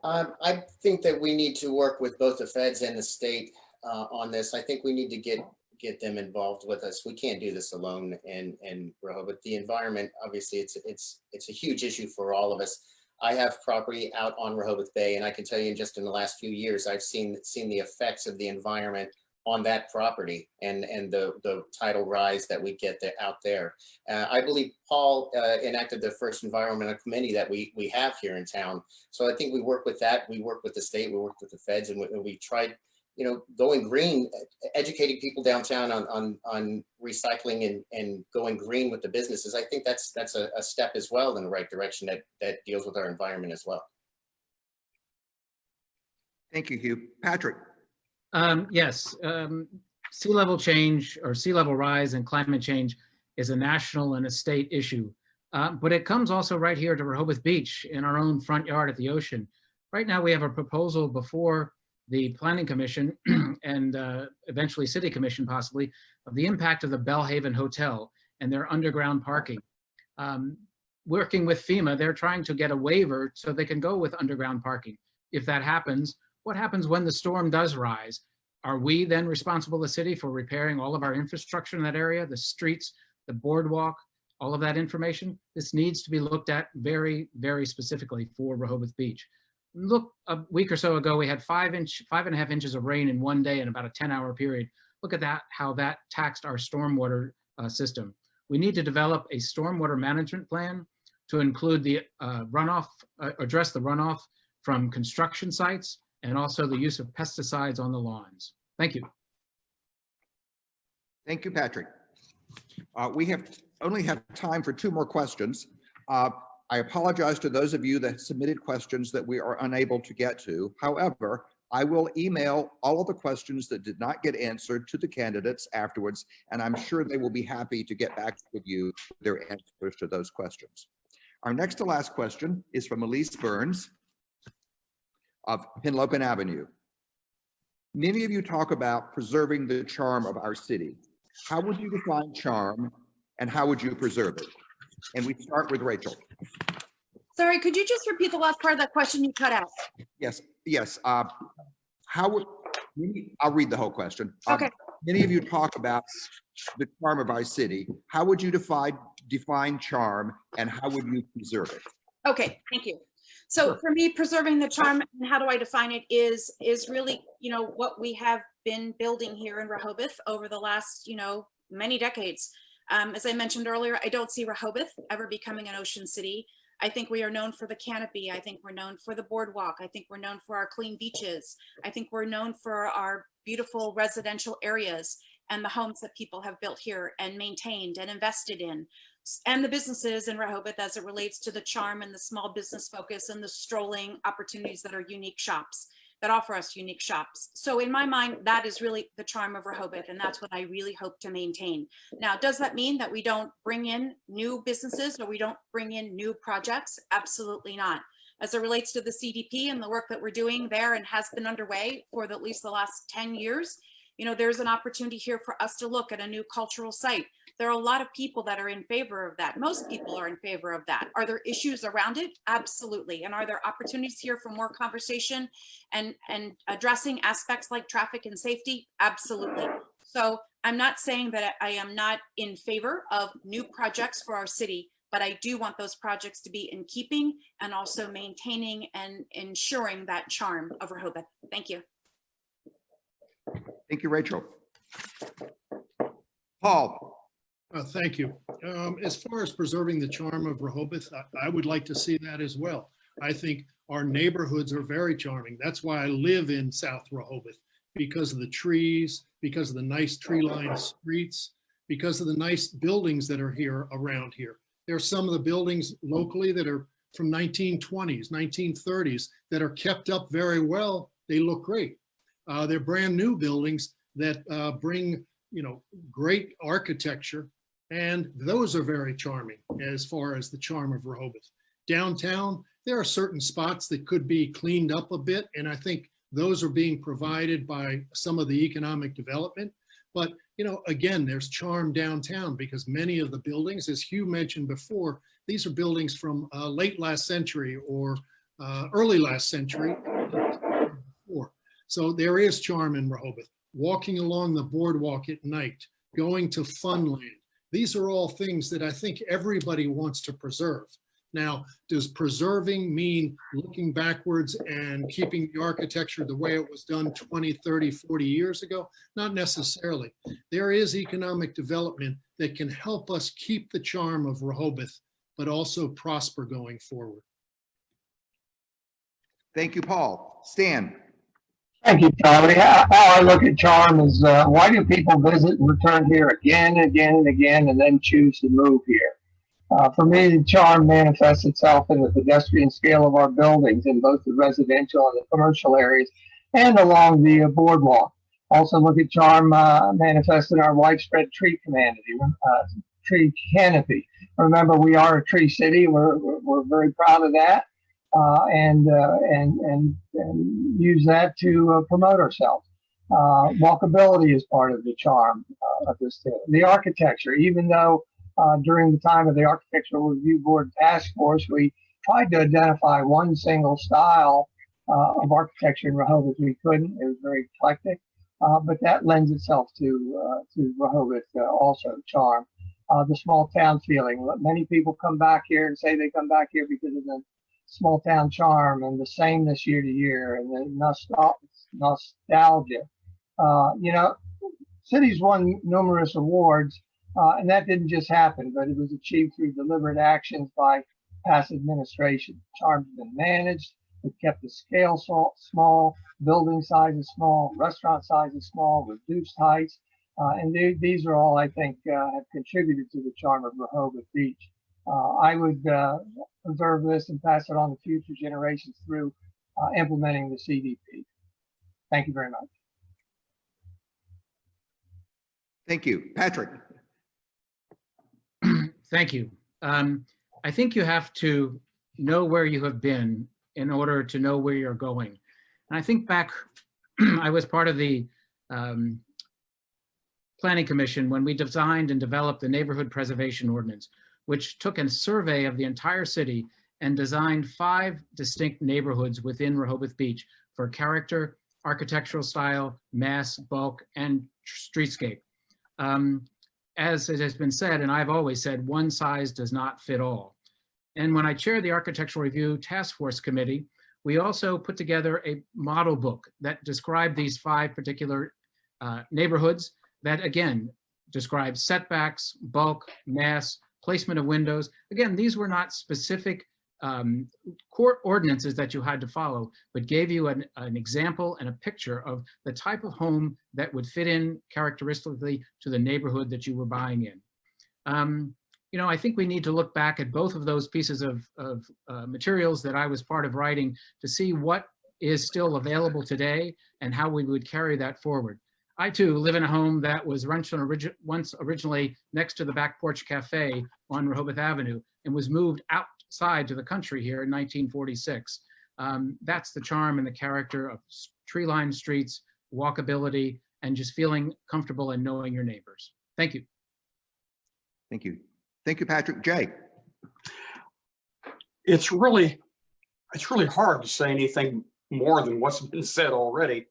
I think that we need to work with both the feds and the state on this. I think we need to get them involved with us. We can't do this alone in Rehoboth. The environment, obviously, it's a huge issue for all of us. I have property out on Rehoboth Bay, and I can tell you, just in the last few years, I've seen the effects of the environment on that property and the tidal rise that we get out there. I believe Paul enacted the first environmental committee that we have here in town. So I think we work with that. We work with the state, we work with the feds, and we tried, going green, educating people downtown on recycling and going green with the businesses. I think that's a step as well in the right direction that deals with our environment as well. Thank you, Hugh. Patrick? Yes, sea level change or sea level rise and climate change is a national and a state issue. But it comes also right here to Rehoboth Beach in our own front yard at the ocean. Right now we have a proposal before the Planning Commission and eventually City Commission possibly of the impact of the Bellhaven Hotel and their underground parking. Working with FEMA, they're trying to get a waiver so they can go with underground parking. If that happens, what happens when the storm does rise? Are we then responsible, the city, for repairing all of our infrastructure in that area, the streets, the boardwalk, all of that information? This needs to be looked at very, very specifically for Rehoboth Beach. Look, a week or so ago, we had 5.5 inches of rain in one day in about a 10-hour period. Look at that, how that taxed our stormwater system. We need to develop a stormwater management plan to include the runoff, address the runoff from construction sites, and also the use of pesticides on the lawns. Thank you. Thank you, Patrick. We only have time for 2 more questions. I apologize to those of you that submitted questions that we are unable to get to. However, I will email all of the questions that did not get answered to the candidates afterwards, and I'm sure they will be happy to get back with you with their answers to those questions. Our next to last question is from Elise Burns of Henlopen Avenue. Many of you talk about preserving the charm of our city. How would you define charm and how would you preserve it? And we start with Rachel. Sorry, could you just repeat the last part of that question you cut out? Yes. How would, I'll read the whole question. Okay. Many of you talk about the charm of our city. How would you define charm and how would you preserve it? Okay, thank you. So for me, preserving the charm, and how do I define it, is really, what we have been building here in Rehoboth over the last, many decades. As I mentioned earlier, I don't see Rehoboth ever becoming an ocean city. I think we are known for the canopy. I think we're known for the boardwalk. I think we're known for our clean beaches. I think we're known for our beautiful residential areas and the homes that people have built here and maintained and invested in, and the businesses in Rehoboth as it relates to the charm and the small business focus and the strolling opportunities that are unique shops, that offer us unique shops. So in my mind, that is really the charm of Rehoboth, and that's what I really hope to maintain. Now, does that mean that we don't bring in new businesses or we don't bring in new projects? Absolutely not. As it relates to the CDP and the work that we're doing there and has been underway for at least the last 10 years, there's an opportunity here for us to look at a new cultural site. There are a lot of people that are in favor of that. Most people are in favor of that. Are there issues around it? Absolutely. And are there opportunities here for more conversation and addressing aspects like traffic and safety? Absolutely. So I'm not saying that I am not in favor of new projects for our city, but I do want those projects to be in keeping and also maintaining and ensuring that charm of Rehoboth. Thank you. Thank you, Rachel. Paul. Thank you. As far as preserving the charm of Rehoboth, I would like to see that as well. I think our neighborhoods are very charming. That's why I live in South Rehoboth, because of the trees, because of the nice tree-lined streets, because of the nice buildings that are here around here. There are some of the buildings locally that are from 1920s, 1930s that are kept up very well. They look great. They're brand new buildings that bring, great architecture, and those are very charming as far as the charm of Rehoboth. Downtown, there are certain spots that could be cleaned up a bit, and I think those are being provided by some of the economic development. But, again, there's charm downtown because many of the buildings, as Hugh mentioned before, these are buildings from late last century or early last century. So there is charm in Rehoboth. Walking along the boardwalk at night, going to Funland. These are all things that I think everybody wants to preserve. Now, does preserving mean looking backwards and keeping the architecture the way it was done 20, 30, 40 years ago? Not necessarily. There is economic development that can help us keep the charm of Rehoboth, but also prosper going forward. Thank you, Paul. Stan. Thank you, Charlie. How I look at charm is why do people visit and return here again and again and again and then choose to move here? For me, the charm manifests itself in the pedestrian scale of our buildings in both the residential and the commercial areas and along the boardwalk. Also look at charm manifest in our widespread tree canopy. Remember, we are a tree city. We're very proud of that. And use that to promote ourselves. Walkability is part of the charm of this thing. The architecture, even though during the time of the Architectural Review Board Task Force, we tried to identify one single style of architecture in Rehoboth, we couldn't. It was very eclectic, but that lends itself to Rehoboth also charm. The small town feeling. Many people come back here and say they come back here because of the small town charm and the sameness year to year and the nostalgia. Cities won numerous awards, and that didn't just happen, but it was achieved through deliberate actions by past administration. Charm's been managed. It kept the scale small, building sizes small, restaurant sizes small, reduced heights, and these are all, I think, have contributed to the charm of Rehoboth Beach. I would preserve this and pass it on to future generations through implementing the CDP. Thank you very much. Thank you. Patrick. Thank you. I think you have to know where you have been in order to know where you're going. And I think back, I was part of the Planning Commission when we designed and developed the Neighborhood Preservation Ordinance, which took a survey of the entire city and designed 5 distinct neighborhoods within Rehoboth Beach for character, architectural style, mass, bulk, and streetscape. As it has been said, and I've always said, one size does not fit all. And when I chaired the Architectural Review Task Force Committee, we also put together a model book that described these 5 particular neighborhoods that, again, describe setbacks, bulk, mass, placement of windows. Again, these were not specific court ordinances that you had to follow, but gave you an example and a picture of the type of home that would fit in characteristically to the neighborhood that you were buying in. You know, I think we need to look back at both of those pieces of materials that I was part of writing to see what is still available today and how we would carry that forward. I too live in a home that was once originally next to the Back Porch Cafe on Rehoboth Avenue and was moved outside to the country here in 1946. That's the charm and the character of tree-lined streets, walkability, and just feeling comfortable and knowing your neighbors. Thank you. Thank you. Thank you, Patrick. Jay? It's really hard to say anything more than what's been said already.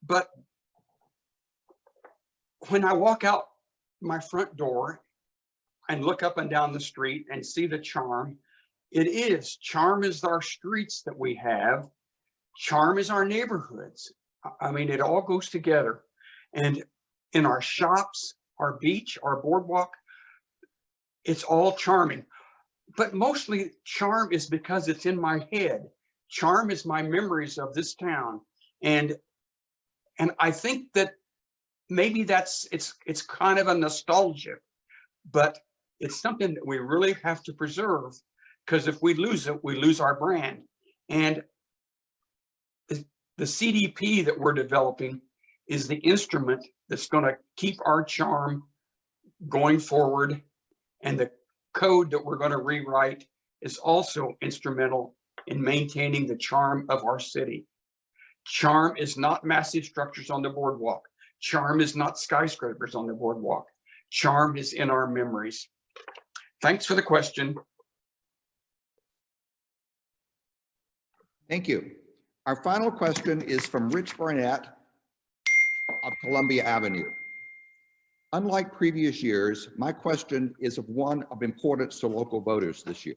But when I walk out my front door and look up and down the street and see the charm, charm is our streets that we have. Charm is our neighborhoods. I mean, it all goes together. And in our shops, our beach, our boardwalk, it's all charming. But mostly charm is because it's in my head. Charm is my memories of this town. And I think that maybe it's kind of a nostalgia, but it's something that we really have to preserve, because if we lose it, we lose our brand. And the CDP that we're developing is the instrument that's going to keep our charm going forward. And the code that we're going to rewrite is also instrumental in maintaining the charm of our city. Charm is not massive structures on the boardwalk. Charm is not skyscrapers on the boardwalk. Charm is in our memories. Thanks for the question. Thank you. Our final question is from Rich Barnett of Columbia Avenue. Unlike previous years, my question is one of importance to local voters this year.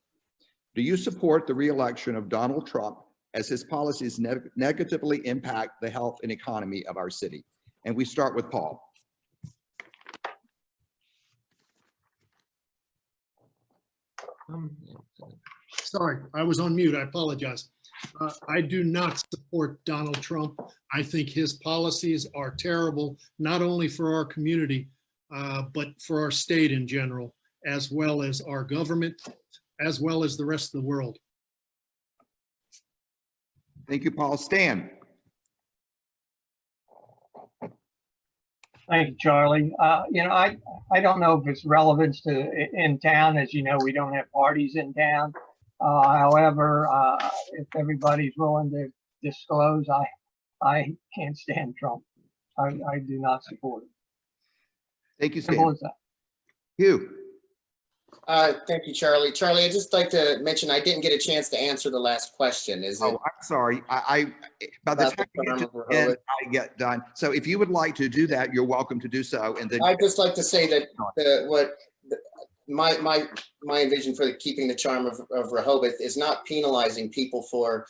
Do you support the re-election of Donald Trump as his policies negatively impact the health and economy of our city? And we start with Paul. Sorry, I was on mute. I apologize. I do not support Donald Trump. I think his policies are terrible, not only for our community, but for our state in general, as well as our government, as well as the rest of the world. Thank you, Paul. Stan. Thank you, Charlie. I don't know if it's relevant to in town. As you know, we don't have parties in town. However, if everybody's willing to disclose, I can't stand Trump. I do not support him. Thank you, Simple Stan. as that. Hugh. Thank you, Charlie. Charlie, I'd just like to mention I didn't get a chance to answer the last question. Is it Oh, I'm sorry. By the time you get to the end, I get done. So if you would like to do that, you're welcome to do so. And then I'd just like to say that my vision for keeping the charm of Rehoboth is not penalizing people for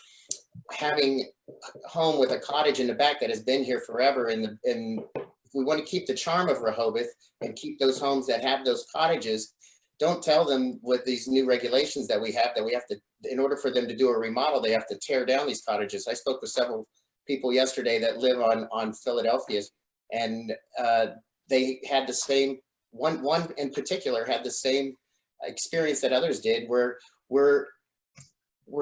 having a home with a cottage in the back that has been here forever. And if we want to keep the charm of Rehoboth and keep those homes that have those cottages, don't tell them with these new regulations that we have to, in order for them to do a remodel, they have to tear down these cottages. I spoke with several people yesterday that live on Philadelphia's, and they had the same, one in particular had the same experience that others did, where we're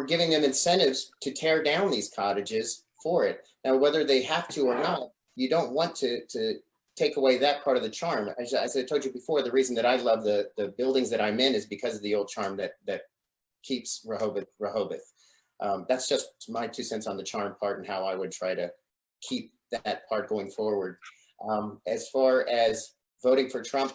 giving them incentives to tear down these cottages for it. Now, whether they have to or not, you don't want to take away that part of the charm. As I told you before, the reason that I love the buildings that I'm in is because of the old charm that keeps Rehoboth. That's just my 2 cents on the charm part and how I would try to keep that part going forward. As far as voting for Trump,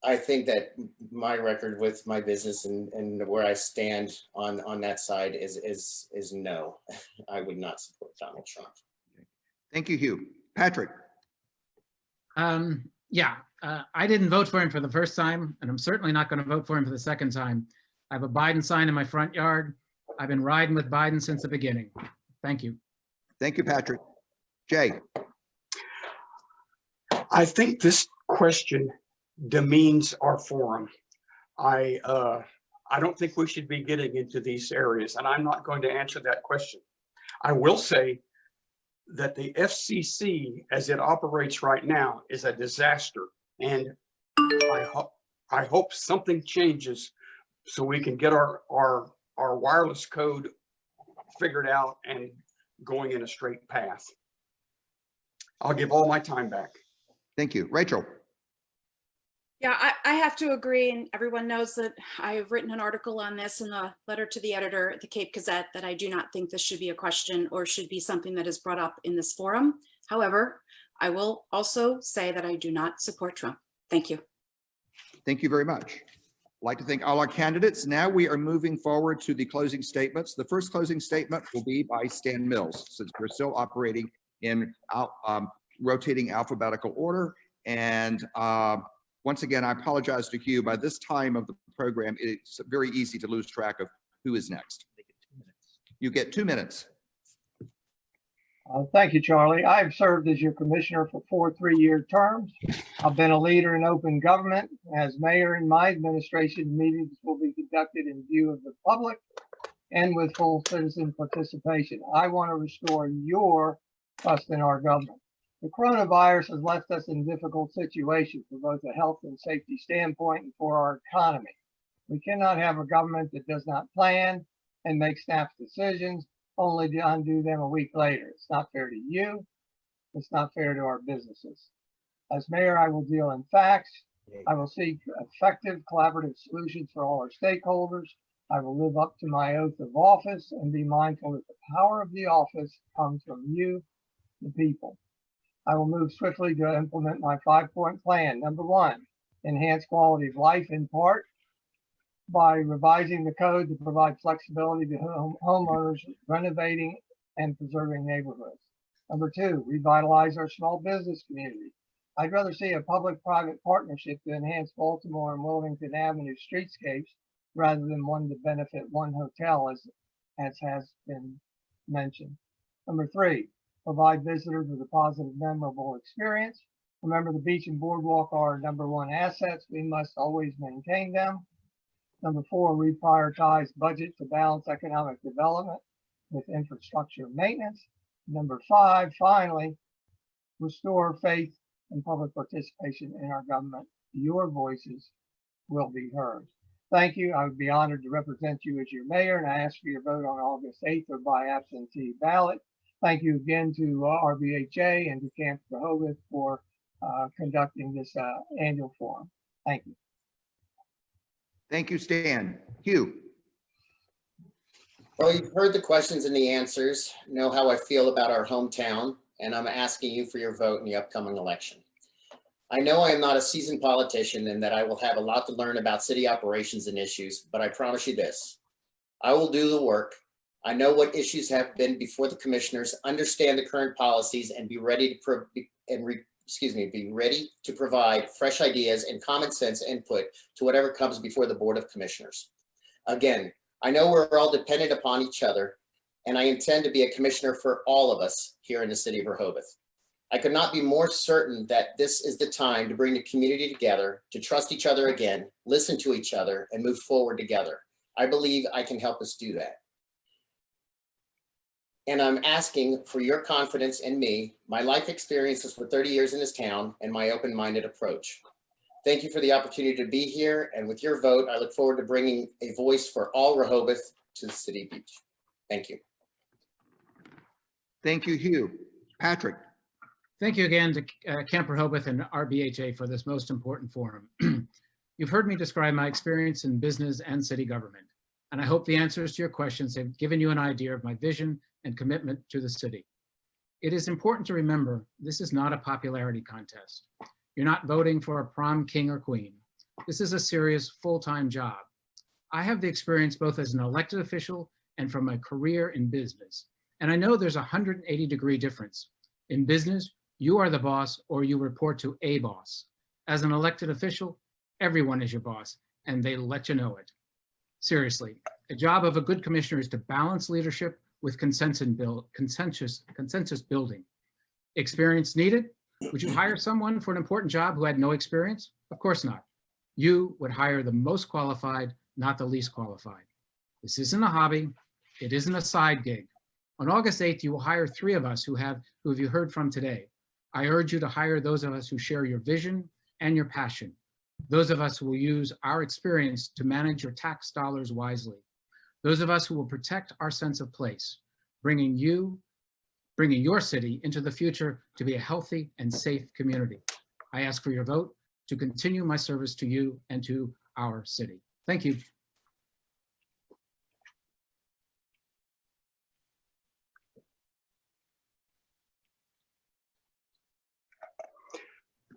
I think that my record with my business and where I stand on that side is no. I would not support Donald Trump. thank you, Hugh. Patrick. I didn't vote for him for the first time, and I'm certainly not going to vote for him for the second time. I have a Biden sign in my front yard. I've been riding with Biden since the beginning. Thank you. Thank you, Patrick. Jay, I think this question demeans our forum. I don't think we should be getting into these areas, and I'm not going to answer that question. I will say that the FCC, as it operates right now, is a disaster, and I hope something changes so we can get our wireless code figured out and going in a straight path. I'll give all my time back. thank you. Rachel, Yeah, I have to agree, and everyone knows that I have written an article on this in the letter to the editor at the Cape Gazette that I do not think this should be a question or should be something that is brought up in this forum. However, I will also say that I do not support Trump. Thank you. thank you very much. I'd like to thank all our candidates. Now we are moving forward to the closing statements. The first closing statement will be by Stan Mills, since we're still operating in rotating alphabetical order. And once again, I apologize to Hugh. By this time of the program, it's very easy to lose track of who is next. You get 2 minutes. Thank you, Charlie. I've served as your commissioner for 4 3-year terms. I've been a leader in open government. As mayor in my administration, meetings will be conducted in view of the public and with full citizen participation. I want to restore your trust in our government. The coronavirus has left us in a difficult situation for both a health and safety standpoint and for our economy. We cannot have a government that does not plan and make snap decisions only to undo them a week later. It's not fair to you. It's not fair to our businesses. As mayor, I will deal in facts. I will seek effective collaborative solutions for all our stakeholders. I will live up to my oath of office and be mindful that the power of the office comes from you, the people. I will move swiftly to implement my 5-point plan. Number 1, enhance quality of life in part by revising the code to provide flexibility to homeowners renovating and preserving neighborhoods. Number 2, revitalize our small business community. I'd rather see a public-private partnership to enhance Baltimore and Wilmington Avenue streetscapes rather than one to benefit one hotel, as has been mentioned. Number 3, provide visitors with a positive, memorable experience. Remember, the beach and boardwalk are our number 1 assets. We must always maintain them. Number 4, reprioritize budget to balance economic development with infrastructure maintenance. Number 5, finally, restore faith and public participation in our government. Your voices will be heard. Thank you. I would be honored to represent you as your mayor, and I ask for your vote on August 8th or by absentee ballot. Thank you again to RBHA and to Camp Rehoboth for conducting this annual forum. Thank you. Thank you, Stan. Hugh. Well, you've heard the questions and the answers, know how I feel about our hometown, and I'm asking you for your vote in the upcoming election. I know I am not a seasoned politician and that I will have a lot to learn about city operations and issues, but I promise you this, I will do the work. I know what issues have been before the commissioners, understand the current policies, and be ready to provide fresh ideas and common sense input to whatever comes before the Board of Commissioners. Again, I know we're all dependent upon each other, and I intend to be a commissioner for all of us here in the city of Rehoboth. I could not be more certain that this is the time to bring the community together, to trust each other again, listen to each other, and move forward together. I believe I can help us do that. And I'm asking for your confidence in me, my life experiences for 30 years in this town, and my open-minded approach. Thank you for the opportunity to be here, and with your vote, I look forward to bringing a voice for all Rehoboth to the City Beach. Thank you. Thank you, Hugh. Patrick. Thank you again to Camp Rehoboth and RBHA for this most important forum. You've heard me describe my experience in business and city government, and I hope the answers to your questions have given you an idea of my vision and commitment to the city. It is important to remember this is not a popularity contest. You're not voting for a prom king or queen. This is a serious full-time job. I have the experience both as an elected official and from my career in business. And I know there's a 180-degree difference. In business, you are the boss or you report to a boss. As an elected official, everyone is your boss and they let you know it. Seriously, the job of a good commissioner is to balance leadership with consensus building. Experience needed? Would you hire someone for an important job who had no experience? Of course not. You would hire the most qualified, not the least qualified. This isn't a hobby. It isn't a side gig. On August 8th, you will hire 3 of us who you heard from today. I urge you to hire those of us who share your vision and your passion. Those of us who will use our experience to manage your tax dollars wisely. Those of us who will protect our sense of place, bringing your city into the future to be a healthy and safe community. I ask for your vote to continue my service to you and to our city. Thank you.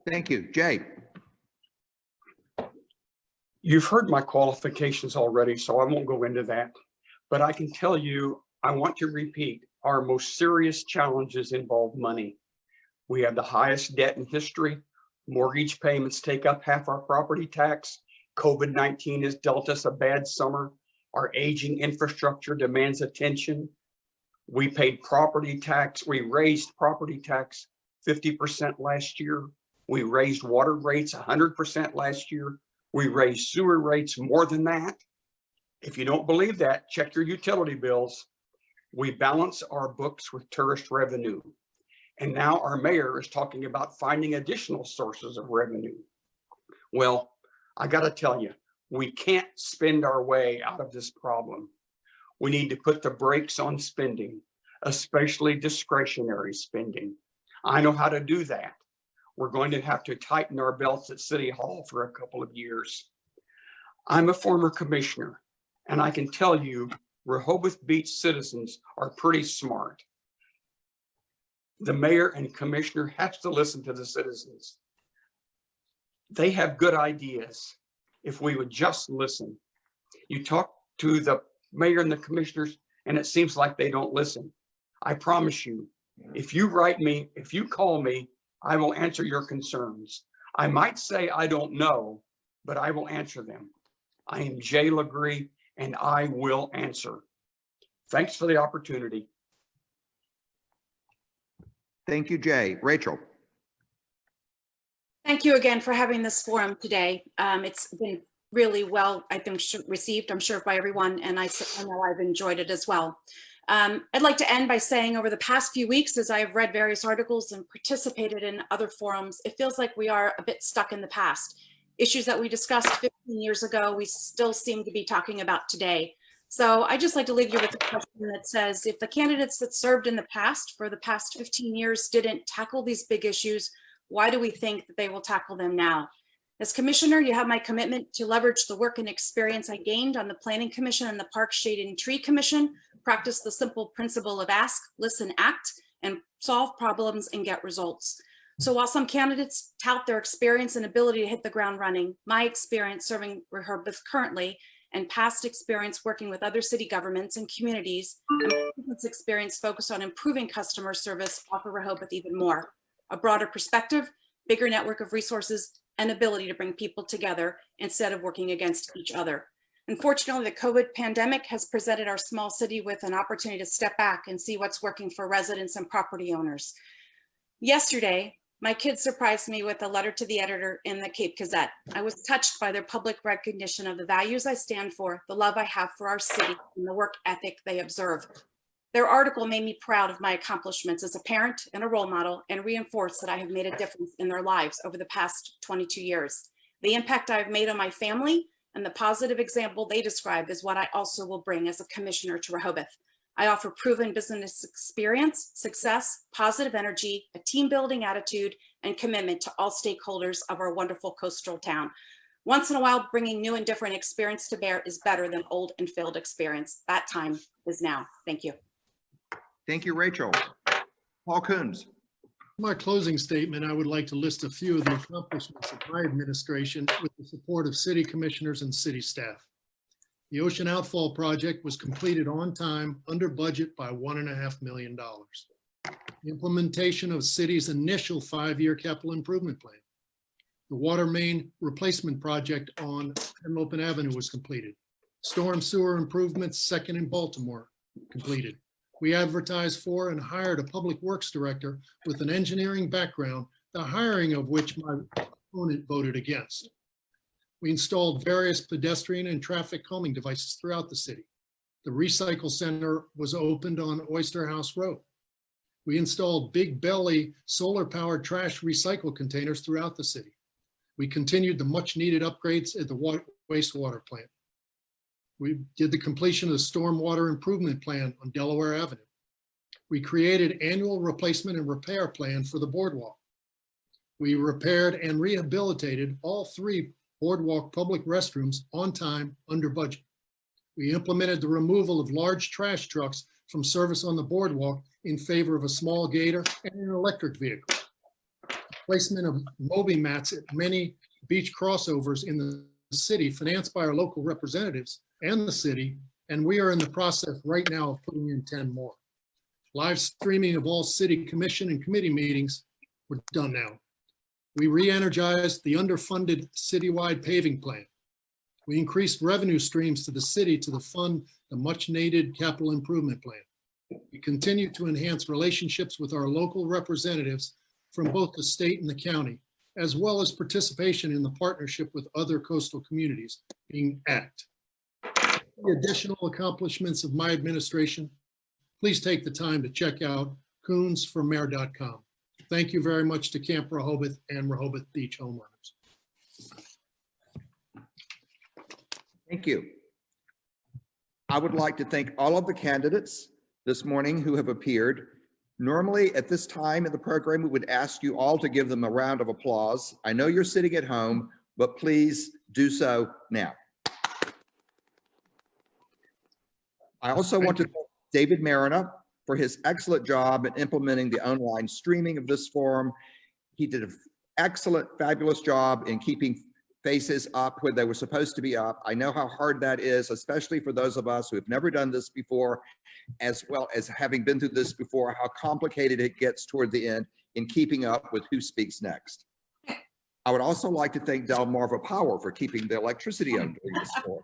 Thank you. Jay. You've heard my qualifications already, so I won't go into that. But I can tell you, I want to repeat, our most serious challenges involve money. We have the highest debt in history. Mortgage payments take up half our property tax. COVID-19 has dealt us a bad summer. Our aging infrastructure demands attention. We paid property tax. We raised property tax 50% last year. We raised water rates 100% last year. We raised sewer rates more than that. If you don't believe that, check your utility bills. We balance our books with tourist revenue. And now our mayor is talking about finding additional sources of revenue. Well, I gotta tell you, we can't spend our way out of this problem. We need to put the brakes on spending, especially discretionary spending. I know how to do that. We're going to have to tighten our belts at City Hall for a couple of years. I'm a former commissioner, and I can tell you, Rehoboth Beach citizens are pretty smart. The mayor and commissioner have to listen to the citizens. They have good ideas if we would just listen. You talk to the mayor and the commissioners, and it seems like they don't listen. I promise you, if you write me, if you call me, I will answer your concerns. I might say I don't know, but I will answer them. I am Jay Legree, and I will answer. Thanks for the opportunity. Thank you, Jay. Rachel. Thank you again for having this forum today. It's been really well, I think, received, I'm sure, by everyone, and I know I've enjoyed it as well. I'd like to end by saying over the past few weeks, as I have read various articles and participated in other forums, it feels like we are a bit stuck in the past. Issues that we discussed 15 years ago, we still seem to be talking about today. So I just like to leave you with a question that says, if the candidates that served in the past for the past 15 years didn't tackle these big issues, why do we think that they will tackle them now? As commissioner, you have my commitment to leverage the work and experience I gained on the Planning Commission and the Park, Shade and Tree Commission, practice the simple principle of ask, listen, act, and solve problems and get results. So while some candidates tout their experience and ability to hit the ground running, my experience serving Rehoboth currently and past experience working with other city governments and communities, and this experience focused on improving customer service offer Rehoboth even more. A broader perspective, bigger network of resources, and ability to bring people together instead of working against each other. Unfortunately, the COVID pandemic has presented our small city with an opportunity to step back and see what's working for residents and property owners. Yesterday, my kids surprised me with a letter to the editor in the Cape Gazette. I was touched by their public recognition of the values I stand for, the love I have for our city, and the work ethic they observe. Their article made me proud of my accomplishments as a parent and a role model, and reinforced that I have made a difference in their lives over the past 22 years. The impact I've made on my family and the positive example they describe is what I also will bring as a commissioner to Rehoboth. I offer proven business experience, success, positive energy, a team building attitude, and commitment to all stakeholders of our wonderful coastal town. Once in a while, bringing new and different experience to bear is better than old and failed experience. That time is now. Thank you. Thank you, Rachel. Paul Coons. In my closing statement, I would like to list a few of the accomplishments of my administration with the support of city commissioners and city staff. The Ocean Outfall project was completed on time, under budget by $1.5 million. The implementation of city's initial 5-year capital improvement plan. The water main replacement project on Henlopen Avenue was completed. Storm sewer improvements, second in Baltimore, completed. We advertised for and hired a public works director with an engineering background, the hiring of which my opponent voted against. We installed various pedestrian and traffic calming devices throughout the city. The recycle center was opened on Oyster House Road. We installed big belly solar powered trash recycle containers throughout the city. We continued the much needed upgrades at the wastewater plant. We did the completion of the stormwater improvement plan on Delaware Avenue. We created annual replacement and repair plan for the boardwalk. We repaired and rehabilitated all 3 boardwalk public restrooms on time, under budget. We implemented the removal of large trash trucks from service on the boardwalk in favor of a small gator and an electric vehicle. Placement of Moby mats at many beach crossovers in the city financed by our local representatives and the city, and we are in the process right now of putting in 10 more. Live streaming of all city commission and committee meetings, we're done now. We re-energized the underfunded citywide paving plan. We increased revenue streams to the city to fund the much needed capital improvement plan. We continue to enhance relationships with our local representatives from both the state and the county, as well as participation in the partnership with other coastal communities, being ACT. The additional accomplishments of my administration, please take the time to check out coonsformayor.com. Thank you very much to Camp Rehoboth and Rehoboth Beach homeowners. Thank you. I would like to thank all of the candidates this morning who have appeared. Normally at this time in the program, we would ask you all to give them a round of applause. I know you're sitting at home, but please do so now. I also want to thank David Mariner for his excellent job in implementing the online streaming of this forum. He did an excellent, fabulous job in keeping faces up where they were supposed to be up. I know how hard that is, especially for those of us who have never done this before, as well as having been through this before, how complicated it gets toward the end in keeping up with who speaks next. I would also like to thank Delmarva Power for keeping the electricity on during this forum.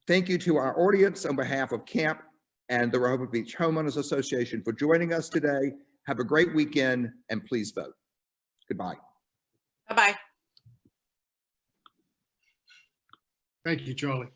Thank you to our audience on behalf of Camp and the Rehoboth Beach Homeowners Association for joining us today. Have a great weekend and please vote. Goodbye. Bye-bye. Thank you, Charlie.